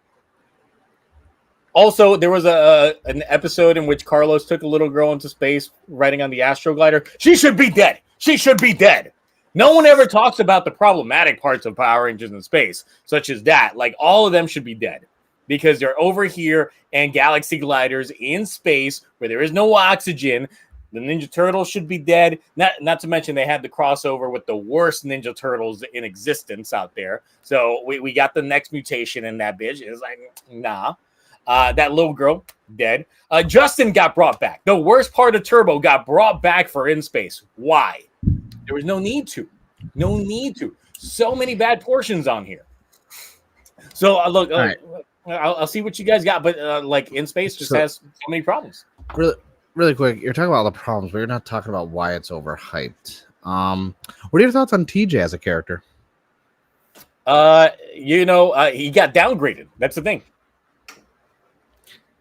Also, there was an episode in which Carlos took a little girl into space riding on the Astro Glider. She should be dead. She should be dead. No one ever talks about the problematic parts of Power Rangers in space, such as that. Like, all of them should be dead because they're over here and galaxy gliders in space where there is no oxygen. The Ninja Turtles should be dead. Not to mention they had the crossover with the worst Ninja Turtles in existence out there. So we got the next mutation in that bitch. It's like, nah. That little girl, dead. Justin got brought back. The worst part of Turbo got brought back for In Space. Why? There was no need to. No need to. So many bad portions on here. So look, right. I'll see what you guys got, but like In Space just has so many problems. Really quick, you're talking about all the problems, but you're not talking about why it's overhyped. What are your thoughts on TJ as a character? He got downgraded. That's the thing.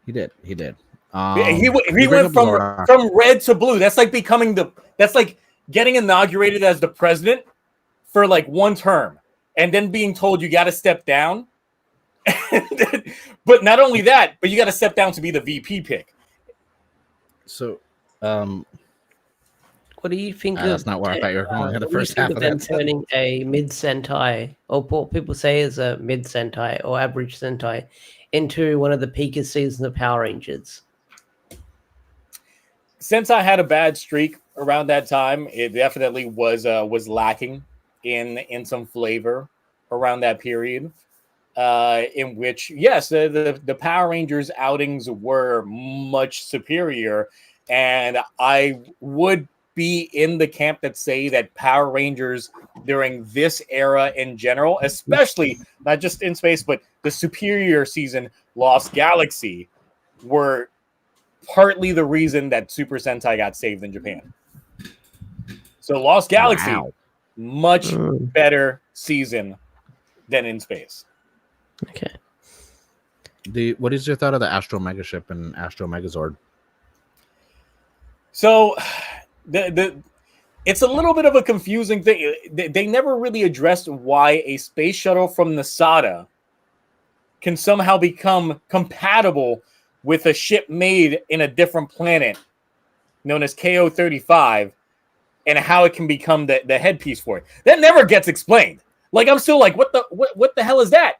He did. He went from red to blue. That's like that's like getting inaugurated as the president for like one term and then being told you got to step down. But not only that, but you got to step down to be the VP pick. So, what do you think of? That's not where I thought you were going in the first half of them turning a mid Sentai, or what people say is a mid Sentai or average Sentai, into one of the peakest seasons of Power Rangers? Sentai had a bad streak around that time. It definitely was lacking in some flavor around that period. In which, yes, the Power Rangers outings were much superior, and I would be in the camp that say that Power Rangers during this era in general, especially not just In Space, but the superior season Lost Galaxy, were partly the reason that Super Sentai got saved in Japan. So Lost Galaxy, much better season than In Space. Okay. What is your thought of the Astro Mega Ship and Astro Megazord? So, it's a little bit of a confusing thing. They never really addressed why a space shuttle from Nasada can somehow become compatible with a ship made in a different planet known as KO-35 and how it can become the headpiece for it. That never gets explained. Like, I'm still like, what the hell is that?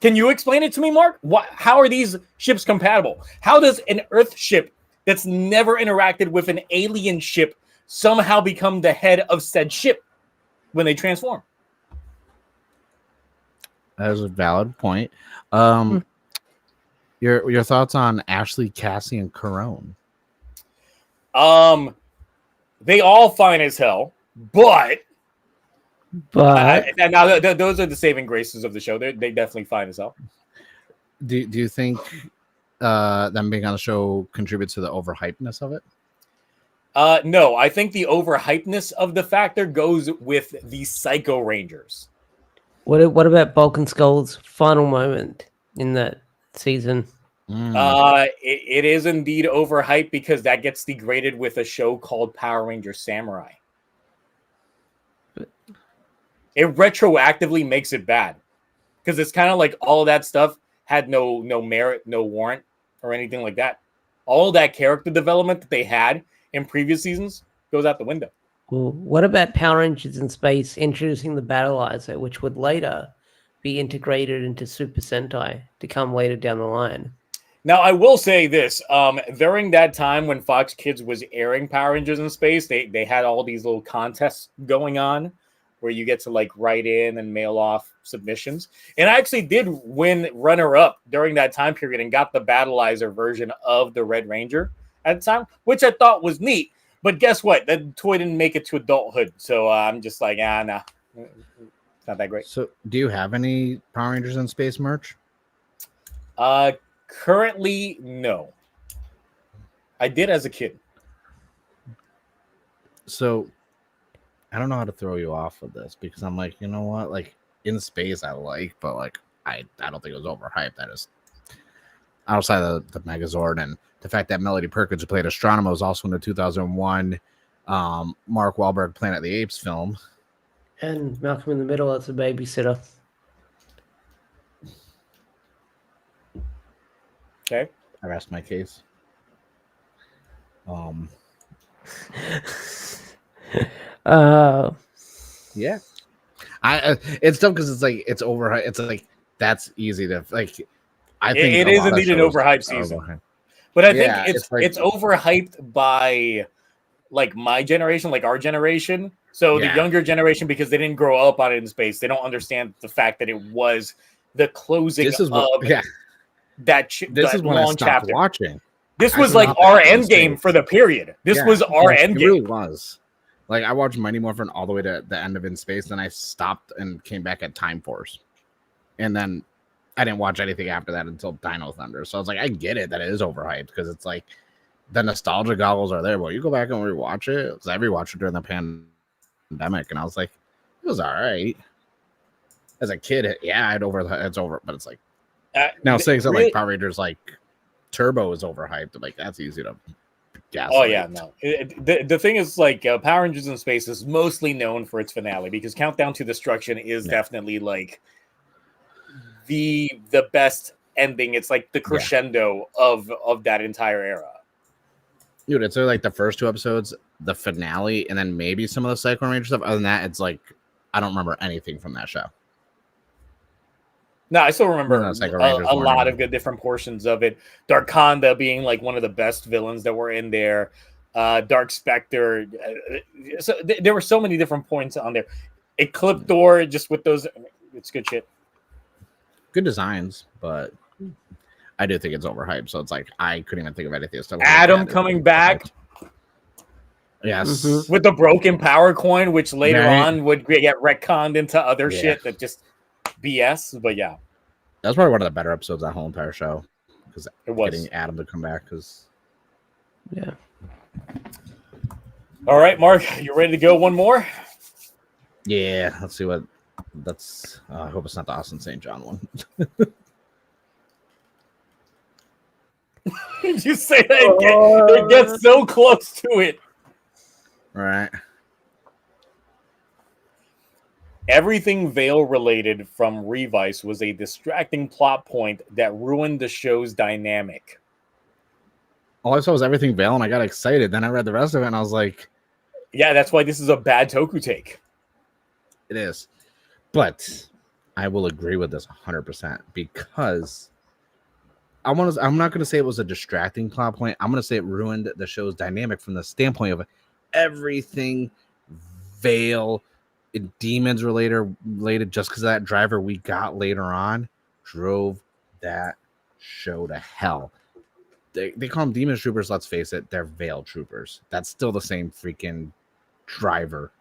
Can you explain it to me, Mark? How are these ships compatible? How does an Earth ship that's never interacted with an alien ship somehow become the head of said ship when they transform? That is a valid point. Your thoughts on Ashley, Cassie, and Corone? They all fine as hell, but now those are the saving graces of the show. They definitely fine as hell. Do you think them being on the show contributes to the overhypeness of it? No, I think the overhypeness of the factor goes with the Psycho Rangers. What about Bulk and Skull's final moment in that season? It is indeed overhyped because that gets degraded with a show called Power Ranger Samurai. It retroactively makes it bad because it's kind of like all that stuff had no merit, no warrant, or anything like that. All that character development that they had in previous seasons goes out the window. Well, what about Power Rangers in Space introducing the Battleizer, which would later be integrated into Super Sentai to come later down the line? Now, I will say this. During that time when Fox Kids was airing Power Rangers in Space, they had all these little contests going on where you get to like write in and mail off submissions. And I actually did win runner-up during that time period and got the Battleizer version of the Red Ranger at the time, which I thought was neat. But guess what? That toy didn't make it to adulthood. So I'm just like, nah. It's not that great. So do you have any Power Rangers in Space merch? Currently, no. I did as a kid. So I don't know how to throw you off of this because I'm like, you know what? Like In Space I like, but like I don't think it was overhyped. That is outside of the Megazord and the fact that Melody Perkins, who played Astronema, was also in the 2001 Mark Wahlberg Planet of the Apes film. And Malcolm in the Middle as a babysitter. Okay. I rest my case. Yeah. It's tough because it's like it's overhyped. It's like that's easy to like. I think it is indeed an overhyped season, but I think it's overhyped by like my generation, like our generation. So the younger generation, because they didn't grow up on it in space, they don't understand the fact that it was the closing of that this is when I stopped chapter. Watching. This was like our end game for the period. This was our end game. It really was. Like I watched Mighty Morphin all the way to the end of In Space, then I stopped and came back at Time Force, and then I didn't watch anything after that until Dino Thunder. So I was like, I get it that it is overhyped because it's like the nostalgia goggles are there. But you go back and rewatch it because I rewatched it during the pandemic, and I was like, it was all right. As a kid, it's over, but it's like now saying something like Power Rangers like Turbo is overhyped. Like that's easy to guess. Oh yeah, no. The thing is like Power Rangers in Space is mostly known for its finale because Countdown to Destruction is definitely like the best ending. It's like the crescendo of that entire era. Dude, it's like the first 2 episodes, the finale, and then maybe some of the Cyclone Ranger stuff. Other than that, it's like I don't remember anything from that show. No, I still remember a lot of good different portions of it. Darkonda being like one of the best villains that were in there. Dark Spectre. So there were so many different points on there. Ecliptor, just with those, it's good shit. Good designs, but I do think it's overhyped. So it's like I couldn't even think of anything. Adam coming back. Yes. With the broken power coin, which later on would get retconned into other shit that just BS. But yeah. That's probably one of the better episodes of that whole entire show. Because it was getting Adam to come back. Yeah. All right, Mark, you ready to go one more? Yeah, let's see what that's. I hope it's not the Austin St. John one. You say that it gets so close to it. All right. Everything Vale related from Revis was a distracting plot point that ruined the show's dynamic. All I saw was everything Vale, and I got excited. Then I read the rest of it, and I was like, "Yeah, that's why this is a bad Toku take." It is, but I will agree with this 100% because I'm not going to say it was a distracting plot point. I'm going to say it ruined the show's dynamic from the standpoint of everything Vale. Demons related just because of that driver we got later on drove that show to hell. They call them Demon Troopers. Let's face it, they're Veil Troopers. That's still the same freaking driver,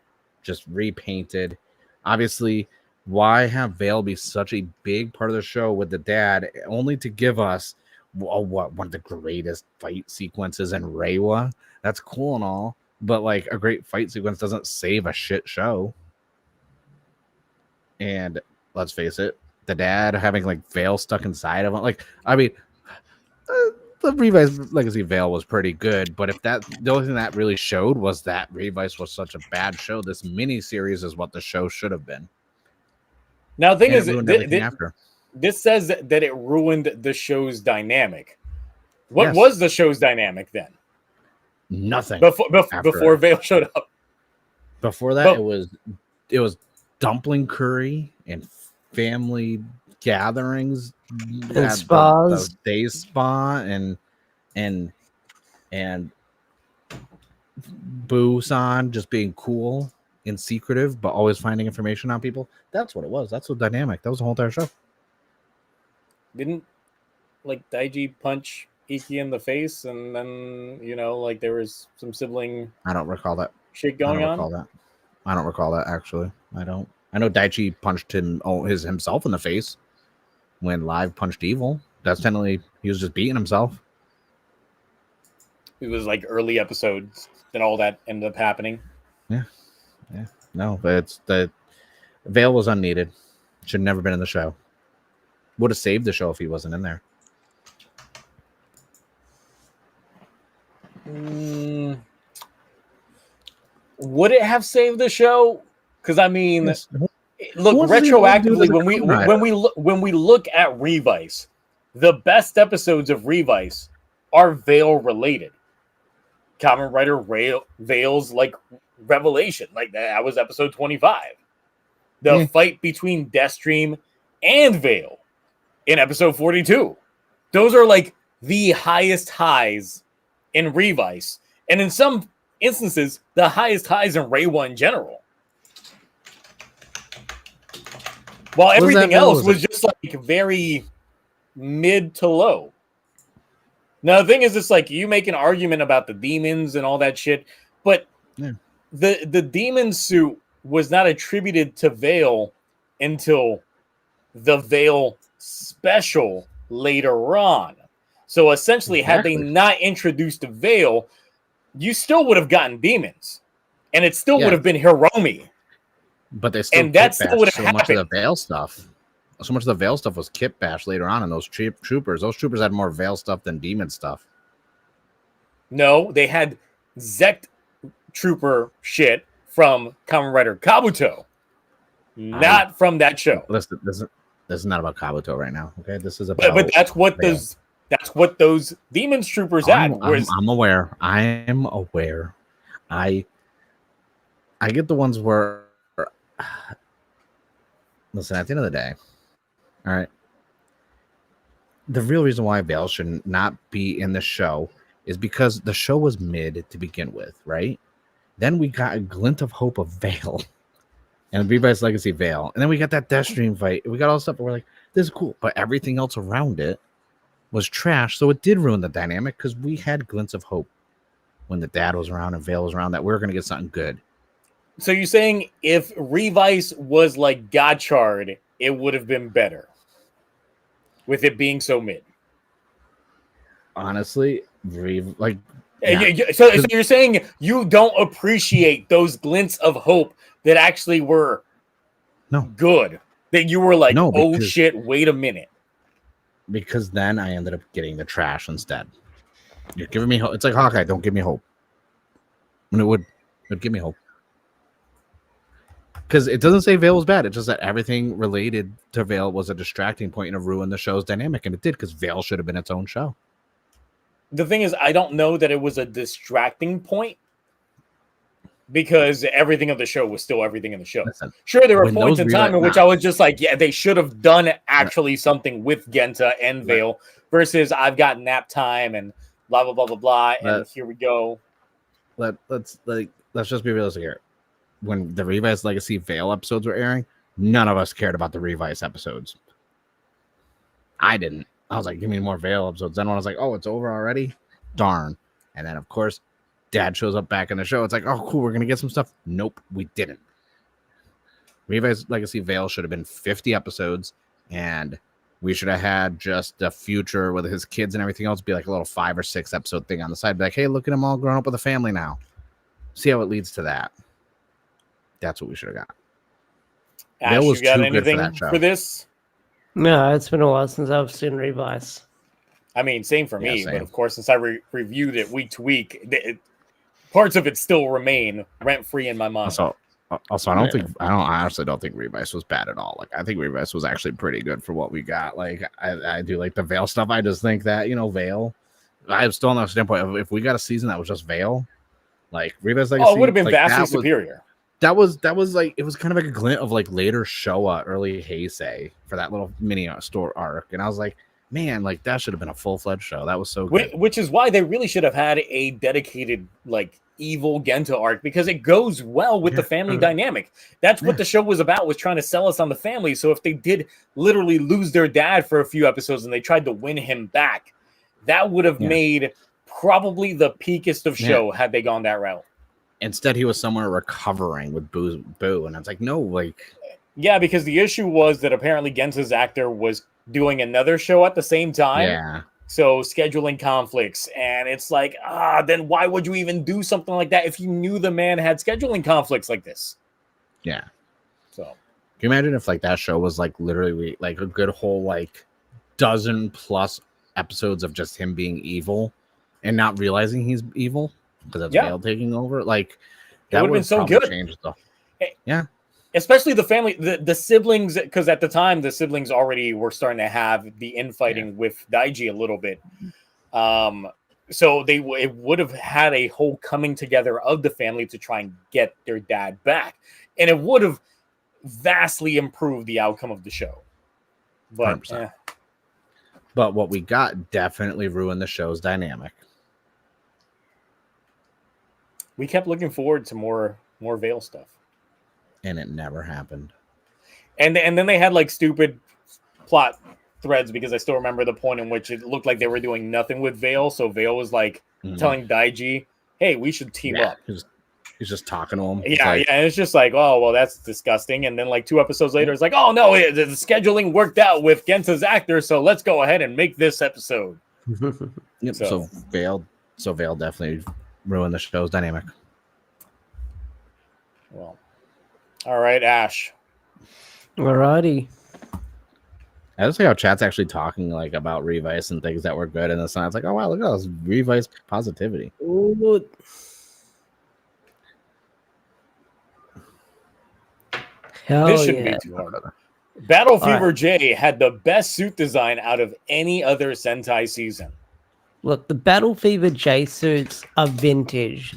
just repainted. Obviously, why have Veil be such a big part of the show with the dad, only to give us one of the greatest fight sequences in Reiwa? That's cool and all, but like a great fight sequence doesn't save a shit show. And let's face it, the dad having like Veil stuck inside of him. Like, I mean, the Revis Legacy Veil was pretty good, but if the only thing that really showed was that Revis was such a bad show, this mini series is what the show should have been. Now, the thing is, this says that it ruined the show's dynamic. What was the show's dynamic then? Nothing. Before Veil showed up. Before that, it was dumpling curry and family gatherings and spas, the day spa and Boo-san just being cool and secretive, but always finding information on people. That's what it was. That's the dynamic. That was the whole entire show. Didn't like Daiji punch Iki in the face, and then like there was some sibling. I don't recall that shit going on. I don't recall that actually. I don't. I know Daichi punched himself in the face when Live punched Evil. That's technically he was just beating himself. It was like early episodes that all that ended up happening. Yeah. No, but it's the Veil was unneeded. Should have never been in the show. Would have saved the show if he wasn't in there. Would it have saved the show? Because I mean, look, retroactively, when we look at Revis, the best episodes of Revis are Veil related. Kamen Rider Veil's like revelation. Like that was episode 25. The fight between Deathstream and Vale in episode 42. Those are like the highest highs in Revis, and in some instances, the highest highs in Reiwa in general. While everything else was just like very mid to low. Now, the thing is, it's like you make an argument about the demons and all that shit, but the demon suit was not attributed to Vale until the Vale special later on. So essentially, had they not introduced Vale, you still would have gotten demons, and it still would have been Hiromi. But they still that still would have so much of the Vale stuff. So much of the Vale stuff was kit bash later on in those troopers. Those troopers had more Vale stuff than demon stuff. No, they had Zect trooper shit from Kamen Rider Kabuto, not from that show. Listen, this is not about Kabuto right now. Okay, this is about. But that's what those demons troopers had. I'm aware. I am aware. I get the ones where. Listen, at the end of the day, all right. The real reason why Vale should not be in the show is because the show was mid to begin with, right? Then we got a glint of hope of Vale and Revis Legacy Vale. And then we got that Deathstream fight. We got all the stuff. We're like, this is cool. But everything else around it was trash. So it did ruin the dynamic because we had glints of hope when the dad was around and Vale was around that we were going to get something good. So you're saying if Revis was like Gotchard, it would have been better with it being so mid? Honestly, so you're saying you don't appreciate those glints of hope that actually were good? That you were like, oh shit, wait a minute. Because then I ended up getting the trash instead. You're giving me hope. It's like Hawkeye, don't give me hope. And it would give me hope. Because it doesn't say Vale was bad. It's just that everything related to Vale was a distracting point and it ruined the show's dynamic. And it did, because Vale should have been its own show. The thing is, I don't know that it was a distracting point because everything of the show was still everything in the show. Listen, sure, there were points in time in which I was just like, yeah, they should have done actually something with Genta and Vale versus I've got nap time and blah, blah, blah, blah, blah. And here we go. Let's just be realistic here. When the Revis Legacy Vale episodes were airing, none of us cared about the Revis episodes. I didn't. I was like, give me more Vale episodes. Then when I was like, oh, it's over already? Darn. And then, of course, Dad shows up back in the show. It's like, oh, cool, we're going to get some stuff. Nope, we didn't. Revis Legacy Vale should have been 50 episodes, and we should have had just the future with his kids and everything else be like a little 5 or 6 episode thing on the side. Be like, hey, look at him all grown up with a family now. See how it leads to that. That's what we should have got. Ash, was you got anything for this? No, it's been a while since I've seen Revis. I mean, same for me, but of course, since I reviewed it week to week, parts of it still remain rent-free in my mind. Also, I honestly don't think Revis was bad at all. Like, I think Revis was actually pretty good for what we got. Like, I do like the Vale stuff. I just think that, Vale, I'm still on that standpoint. If we got a season that was just Vale, like Revis Legacy, it would have been vastly superior. That was like, it was kind of like a glint of like later Showa, early Heisei for that little mini store arc. And I was like, man, like that should have been a full-fledged show. That was so good. Which is why they really should have had a dedicated like evil Genta arc, because it goes well with the family dynamic. That's what the show was about, was trying to sell us on the family. So if they did literally lose their dad for a few episodes and they tried to win him back, that would have made probably the peakest of show had they gone that route. Instead, he was somewhere recovering with Boo, and I was like, no, like... Yeah, because the issue was that apparently Genta's actor was doing another show at the same time. Yeah. So scheduling conflicts, and it's like, then why would you even do something like that if you knew the man had scheduling conflicts like this? Yeah. So... Can you imagine if like that show was like literally like a good whole like dozen plus episodes of just him being evil and not realizing he's evil? Because that's Vale taking over. Like, that would have been so good. Yeah. Especially the family, the siblings, because at the time, the siblings already were starting to have the infighting with Daiji a little bit. So it would have had a whole coming together of the family to try and get their dad back, and it would have vastly improved the outcome of the show. But but what we got definitely ruined the show's dynamic. We kept looking forward to more Veil stuff, and it never happened. And then they had like stupid plot threads, because I still remember the point in which it looked like they were doing nothing with Veil. So Veil was like telling Daiji, "Hey, we should team up." He's just talking to him. Yeah, and it's just like, oh, well, that's disgusting. And then like 2 episodes later, it's like, oh no, the scheduling worked out with Gensa's actor, so let's go ahead and make this episode. Yep. So Veil definitely ruined the show's dynamic. Well, all right, Ash. Alrighty. I just like how chat's actually talking like about Revis and things that were good, and it's like, oh wow, look at all this Revis positivity. Ooh. This shouldn't be too hard. Battle Fever J had the best suit design out of any other Sentai season. Look, the Battle Fever J suits are vintage.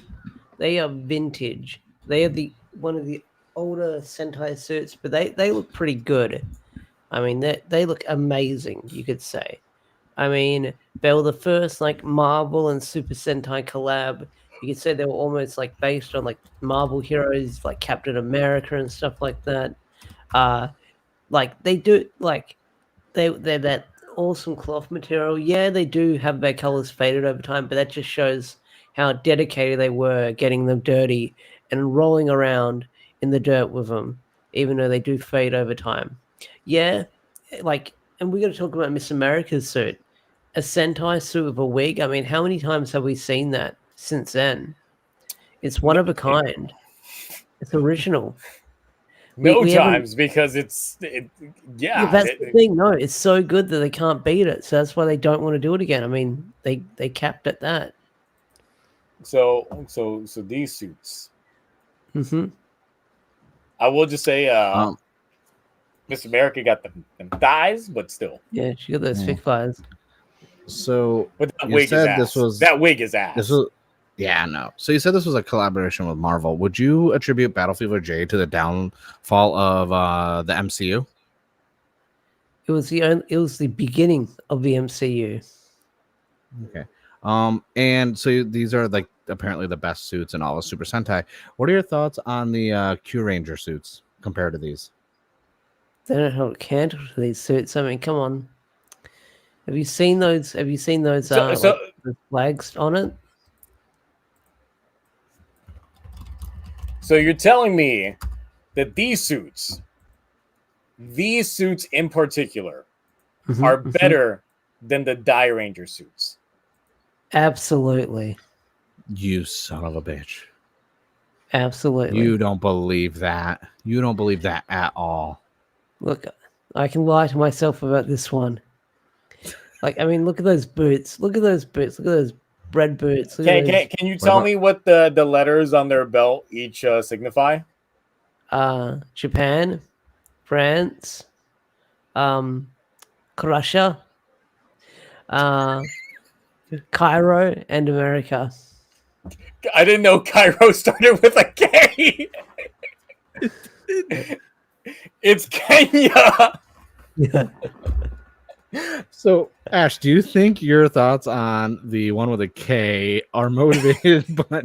They are vintage. They are one of the older Sentai suits, but they look pretty good. I mean, they look amazing, you could say. I mean, they were the first like Marvel and Super Sentai collab. You could say they were almost like based on like Marvel heroes like Captain America and stuff like that. Like they do, like they're that awesome cloth material. Yeah, they do have their colors faded over time, but that just shows how dedicated they were getting them dirty and rolling around in the dirt with them, even though they do fade over time. Yeah, like, and we're going to talk about Miss America's suit. A Sentai suit with a wig. I mean, how many times have we seen that since then? It's one of a kind. It's original. No times, because that's the thing. No, it's so good that they can't beat it. So that's why they don't want to do it again. I mean, they capped at that. So these suits. Mm-hmm. I will just say, Miss America got them thighs, but still. Yeah, she got those thick thighs. So but that wig is ass. That wig is ass. No. So you said this was a collaboration with Marvel. Would you attribute Battle Fever J to the downfall of the MCU? It was the beginning of the MCU. Okay. And so these are like apparently the best suits in all of Super Sentai. What are your thoughts on the Q Ranger suits compared to these? They don't hold a candle to these suits. I mean, come on. Have you seen those? The flags on it? So you're telling me that these suits in particular, are better than the Die Ranger suits? Absolutely. You son of a bitch. Absolutely. You don't believe that. You don't believe that at all. Look, I can lie to myself about this one. Like, I mean, look at those boots. Look at those bread boots. Can you tell me what the letters on their belt each signify? Japan, France, Russia, Cairo, and America. I didn't know Cairo started with a K. It's Kenya. Yeah. So, Ash, do you think your thoughts on the one with a K are motivated by...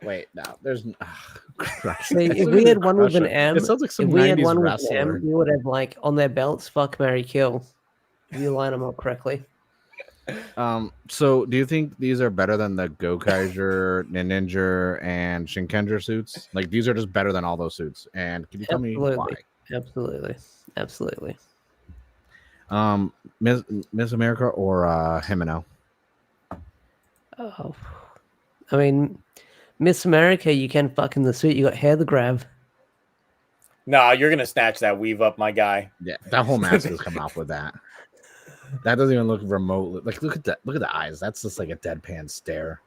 wait, no, there's... See, if we had one with an M, it sounds like some if we had 90s one with wrestler. an M, we would have, like, on their belts, fuck, marry, kill. If you line them up correctly. So do you think these are better than the Gokaiger, Ninja, and Shinkenger suits? Like, these are just better than all those suits. And can you tell me why? Absolutely. Miss America or Himeno? Oh, I mean, Miss America, you can fuck in the suit. You got hair to grab. Nah, you're gonna snatch that weave up, my guy. Yeah, that whole mask has come off with that. That doesn't even look remotely like. Look at that. Look at the eyes. That's just like a deadpan stare.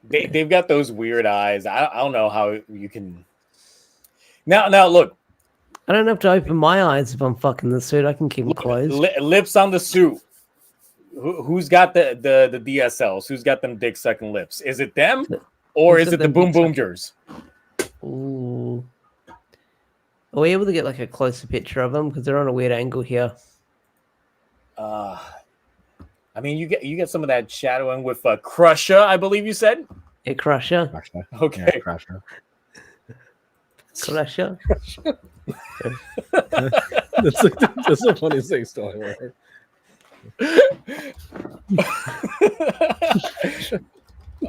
They've got those weird eyes. I don't know how you can. Now look. I don't have to open my eyes if I'm fucking the suit. I can keep them closed. Lips on the suit. Who's got the DSLs? Who's got them dick sucking lips? Is it them, or is it the Boom Boomers? Ooh. Are we able to get like a closer picture of them because they're on a weird angle here? I mean, you get some of that shadowing with Crusher, I believe you said. Yeah, Crusher. Okay, yeah, Crusher. Crusher. That's the funniest thing still ever.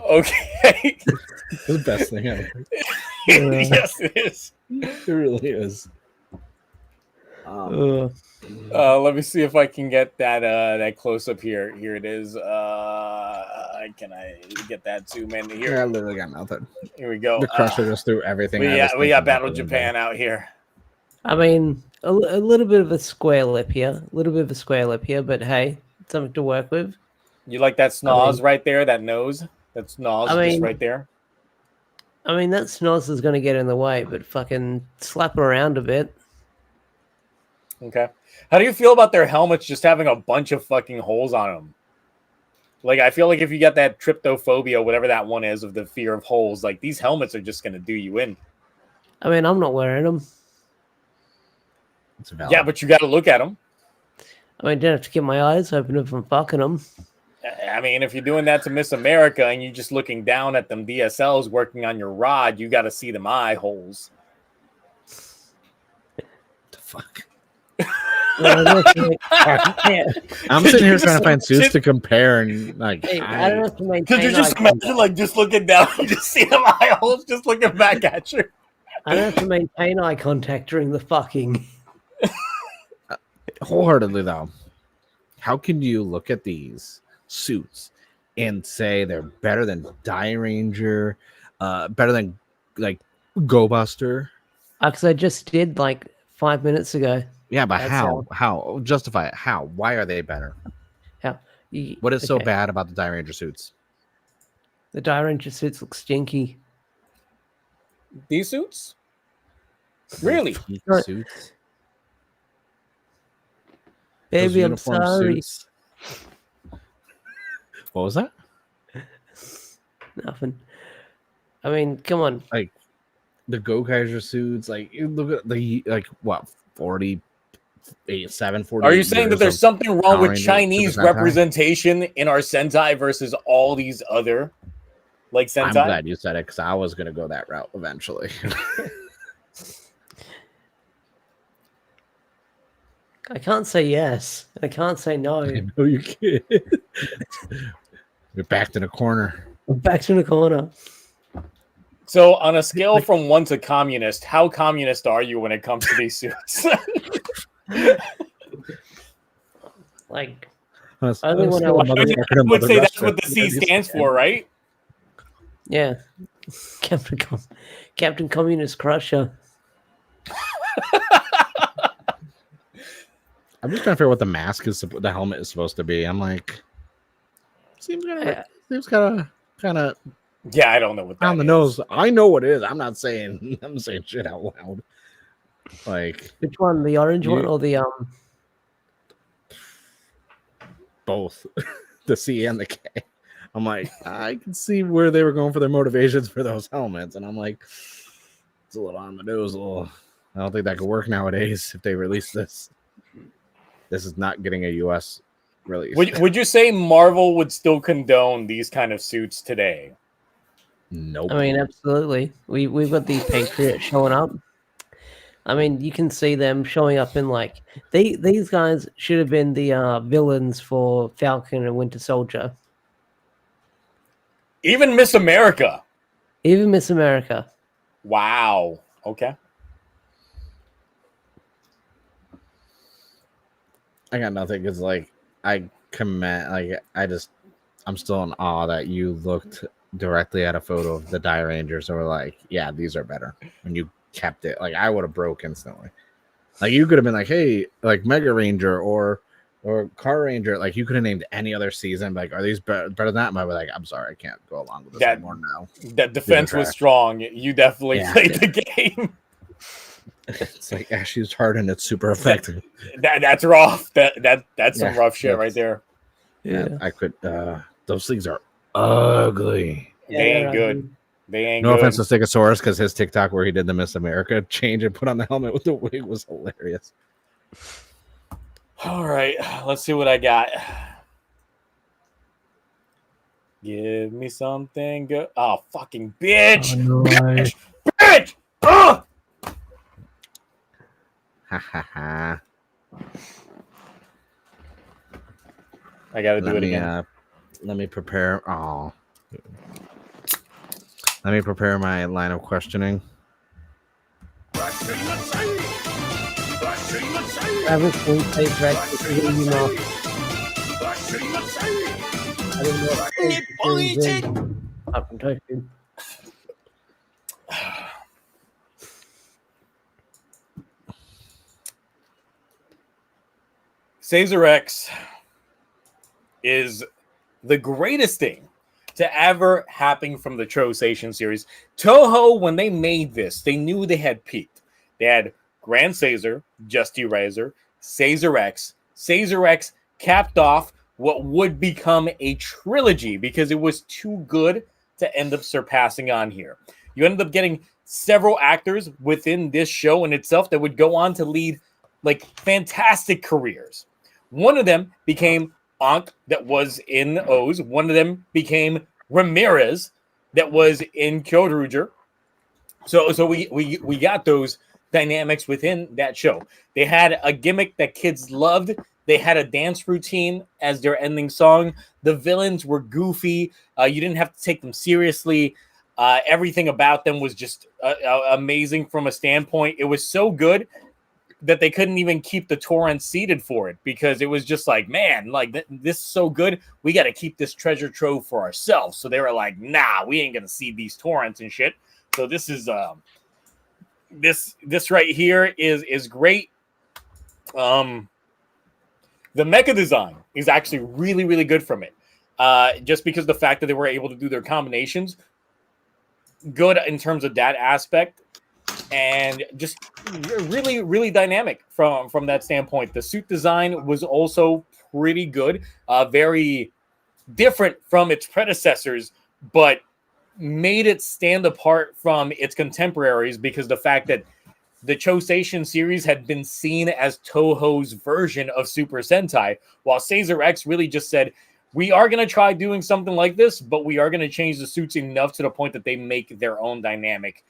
Okay. The best thing ever. Yes, it is. It really is. Let me see if I can get that close up here. Here it is. Can I get that zoom in here? Yeah, I literally got nothing. Here we go. The Crusher just threw everything. We got Battle Japan out here. I mean, a little bit of a square lip here. But hey, something to work with. You like that snoz right there? That nose? That snoz just right there? I mean, that snoz is going to get in the way, but fucking slap around a bit. Okay. How do you feel about their helmets just having a bunch of fucking holes on them? Like, I feel like if you got that tryptophobia, whatever that one is, of the fear of holes, like, these helmets are just going to do you in. I mean, I'm not wearing them. Yeah, but you got to look at them. I mean, I don't have to keep my eyes open if I'm fucking them. I mean, if you're doing that to Miss America and you're just looking down at them DSLs working on your rod, you got to see them eye holes. The fuck? I'm sitting here trying to find suits to compare and like. Hey, I don't have to maintain. Could you just imagine, like, just looking down, you just see them eye holes, just looking back at you? I don't have to maintain eye contact during the fucking. Wholeheartedly, though, how can you look at these suits and say they're better than Die Ranger, better than like Go Buster? Because I just did like 5 minutes ago. Yeah, but how justify it? How? Why are they better? How? What is so bad about the Die Ranger suits? The Die Ranger suits look stinky. These suits? Really? Suits? Baby, I'm sorry. Suits. What was that? Nothing. I mean, come on. Like the Gokaiser suits, like you look at the like what 48. Are you saying that there's something wrong with Chinese representation in our Sentai versus all these other like Sentai? I'm glad you said it because I was gonna go that route eventually. I can't say yes. I can't say no. No, you can't. You're backed in a corner. I'm back in the corner. So, on a scale from 1 to communist, how communist are you when it comes to these suits? Like, I would say that's what the C stands for, right? Yeah, Captain Communist Crusher. I'm just trying to figure out what the mask is, the helmet is supposed to be. I'm like, seems kind of. Yeah, I don't know what that on the nose. I know what it is. I'm saying shit out loud. Like, which one? The orange one or the both, the C and the K. I'm like, I can see where they were going for their motivations for those helmets, and I'm like, it's a little on the nose. A little. I don't think that could work nowadays if they release this. This is not getting a U.S. release. Would you say Marvel would still condone these kind of suits today? Nope. I mean, absolutely. We've got the Patriot showing up. I mean, you can see them showing up in like these guys should have been the villains for Falcon and Winter Soldier. Even Miss America. Even Miss America. Wow. Okay. I got nothing because like I'm still in awe that you looked directly at a photo of the Die Rangers and were like, yeah, these are better. And you kept it. Like I would have broke instantly. Like you could have been like, hey, like Mega Ranger or Car Ranger. Like you could have named any other season. Like, are these better than that? And I was like, I'm sorry, I can't go along with this anymore now. That defense was strong. You definitely played the game. It's like Ash used hard and it's super effective. That's rough. That's some rough shit right there. Yeah, I could. Those things are ugly. Yeah, they ain't good. They ain't no good. offense to Stegosaurus, because his TikTok where he did the Miss America change and put on the helmet with the wig was hilarious. All right, let's see what I got. Give me something good. Oh, fucking bitch! Oh, no. Bitch! Oh! Ha ha ha. I gotta do it again. Let me prepare. Oh, let me prepare my line of questioning. I haven't seen Tape Rex. I don't know what up from Toku. Caesar X is the greatest thing to ever happen from the Trousation series. Toho, when they made this, they knew they had peaked. They had Grand Caesar, Just Eraser, Caesar X. Caesar X capped off what would become a trilogy because it was too good to end up surpassing on here. You ended up getting several actors within this show in itself that would go on to lead like fantastic careers. One of them became Ankh, that was in O's. One of them became Ramirez, that was in Kyoruger. So we got those dynamics within that show. They had a gimmick that kids loved. They had a dance routine as their ending song. The villains were goofy. You didn't have to take them seriously. Everything about them was just amazing from a standpoint. It was so good that they couldn't even keep the torrent seated for it because it was just like, man, like this is so good. We got to keep this treasure trove for ourselves. So they were like, nah, we ain't going to see these torrents and shit. So this is this right here is great. The mecha design is actually really, really good from it. Just because the fact that they were able to do their combinations, good in terms of that aspect, and just really, really dynamic from that standpoint. The suit design was also pretty good, very different from its predecessors, but made it stand apart from its contemporaries because the fact that the Chosation series had been seen as Toho's version of Super Sentai, while Caesar X really just said, we are going to try doing something like this, but we are going to change the suits enough to the point that they make their own dynamic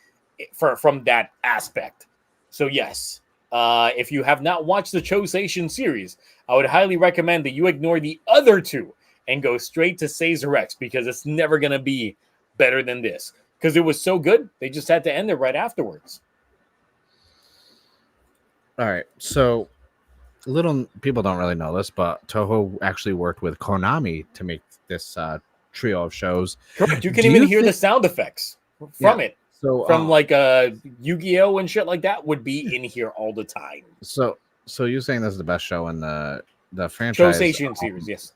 from that aspect. So yes, if you have not watched the Chosation series, I would highly recommend that you ignore the other two and go straight to Caesar X because it's never going to be better than this because it was so good. They just had to end it right afterwards. All right, so little people don't really know this, but Toho actually worked with Konami to make this trio of shows. Correct. You can even hear the sound effects from it. So from like Yu-Gi-Oh and shit like that would be in here all the time. So you're saying this is the best show in the franchise Chosation series, yes.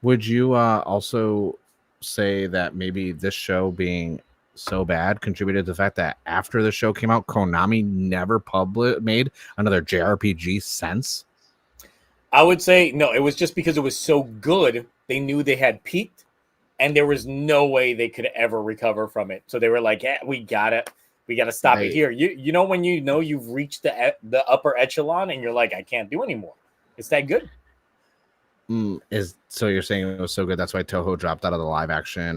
Would you also say that maybe this show being so bad contributed to the fact that after the show came out, Konami never made another JRPG since? I would say no. It was just because it was so good. They knew they had peaked, and there was no way they could ever recover from it. So they were like, "Yeah, we gotta stop it here." You know when you know you've reached the upper echelon, and you're like, "I can't do anymore." It's that good. So you're saying it was so good that's why Toho dropped out of the live action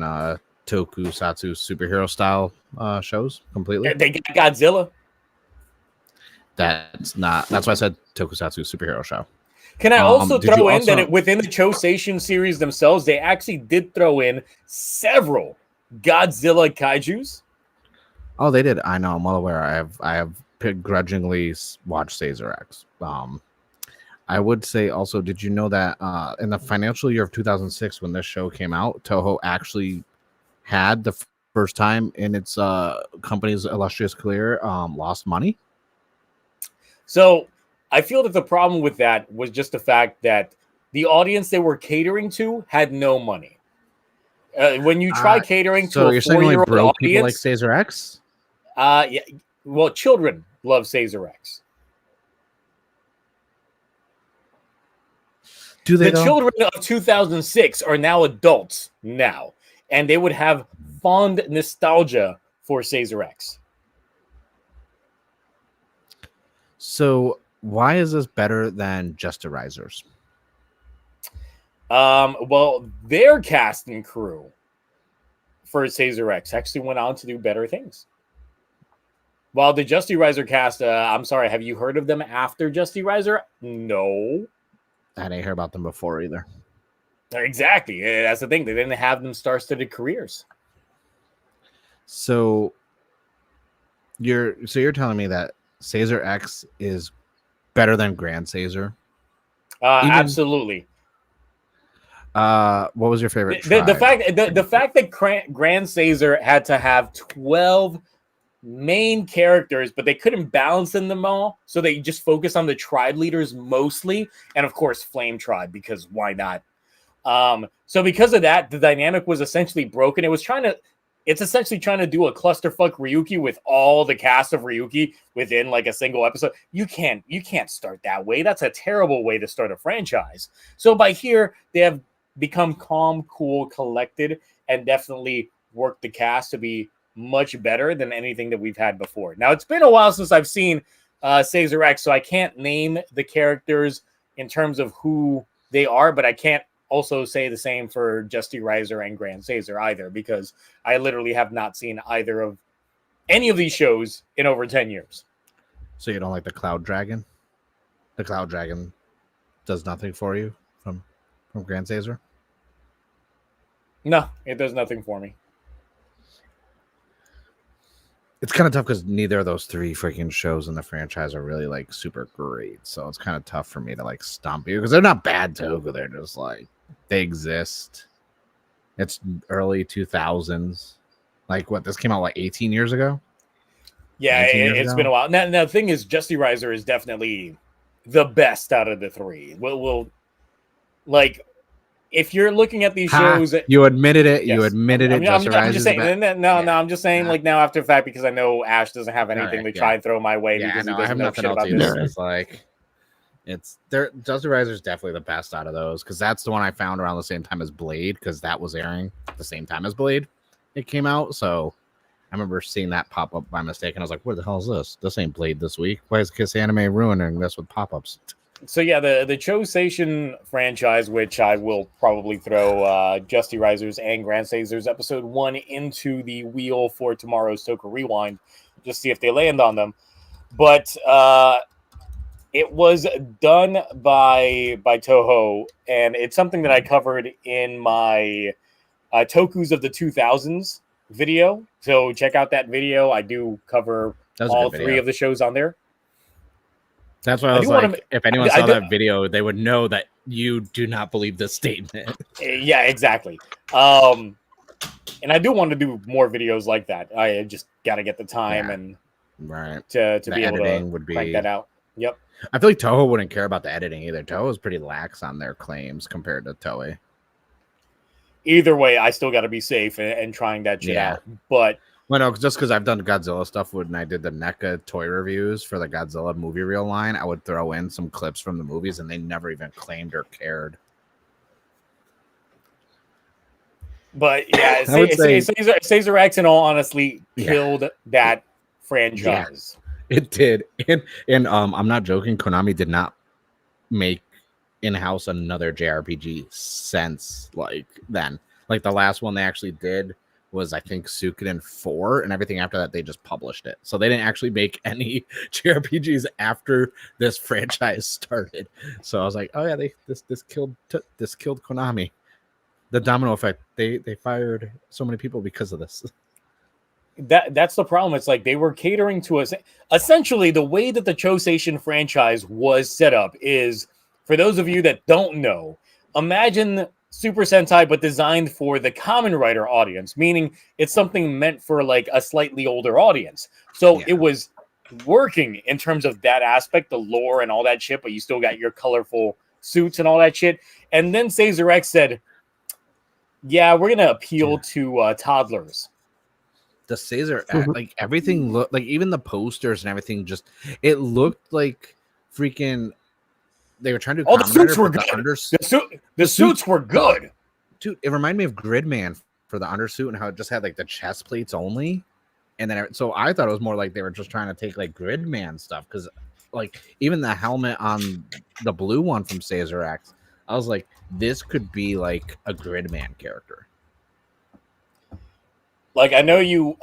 tokusatsu superhero style shows completely? They got Godzilla. That's why I said tokusatsu superhero show. Can I also throw in that within the Chosation series themselves, they actually did throw in several Godzilla kaijus? Oh, they did. I know. I'm well aware. I have begrudgingly watched Caesar X. I would say also, did you know that in the financial year of 2006, when this show came out, Toho actually had the first time in its company's illustrious career lost money? So I feel that the problem with that was just the fact that the audience they were catering to had no money. When you try catering to a 4-year-old audience, people like Caesar X? Yeah, well, children love Caesar X. Do they? The children of 2006 are now adults now, and they would have fond nostalgia for Caesar X. So why is this better than Justirizers? Well, their cast and crew for Caesar X actually went on to do better things. While the Justirizor cast, I'm sorry, have you heard of them after Justirizor? No. I didn't hear about them before either. Exactly. That's the thing. They didn't have them star-studded careers. So you're telling me that Caesar X is better than Grand Caesar? Absolutely. What was your favorite? The fact that Grand Caesar had to have 12 main characters, but they couldn't balance them all, so they just focused on the tribe leaders mostly, and of course Flame Tribe, because why not? So because of that, the dynamic was essentially broken. It's essentially trying to do a clusterfuck Ryuki with all the cast of Ryuki within like a single episode. You can't start that way. That's a terrible way to start a franchise. So by here, they have become calm, cool, collected, and definitely worked the cast to be much better than anything that we've had before. Now, it's been a while since I've seen Caesar X, so I can't name the characters in terms of who they are, but I can't also say the same for Justirizor and Grand Caesar either, because I literally have not seen either of any of these shows in over 10 years. So you don't like the Cloud Dragon? The Cloud Dragon does nothing for you from Grand Caesar? No, it does nothing for me. It's kind of tough because neither of those three freaking shows in the franchise are really like super great. So it's kind of tough for me to like stomp you because they're not bad Toku. They're just like, they exist. It's early 2000s. Like what? This came out like 18 years ago? Yeah, it's been a while. Now, the thing is, Justirizor is definitely the best out of the three. We'll like, if you're looking at these shows, you admitted it. Yes. You admitted it. I'm just saying. No, I'm just saying. Like now, after the fact, because I know Ash doesn't have anything to try and throw my way because he doesn't know shit about this. It's like Justirizor is definitely the best out of those because that's the one I found around the same time as Blade because that was airing at the same time as Blade. It came out, so I remember seeing that pop up by mistake, and I was like, "What the hell is this? This ain't Blade this week. Why is Kiss Anime ruining this with pop-ups?" So yeah, the Chosation franchise, which I will probably throw Justirizers and Grand Caesar's episode 1 into the wheel for tomorrow's Toku Rewind, just see if they land on them. But it was done by Toho, and it's something that I covered in my Tokus of the 2000s video. So check out that video. I do cover all three of the shows on there. That's why I was like, if anyone saw that video, they would know that you do not believe this statement. Yeah, exactly. And I do want to do more videos like that. I just got to get the time and to be able to crank that out. Yep. I feel like Toho wouldn't care about the editing either. Toho is pretty lax on their claims compared to Toei. Either way, I still got to be safe and trying that shit out. But well, no, just because I've done Godzilla stuff when I did the NECA toy reviews for the Godzilla movie reel line, I would throw in some clips from the movies, and they never even claimed or cared. But yeah, Caesar X, in all honesty, killed that franchise. Yeah, it did, and I'm not joking. Konami did not make in-house another JRPG since like then. Like the last one they actually did was I think Suikoden 4, and everything after that they just published it. So they didn't actually make any JRPGs after this franchise started. So I was like, oh yeah, this killed Konami. The domino effect. They fired so many people because of this. That's the problem. It's like they were catering to us. Essentially, the way that the Chosation franchise was set up is, for those of you that don't know, imagine Super Sentai, but designed for the Kamen Rider audience, meaning it's something meant for like a slightly older audience. So it was working in terms of that aspect, the lore and all that shit, but you still got your colorful suits and all that shit. And then Caesar X said, yeah, we're going to appeal to toddlers. the Caesar act, like everything looked like, even the posters and everything, just it looked like freaking. They were trying to. The suits were good. The suits were good, dude. It reminded me of Gridman for the undersuit and how it just had like the chest plates only, and then so I thought it was more like they were just trying to take like Gridman stuff, because like even the helmet on the blue one from Caesar X, I was like, this could be like a Gridman character. Like, I know you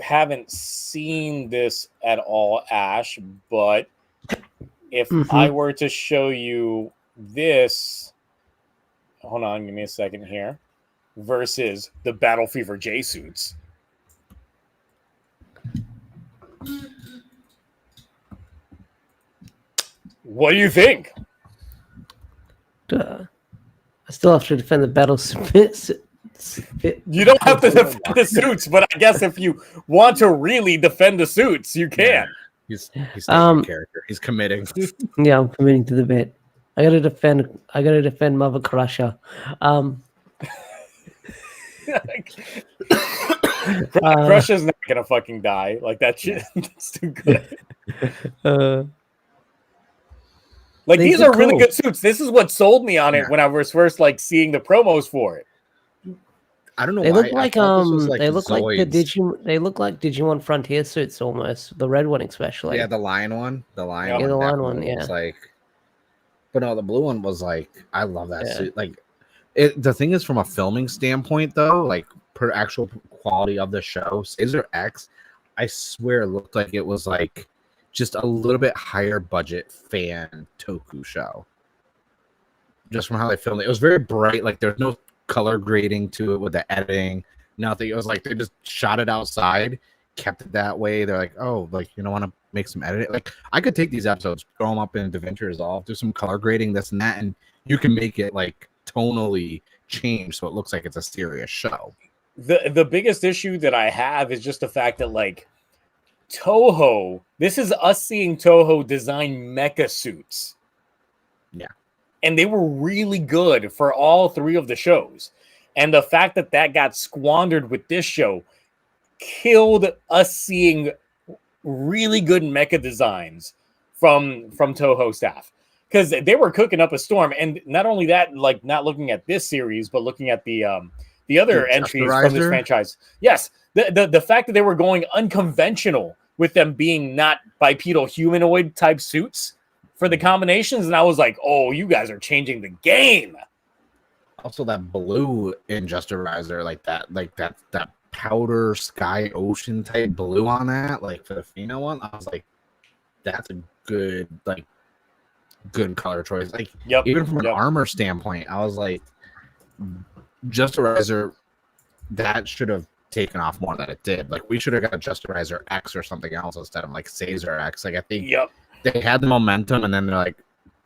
haven't seen this at all, Ash, but if I were to show you this, hold on, give me a second here, versus the Battle Fever J suits. What do you think? I still have to defend the battle suits. You don't have to defend the suits, but I guess if you want to really defend the suits, you can. He's taking character. He's committing. Yeah, I'm committing to the bit. I gotta defend Mother Crusher. Crusher's not gonna fucking die. Like, that shit. That's too good. Like, these are really good suits. This is what sold me on it when I was first like seeing the promos for it. I don't know. They why. look like they look like the Digimon Frontier suits almost. The red one especially. Yeah, the lion one. The lion. Yeah, the lion one. Yeah. Like, but no, the blue one was like, I love that suit. Like, the thing is, from a filming standpoint, though, like per actual quality of the show, Caesar X, I swear, it looked like it was like just a little bit higher budget fan Toku show. Just from how they filmed it, it was very bright. Like, there's no color grading to it with the editing, nothing. It was like they just shot it outside, kept it that way. They're like, oh, like, you don't want to make some editing. Like, I could take these episodes, throw them up in DaVinci Resolve, do some color grading, this and that, and you can make it like tonally change so it looks like it's a serious show. The biggest issue that I have is just the fact that, like, Toho, this is us seeing Toho design mecha suits. Yeah. And they were really good for all three of the shows. And the fact that that got squandered with this show killed us seeing really good mecha designs from Toho staff. Because they were cooking up a storm. And not only that, like, not looking at this series, but looking at the other entries from this franchise. Yes, the fact that they were going unconventional with them being not bipedal humanoid type suits for the combinations, and I was like, oh, you guys are changing the game. Also, that blue in Justerizer, like that powder sky ocean type blue on that, like for the female one, I was like, that's a good color choice. Like, even from an armor standpoint, I was like, Justerizer, that should have taken off more than it did. Like, we should have got a Justerizer X or something else instead of like Caesar X. Like, I think they had the momentum, and then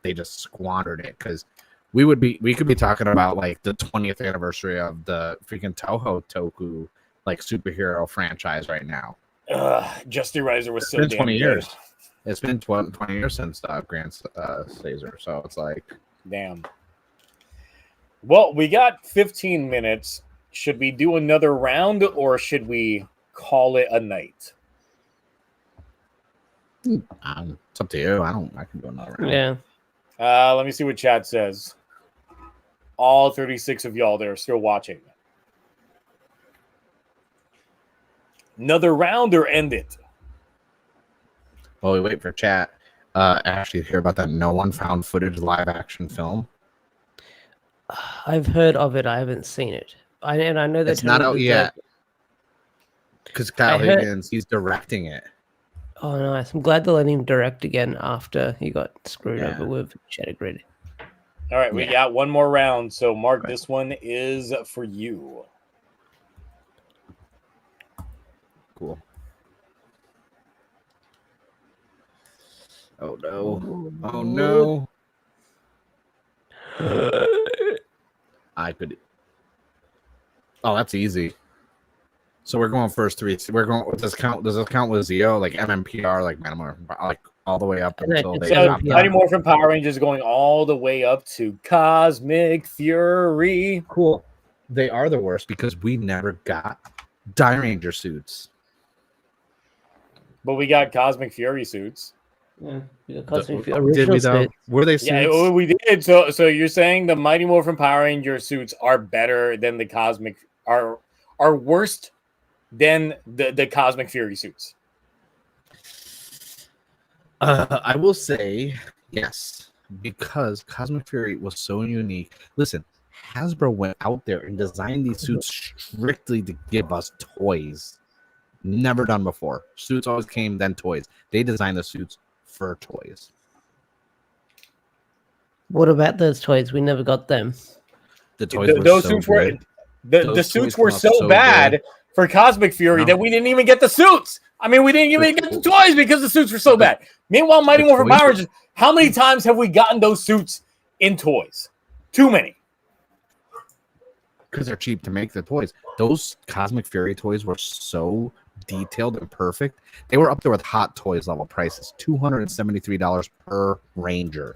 they just squandered it, because we could be talking about like the 20th anniversary of the freaking Toho Toku like superhero franchise right now. Justerizer was so damn 20 years. Good. It's been 20 years since Grand Caesar, so it's like, damn. Well, we got 15 minutes. Should we do another round, or should we call it a night? It's up to you. I can do another round. Yeah. Let me see what chat says. All 36 of y'all that are still watching. Another round or end it? While we wait for chat, Ashley, hear about that No One Found footage live action film? I've heard of it. I haven't seen it. I know that it's not out yet. Because Kyle Higgins, he's directing it. Oh, nice. I'm glad they let him direct again after he got screwed over with Shadow Grid. All right, we got one more round. So, Mark, this one is for you. Cool. Oh, no. Oh, no. I could... Oh, that's easy. So we're going first three. We're going. Does this count with Zio, like MMPR, like like all the way up until they drop Mighty Morphin Power Rangers going all the way up to Cosmic Fury. Cool. They are the worst because we never got Die Ranger suits. But we got Cosmic Fury suits. Yeah, we got Cosmic Fury original suits. Were they suits? Yeah, we did. So you're saying the Mighty Morphin Power Ranger suits are better than the Cosmic are worse than the Cosmic Fury suits? I will say yes, because Cosmic Fury was so unique. Listen, Hasbro went out there and designed these suits strictly to give us toys. Never done before. Suits always came, then toys. They designed the suits for toys. What about those toys? We never got them. The toys those so suits good. The suits were so bad good. For Cosmic Fury that we didn't even get the suits. I mean, we didn't even get the toys because the suits were so bad. Meanwhile, Mighty Morphin Power Rangers, how many times have we gotten those suits in toys? Too many. Because they're cheap to make the toys. Those Cosmic Fury toys were so detailed and perfect. They were up there with Hot Toys level prices. $273 per Ranger.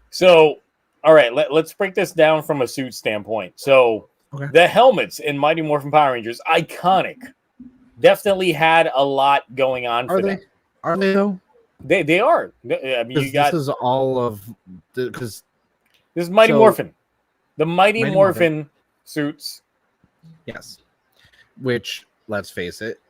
So, all right, let's break this down from a suit standpoint. So, the helmets in Mighty Morphin Power Rangers, iconic. Definitely had a lot going on for them. Are they though? They are. I mean, you got this is all of because this is Mighty Morphin. The Mighty Morphin suits. Yes. Which, let's face it,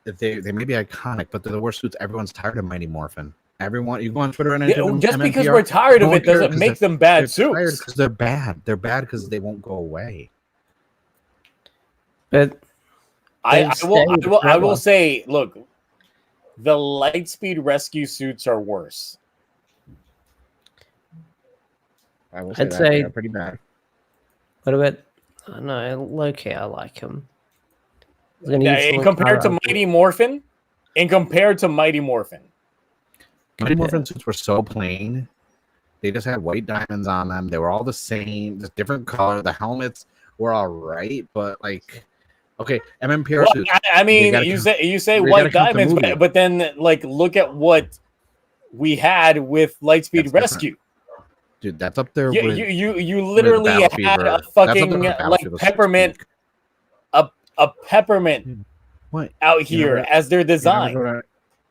they may be iconic, but they're the worst suits. Everyone's tired of Mighty Morphin. Everyone, you go on Twitter and just because we're tired of it doesn't make them bad suits. Because they're bad. They're bad because they won't go away. But I will say, look, the Lightspeed Rescue suits are worse. I'd say they're pretty bad. What about? Oh, no, low-key, I like him. Compared to Mighty Morphin, Mighty Morphin suits were so plain. They just had white diamonds on them. They were all the same, just different color. The helmets were all right, but like, okay, MMPR suits. I mean, you say white diamonds, but then like look at what we had with Lightspeed Rescue. Dude, that's up there. You literally had a fucking like peppermint, a peppermint out here as their design.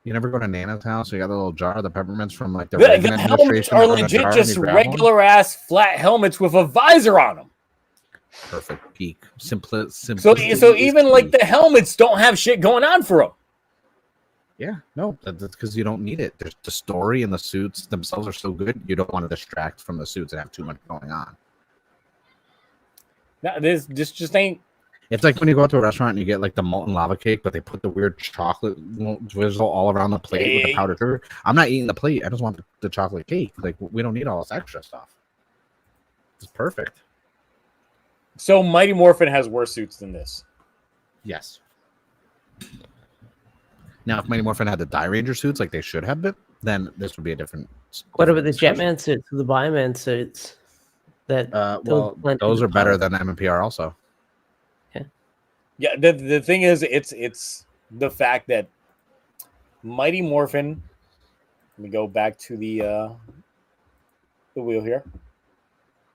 You never go to Nana's house. So you got the little jar of the peppermints from like the helmets are legit just regular ass flat helmets with a visor on them. Perfect peak. Simple. So even like the helmets don't have shit going on for them. Yeah, no, that's because you don't need it. There's the story and the suits themselves are so good. You don't want to distract from the suits and have too much going on. No, this just ain't. It's like when you go out to a restaurant and you get like the molten lava cake, but they put the weird chocolate drizzle all around the plate with the powdered sugar. I'm not eating the plate. I just want the chocolate cake. Like, we don't need all this extra stuff. It's perfect. So Mighty Morphin has worse suits than this. Yes. Now, if Mighty Morphin had the Die Ranger suits like they should have been, then this would be a different. What about the Jetman suits, the Bioman suits? Those are better than MMPR also. Yeah, the thing is, it's the fact that Mighty Morphin. Let me go back to the wheel here.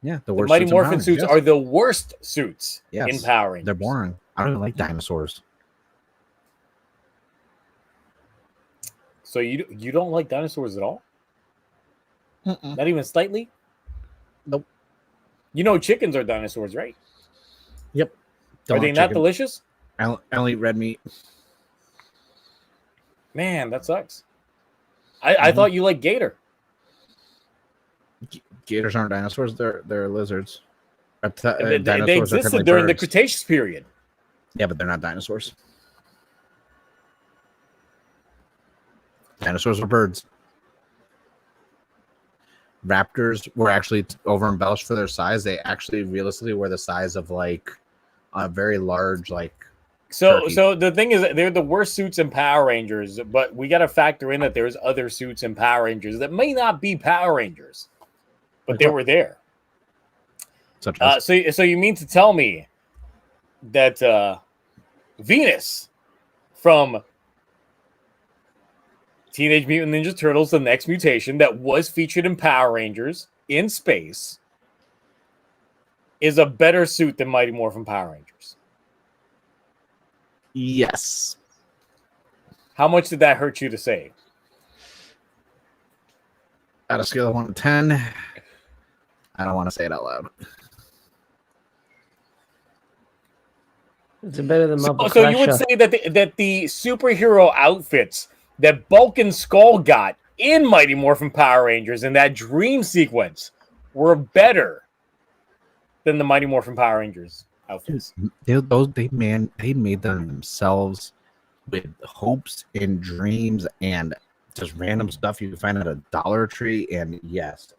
Yeah, the Mighty Morphin suits are the worst suits in Power Rangers. They're boring. I don't even like dinosaurs. So you don't like dinosaurs at all? Not even slightly? Nope. You know chickens are dinosaurs, right? Yep. Are they not delicious? I don't eat red meat. Man, that sucks. I thought you liked gator. Gators aren't dinosaurs. They're lizards. They existed during the Cretaceous period. Yeah, but they're not dinosaurs. Dinosaurs were birds. Raptors were actually over embellished for their size. They actually realistically were the size of like a very large turkey. So the thing is, they're the worst suits in Power Rangers, but we got to factor in that there's other suits in Power Rangers that may not be Power Rangers, but they were there. So you mean to tell me that Venus from Teenage Mutant Ninja Turtles: The Next Mutation, that was featured in Power Rangers in space, is a better suit than Mighty Morphin Power Rangers? Yes. How much did that hurt you to say? At a scale of 1 to 10, I don't want to say it out loud. It's better than Marble So you would say that the superhero outfits that Bulk and Skull got in Mighty Morphin Power Rangers in that dream sequence were better than the Mighty Morphin Power Rangers outfits. They made them themselves with hopes and dreams and just random stuff you can find at a Dollar Tree. And yes,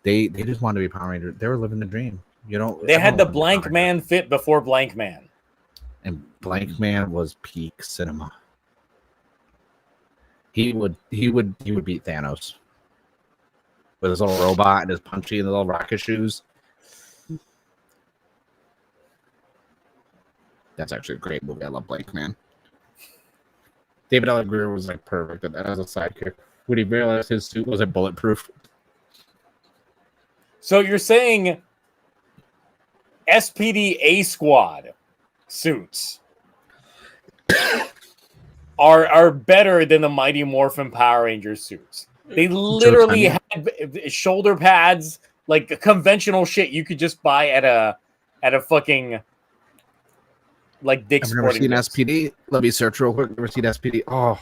they just wanted to be Power Rangers. They were living the dream. You know, they had the Blank Man fit before Blank Man, and Blank Man was peak cinema. He would beat Thanos with his little robot and his punchy and the little rocket shoes. That's actually a great movie. I love Blank Man. David L. Greer was like perfect at that as a sidekick. When he realized his suit wasn't bulletproof. So you're saying SPD A Squad suits are better than the Mighty Morphin Power Rangers suits? They literally had shoulder pads, like conventional shit you could just buy at a fucking like Dick's I've never Sporting seen Goods. SPD. Let me search real quick. Never seen SPD. Oh,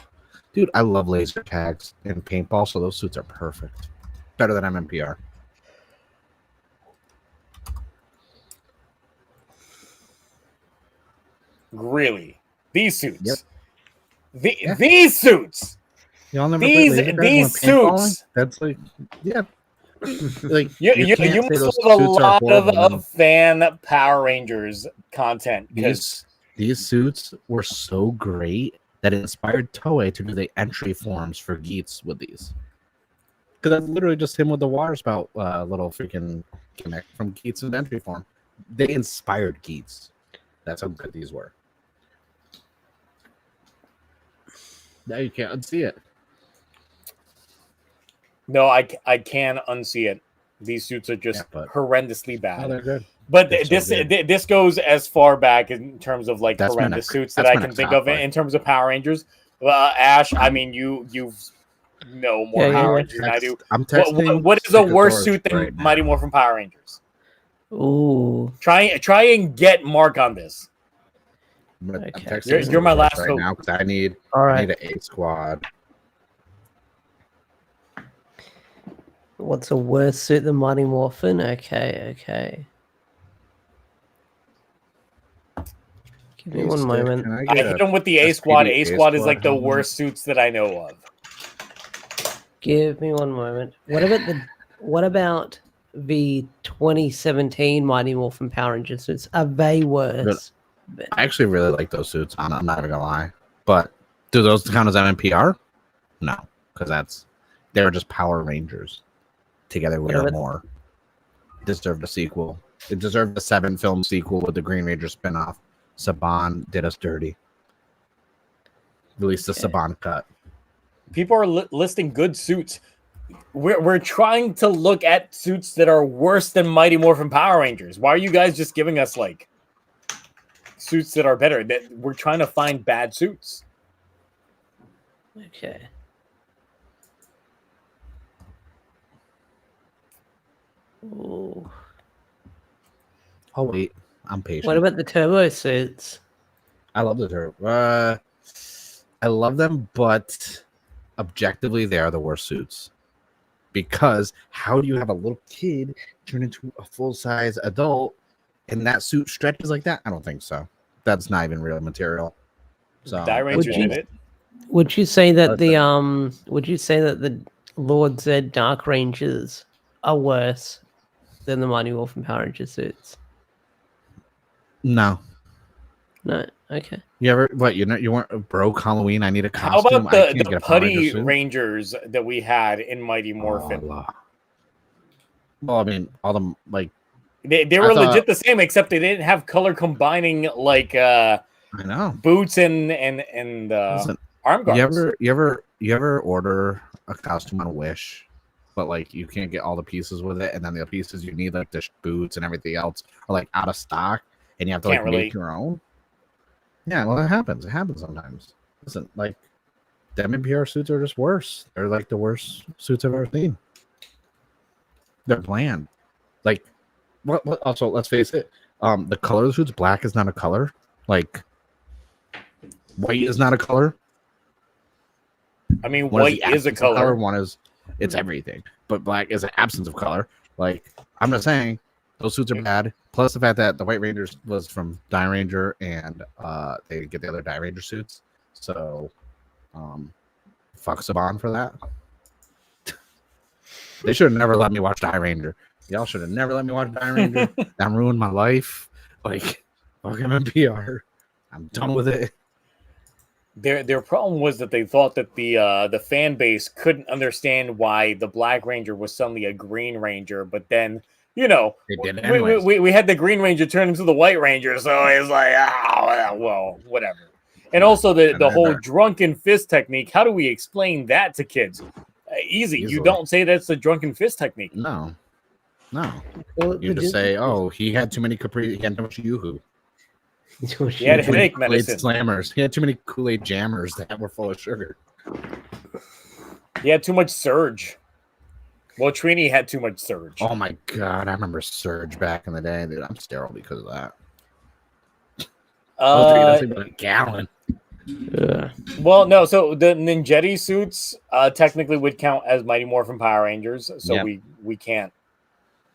dude, I love laser tags and paintball, so those suits are perfect. Better than MMPR. Really? These suits? Yep. These suits? Y'all never these suits? That's like, yeah. Like you must have a lot of fan Power Rangers content. These suits were so great that it inspired Toei to do the entry forms for Geats with these. Because that's literally just him with the water spout little freaking gimmick from Geats in entry form. They inspired Geats. That's how good these were. Now you can't unsee it. No, I can unsee it. These suits are just horrendously bad. Oh, they're good. But this goes as far back in terms of like horrendous suits that I can think of in terms of Power Rangers. Ash, I mean, you know more Power Rangers than I do. I'm texting. What is a worse suit than Mighty Morphin Power Rangers? Ooh. Try and get Mark on this. Okay. You're my last right hope. now because I need an A squad. What's a worse suit than Mighty Morphin? Okay. Give me one moment. I hit him with the A squad. A squad is like the worst suits that I know of. Give me one moment. What about the 2017 Mighty Morphin Power Rangers suits? Are they worse? I actually really like those suits. I'm not even gonna lie. But do those count as MMPR? No, because they were just Power Rangers. Together we are more. Deserved a sequel. It deserved a 7-film sequel with the Green Ranger spinoff. Saban did us dirty. Released the Saban cut. People are listing good suits. We're trying to look at suits that are worse than Mighty Morphin Power Rangers. Why are you guys just giving us like suits that are better? That we're trying to find bad suits. Okay. Ooh. Oh wait, I'm patient. What about the turbo suits? I love the turbo. I love them, but objectively, they are the worst suits. Because how do you have a little kid turn into a full-size adult and that suit stretches like that? I don't think so. That's not even real material. So would you say that the Lord Zed Dark Rangers are worse than the Mighty Morphin Power Ranger suits? No. Okay. You ever you weren't broke Halloween? I need a costume. How about the putty Rangers that we had in Mighty Morphin? Well, I mean, all them like they were legit the same, except they didn't have color combining like I know boots and arm guards. You ever order a costume on Wish, but like you can't get all the pieces with it, and then the pieces you need, like the boots and everything else, are like out of stock, and you have to like make your own. Yeah, well, it happens. It happens sometimes. Listen, like the MMPR suits are just worse. They're like the worst suits I've ever seen. They're bland. Like, what? Also, let's face it. The color of the suits, black is not a color. Like, white is not a color. I mean, white is a color. One is it's everything, but black is an absence of color. Like, I'm just saying, those suits are bad. Plus the fact that the White Rangers was from Die Ranger, and they get the other Die Ranger suits. So, fuck Saban for that. They should have never let me watch Die Ranger. Y'all should have never let me watch Die Ranger. That ruined my life. Like, fuck MMPR. I'm done with it. Their problem was that they thought that the fan base couldn't understand why the Black Ranger was suddenly a Green Ranger, but then we had the Green Ranger turn into the White Ranger, so it's like, well, whatever. And also the whole drunken fist technique. How do we explain that to kids? Easily. You don't say that's the drunken fist technique. No. Well, you just say, "Oh, he had too many Capri. He had too much Yoo-hoo. He had headache medicine. Slammers. He had too many Kool-Aid jammers that were full of sugar. He had too much Surge. Well, Trini had too much Surge. Oh my god, I remember Surge back in the day. Dude, I'm sterile because of that. I was about a gallon. Well, no. So the Ninjetti suits technically would count as Mighty Morphin Power Rangers. So we can't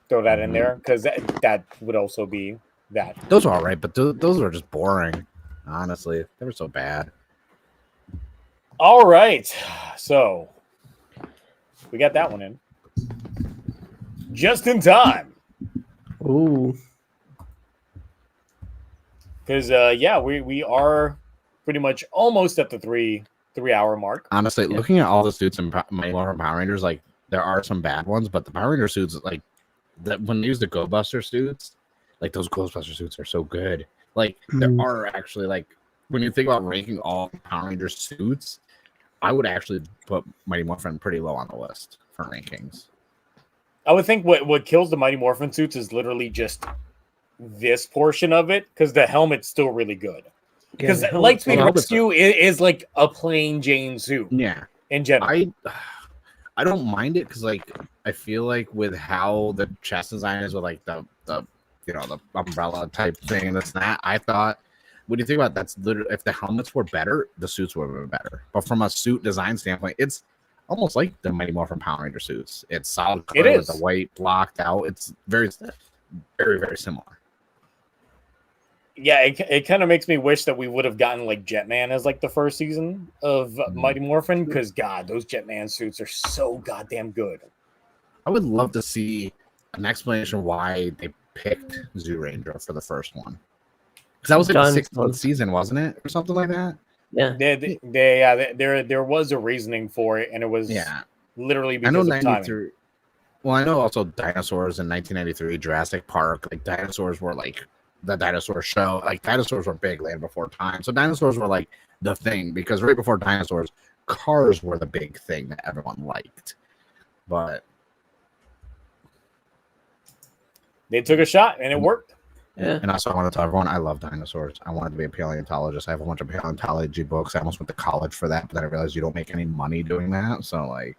throw that in there because that would also be that. Those are all right, but those are just boring. Honestly, they were so bad. All right, so we got that one in just in time. Ooh, because we are pretty much almost at the three hour mark. Honestly, looking at all the suits in Mighty Morphin Power Rangers, like there are some bad ones, but the Power Ranger suits, like that when they use the Go Buster suits, like those Ghostbuster suits are so good. Like there are actually, like when you think about ranking all Power Ranger suits, I would actually put Mighty Morphin pretty low on the list for rankings. I would think what kills the Mighty Morphin suits is literally just this portion of it, because the helmet's still really good. Because Lightspeed Rescue is like a plain Jane suit. Yeah, in general, I don't mind it because like I feel like with how the chest design is with like the umbrella type thing and this and that, I thought when you think about it, that's literally if the helmets were better, the suits would have been better. But from a suit design standpoint, it's almost like the Mighty Morphin Power Ranger suits. It's solid color with the white blocked out. It's very, very, very similar. Yeah, it kind of makes me wish that we would have gotten like Jetman as like the first season of Mighty Morphin, because God, those Jetman suits are so goddamn good. I would love to see an explanation why they picked Zoo Ranger for the first one. Because that was like the 6th season, wasn't it, or something like that? Yeah, there was a reasoning for it, and it was literally because of timing. Well, I know also dinosaurs in 1993, Jurassic Park, like dinosaurs were like the dinosaur show. Like dinosaurs were big land before time, so dinosaurs were like the thing, because right before dinosaurs, cars were the big thing that everyone liked. But they took a shot and it worked. Yeah. And also I want to tell everyone I love dinosaurs. I wanted to be a paleontologist. I have a bunch of paleontology books. I almost went to college for that, but then I realized you don't make any money doing that. So like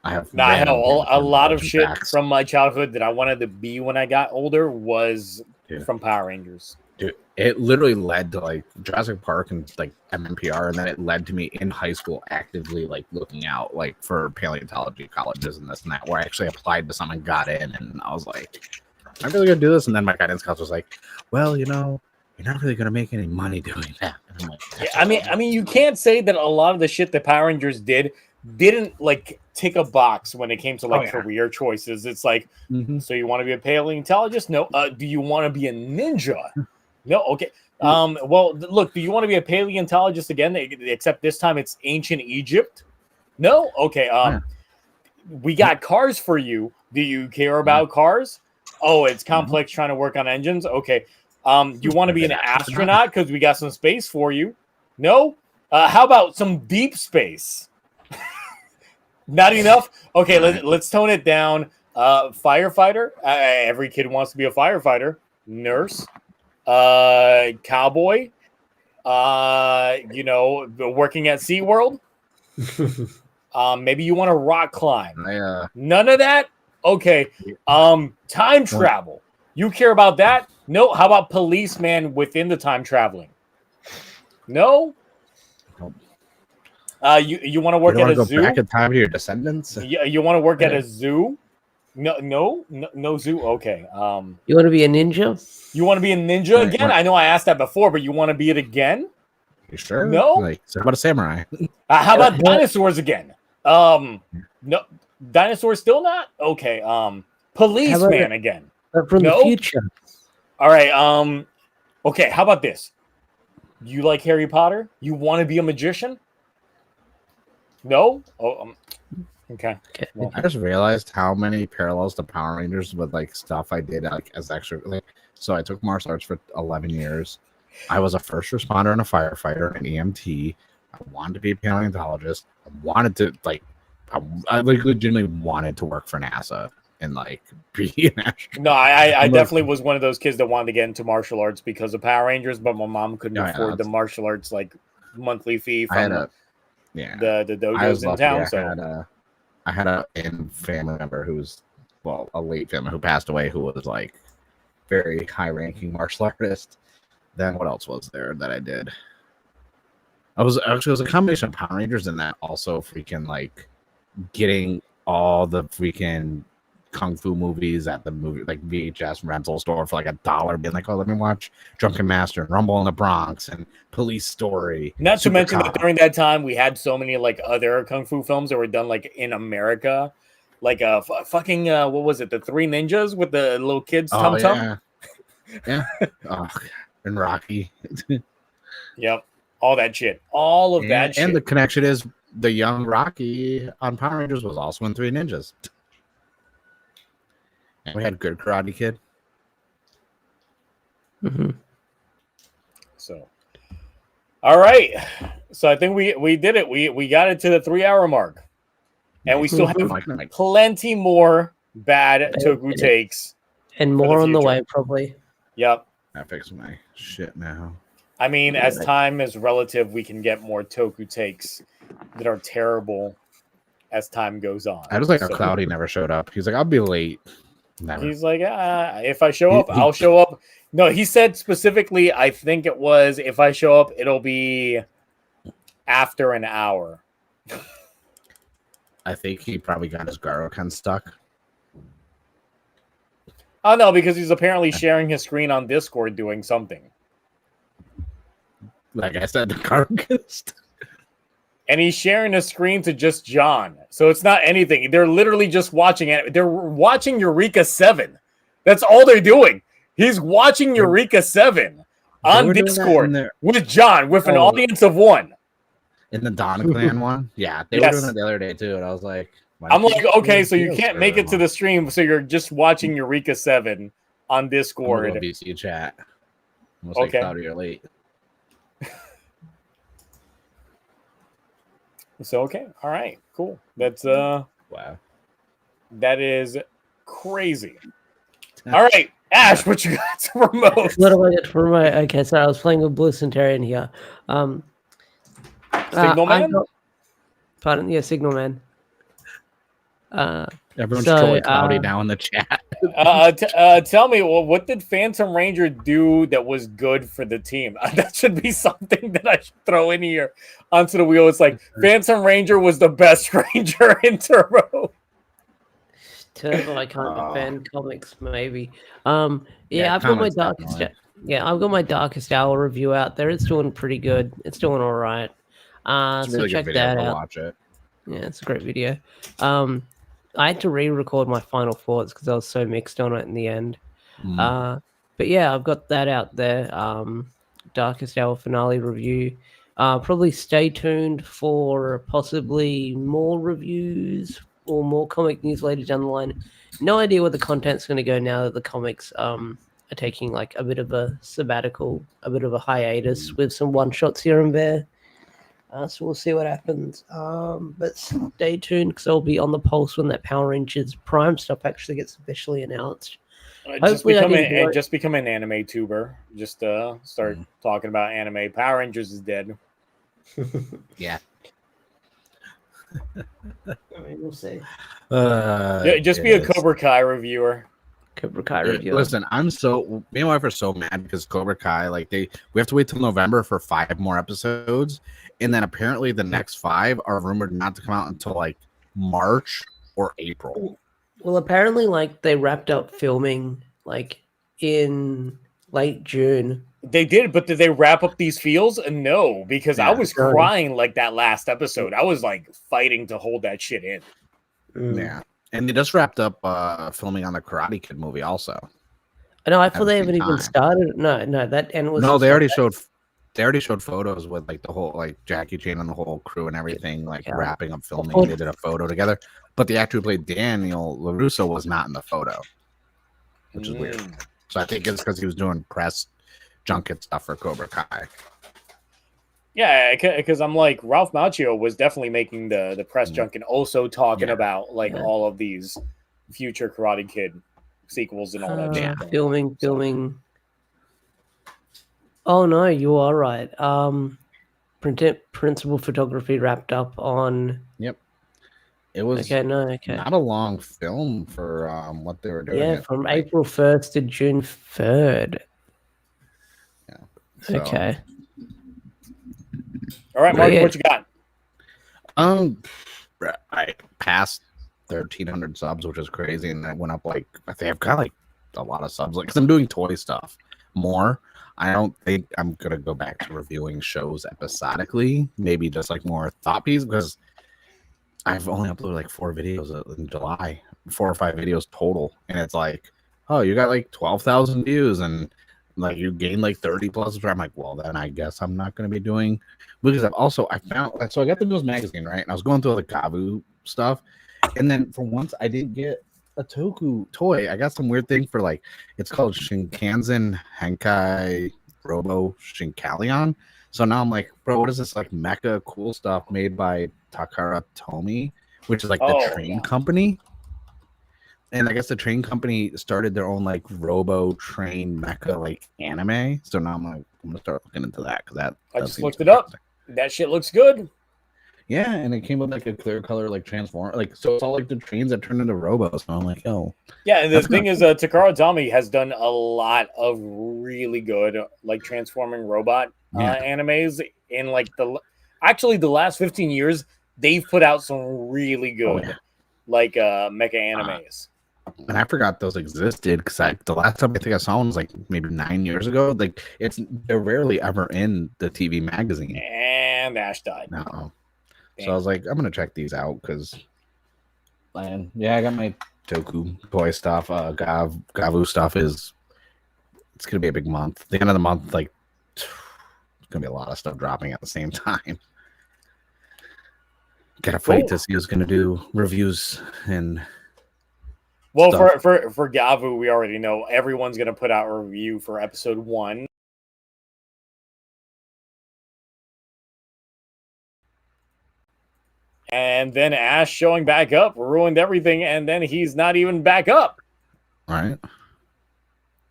I have a lot of shit from my childhood that I wanted to be when I got older was from Power Rangers. Dude, it literally led to like Jurassic Park and like MMPR, and then it led to me in high school actively like looking out like for paleontology colleges and this and that, where I actually applied to some and got in, and I was like, I'm really gonna do this. And then my guidance counselor was like, well, you're not really gonna make any money doing that. And I'm like, I mean, you can't say that a lot of the shit that Power Rangers didn't like tick a box when it came to like career choices. It's like, so you want to be a paleontologist? No. Do you want to be a ninja? No. Okay. Well, look, do you want to be a paleontologist again? Except this time it's ancient Egypt. No. Okay. We got cars for you. Do you care about cars? Oh, it's complex trying to work on engines. Okay. You want to be an astronaut because we got some space for you? No. How about some deep space? Not enough? Okay, let's tone it down. Firefighter. Every kid wants to be a firefighter. Nurse. Cowboy. Working at SeaWorld. Maybe you want to rock climb. None of that? Okay. Time travel. You care about that? No. How about policeman within the time traveling? No. You want to work at a zoo? Back in time to your descendants. You want to work at a zoo? No zoo. Okay. You want to be a ninja? You want to be a ninja again? I know I asked that before, but you want to be it again? You sure? No. Like, so how about a samurai? How about dinosaurs again? No, dinosaurs still not. Okay. Policeman again. From the future. All right. Okay. How about this? You like Harry Potter? You want to be a magician? No. Oh. Okay. Well, I just realized how many parallels to Power Rangers with like stuff I did like as extra. Like, so I took martial arts for 11 years. I was a first responder and a firefighter, an EMT. I wanted to be a paleontologist. I wanted to I legitimately wanted to work for NASA and like be an astronaut. No, I definitely was one of those kids that wanted to get into martial arts because of Power Rangers, but my mom couldn't afford the martial arts like monthly fee from the dojos in town. I had a family member who was a late family who passed away who was like very high ranking martial artist. Then what else was there that I did? It was a combination of Power Rangers and that also freaking like getting all the freaking kung fu movies at the movie like VHS rental store for like $1, being like, oh, let me watch Drunken Master and Rumble in the Bronx and Police Story. Not to mention that during that time we had so many like other kung fu films that were done like in America, like fucking what was it? The Three Ninjas with the little kids tum tum. Yeah. Oh, and Rocky. Yep. All that shit. All of that shit. And the connection is the young Rocky on Power Rangers was also in Three Ninjas. And we had Good Karate Kid. Mm-hmm. So, all right. So I think we did it. We got it to the 3-hour mark, and we still have plenty more bad Toku takes, and more on the way, probably. Yep. I fixed my shit now. I mean, as time is relative, we can get more Toku takes that are terrible as time goes on. I was like, Cloudy never showed up. He's like, I'll be late. Never. He's like, if I show up, I'll show up. No, he said specifically, I think it was, if I show up, it'll be after an hour. I think he probably got his Garokan stuck. Oh, no, because he's apparently sharing his screen on Discord doing something. Like I said, the Garokan stuck. And he's sharing a screen to just John. So it's not anything. They're literally just watching it. They're watching Eureka 7. That's all they're doing. He's watching Eureka 7 on Discord with John, with an audience of 1. In the Donna Clan one? Yeah, they were doing it the other day too. And I was like, I'm like, okay, so you can't make it to the stream, so you're just watching Eureka 7 on Discord. VC chat. Almost like Cloudy, you're late. So okay, all right, cool. That's wow. That is crazy. All right, Ash, what you got to promote? What do I get to promote? Okay, so I was playing with Blue Centurion here. Signal Man? Pardon? Yeah, Signal Man. Everyone's trolling Cloudy now in the chat. Tell me, what did Phantom Ranger do that was good for the team? That should be something that I should throw in here onto the wheel. It's like Phantom Ranger was the best Ranger in Turbo. Turbo, I can't defend comics, maybe. Yeah, I've got my darkest. I've got my Darkest Hour review out there. It's doing pretty good. It's doing all right. So check that out. Watch it. Yeah, it's a great video. I had to re-record my final thoughts because I was so mixed on it in the end. But yeah, I've got that out there. Darkest Hour finale review. Probably stay tuned for possibly more reviews or more comic news later down the line. No idea where the content's going to go now that the comics are taking like a bit of a sabbatical, a bit of a hiatus with some one-shots here and there. So we'll see what happens. But stay tuned because I'll be on the pulse when that Power Rangers Prime stuff actually gets officially announced. Just become an anime tuber. Just start talking about anime. Power Rangers is dead. Yeah. I mean, we'll see. Just be a Cobra Kai reviewer. Cobra Kai reviewer. Listen, me and my wife are so mad because Cobra Kai, we have to wait till November for 5 more episodes, and then apparently the next 5 are rumored not to come out until March or April. Well, apparently, they wrapped up filming in late June. They did, but did they wrap up these feels? No, because I was crying that last episode. I was fighting to hold that shit in. Yeah, and they just wrapped up filming on the Karate Kid movie also. I know. I thought they haven't even started. No, that and was no. They already showed. They already showed photos with the whole Jackie Chan and the whole crew and everything wrapping up filming. They did a photo together, but the actor who played Daniel LaRusso was not in the photo, which is weird. So I think it's because he was doing press junket stuff for Cobra Kai. Yeah, because I'm Ralph Macchio was definitely making the press junket, also talking about all of these future Karate Kid sequels and all that shit. Filming. Oh no, you are right. Principal photography wrapped up on. Yep. It was not a long film for what they were doing. Yeah, from April 1st to June 3rd. Yeah. So. Okay. All right, Mark, what you got? I passed 1,300 subs, which is crazy, and I went up I think I've got a lot of subs, because I'm doing toy stuff more. I don't think I'm gonna go back to reviewing shows episodically. Maybe just more thought pieces, because I've only uploaded 4 videos in July, 4 or 5 videos total, and it's oh, you got 12,000 views and you gain 30 plus. I'm well, then I guess I'm not going to be doing, because I found so I got the News magazine, right, and I was going through all the Gavu stuff, and then for once I didn't get a Toku toy. I got some weird thing for it's called Shinkansen Henkai Robo Shinkalion. So now I'm bro, what is this mecha cool stuff made by Takara Tomy, which is the train company? And I guess the train company started their own robo train mecha anime. So now I'm gonna start looking into that, because I just looked it up. That shit looks good. Yeah, and it came with a clear color transform, so it's all the trains that turn into robos. So I'm oh. Yeah, and the thing is, Takara Tomy has done a lot of really good transforming robot animes in the last 15 years. They've put out some really good mecha animes. And I forgot those existed, because the last time I think I saw one was maybe 9 years ago. They're rarely ever in the TV magazine. And Ash died. No. So I was I'm gonna check these out, because I got my Toku toy stuff. Gavu stuff it's gonna be a big month. The end of the month, it's gonna be a lot of stuff dropping at the same time. Gotta wait to see who's gonna do reviews and. Well, for Gavu, we already know everyone's gonna put out a review for episode 1. And then Ash showing back up ruined everything, and then he's not even back up. All right.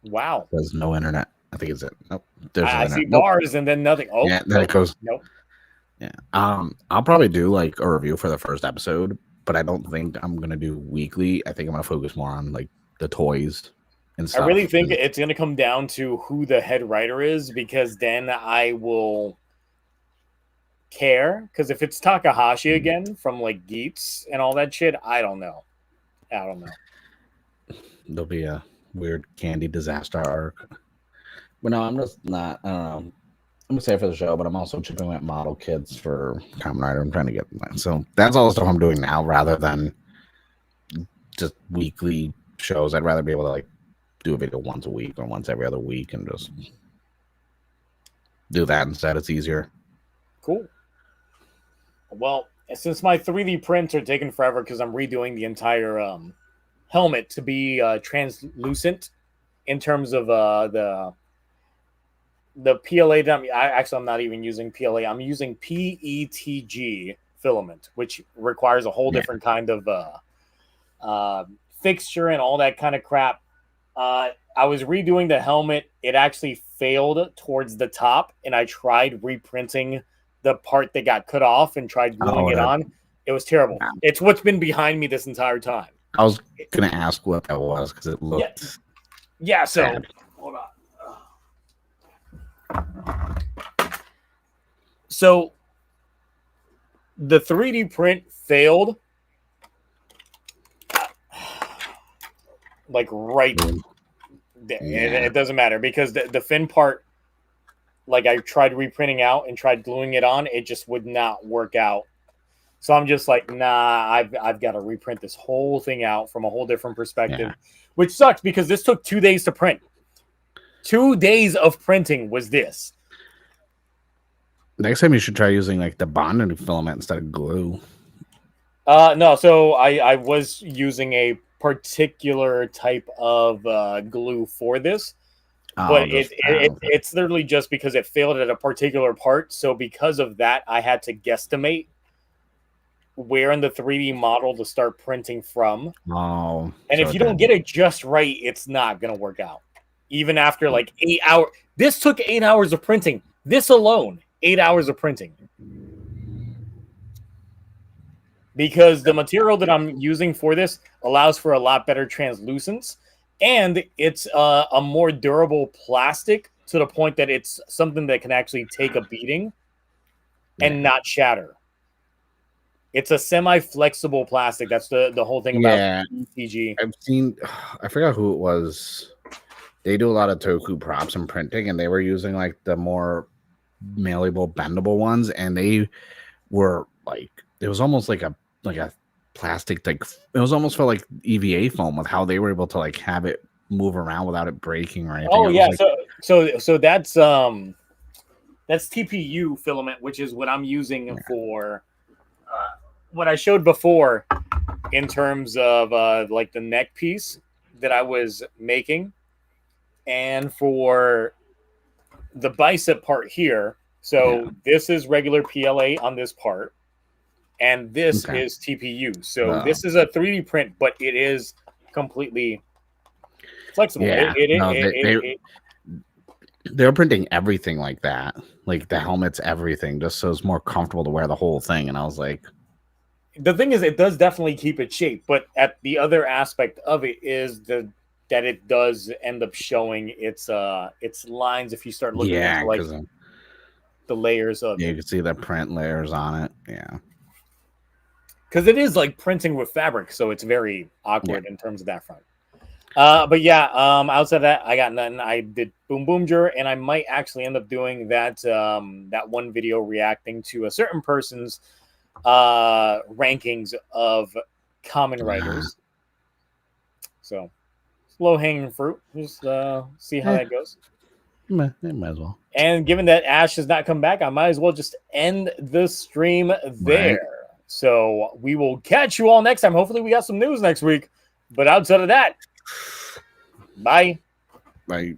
Wow. There's no internet. I think it's it. Nope. I see bars and then nothing. Oh, yeah, then it goes. Nope. Yeah. I'll probably do a review for the first episode, but I don't think I'm gonna do weekly. I think I'm gonna focus more on the toys and stuff. I really think it's gonna come down to who the head writer is, because then I will care, because if it's Takahashi again from Geats and all that shit, I don't know. There'll be a weird candy disaster arc. But no, I'm just not. I don't know. I'm gonna say for the show, but I'm also chipping at model kits for Kamen Rider. I'm trying to get that. So that's all the stuff I'm doing now, rather than just weekly shows. I'd rather be able to do a video once a week or once every other week, and just do that instead. It's easier. Cool. Well, since my 3D prints are taking forever, because I'm redoing the entire helmet to be translucent in terms of the the PLA that I'm not even using PLA. I'm using PETG filament, which requires a whole different kind of fixture and all that kind of crap. I was redoing the helmet. It actually failed towards the top, and I tried reprinting the part that got cut off and tried gluing it on. It was terrible. It's what's been behind me this entire time. I was gonna ask what that was because it looked. Yeah. So bad. Hold on. So the 3D print failed. Like right there. It doesn't matter because the fin part, like I tried reprinting out and tried gluing it on, it just would not work out. So I'm just like, nah, I've got to reprint this whole thing out from a whole different perspective, which sucks because this took 2 days to print. 2 days of printing was this. Next time you should try using like the bonding filament instead of glue. No, so I was using a particular type of glue for this, but it's literally just because it failed at a particular part. So because of that, I had to guesstimate where in the 3D model to start printing from. And if you don't get it just right, it's not going to work out. Even after like 8 hours. This took 8 hours of printing. This alone, 8 hours of printing. Because the material that I'm using for this allows for a lot better translucence, and it's a more durable plastic to the point that it's something that can actually take a beating and not shatter. It's a semi-flexible plastic. That's the whole thing about PG. I've seen, I forgot who it was. They do a lot of Toku props and printing, and they were using like the more malleable, bendable ones, and they were like, it was almost like a plastic, like it was almost for like EVA foam with how they were able to like have it move around without it breaking or anything. Oh yeah, so that's TPU filament, which is what I'm using for what I showed before in terms of like the neck piece that I was making, and for the bicep part here. So this is regular PLA on this part. And this is TPU. So this is a 3D print, but it is completely flexible. Yeah. They're printing everything like that. Like the helmets, everything, just so it's more comfortable to wear the whole thing. And I was like... The thing is, it does definitely keep its shape. But at the other aspect of it is that it does end up showing its lines if you start looking at like the layers of it. You can see the print layers on it. Yeah. Because it is like printing with fabric, so it's very awkward in terms of that front. But yeah, outside of that, I got nothing. I did Boom Boomger, and I might actually end up doing that that one video reacting to a certain person's rankings of Kamen Riders. So, low hanging fruit. Just see how that goes. Might as well. And given that Ash has not come back, I might as well just end the stream there. Right. So we will catch you all next time. Hopefully we got some news next week. But outside of that, bye. Bye.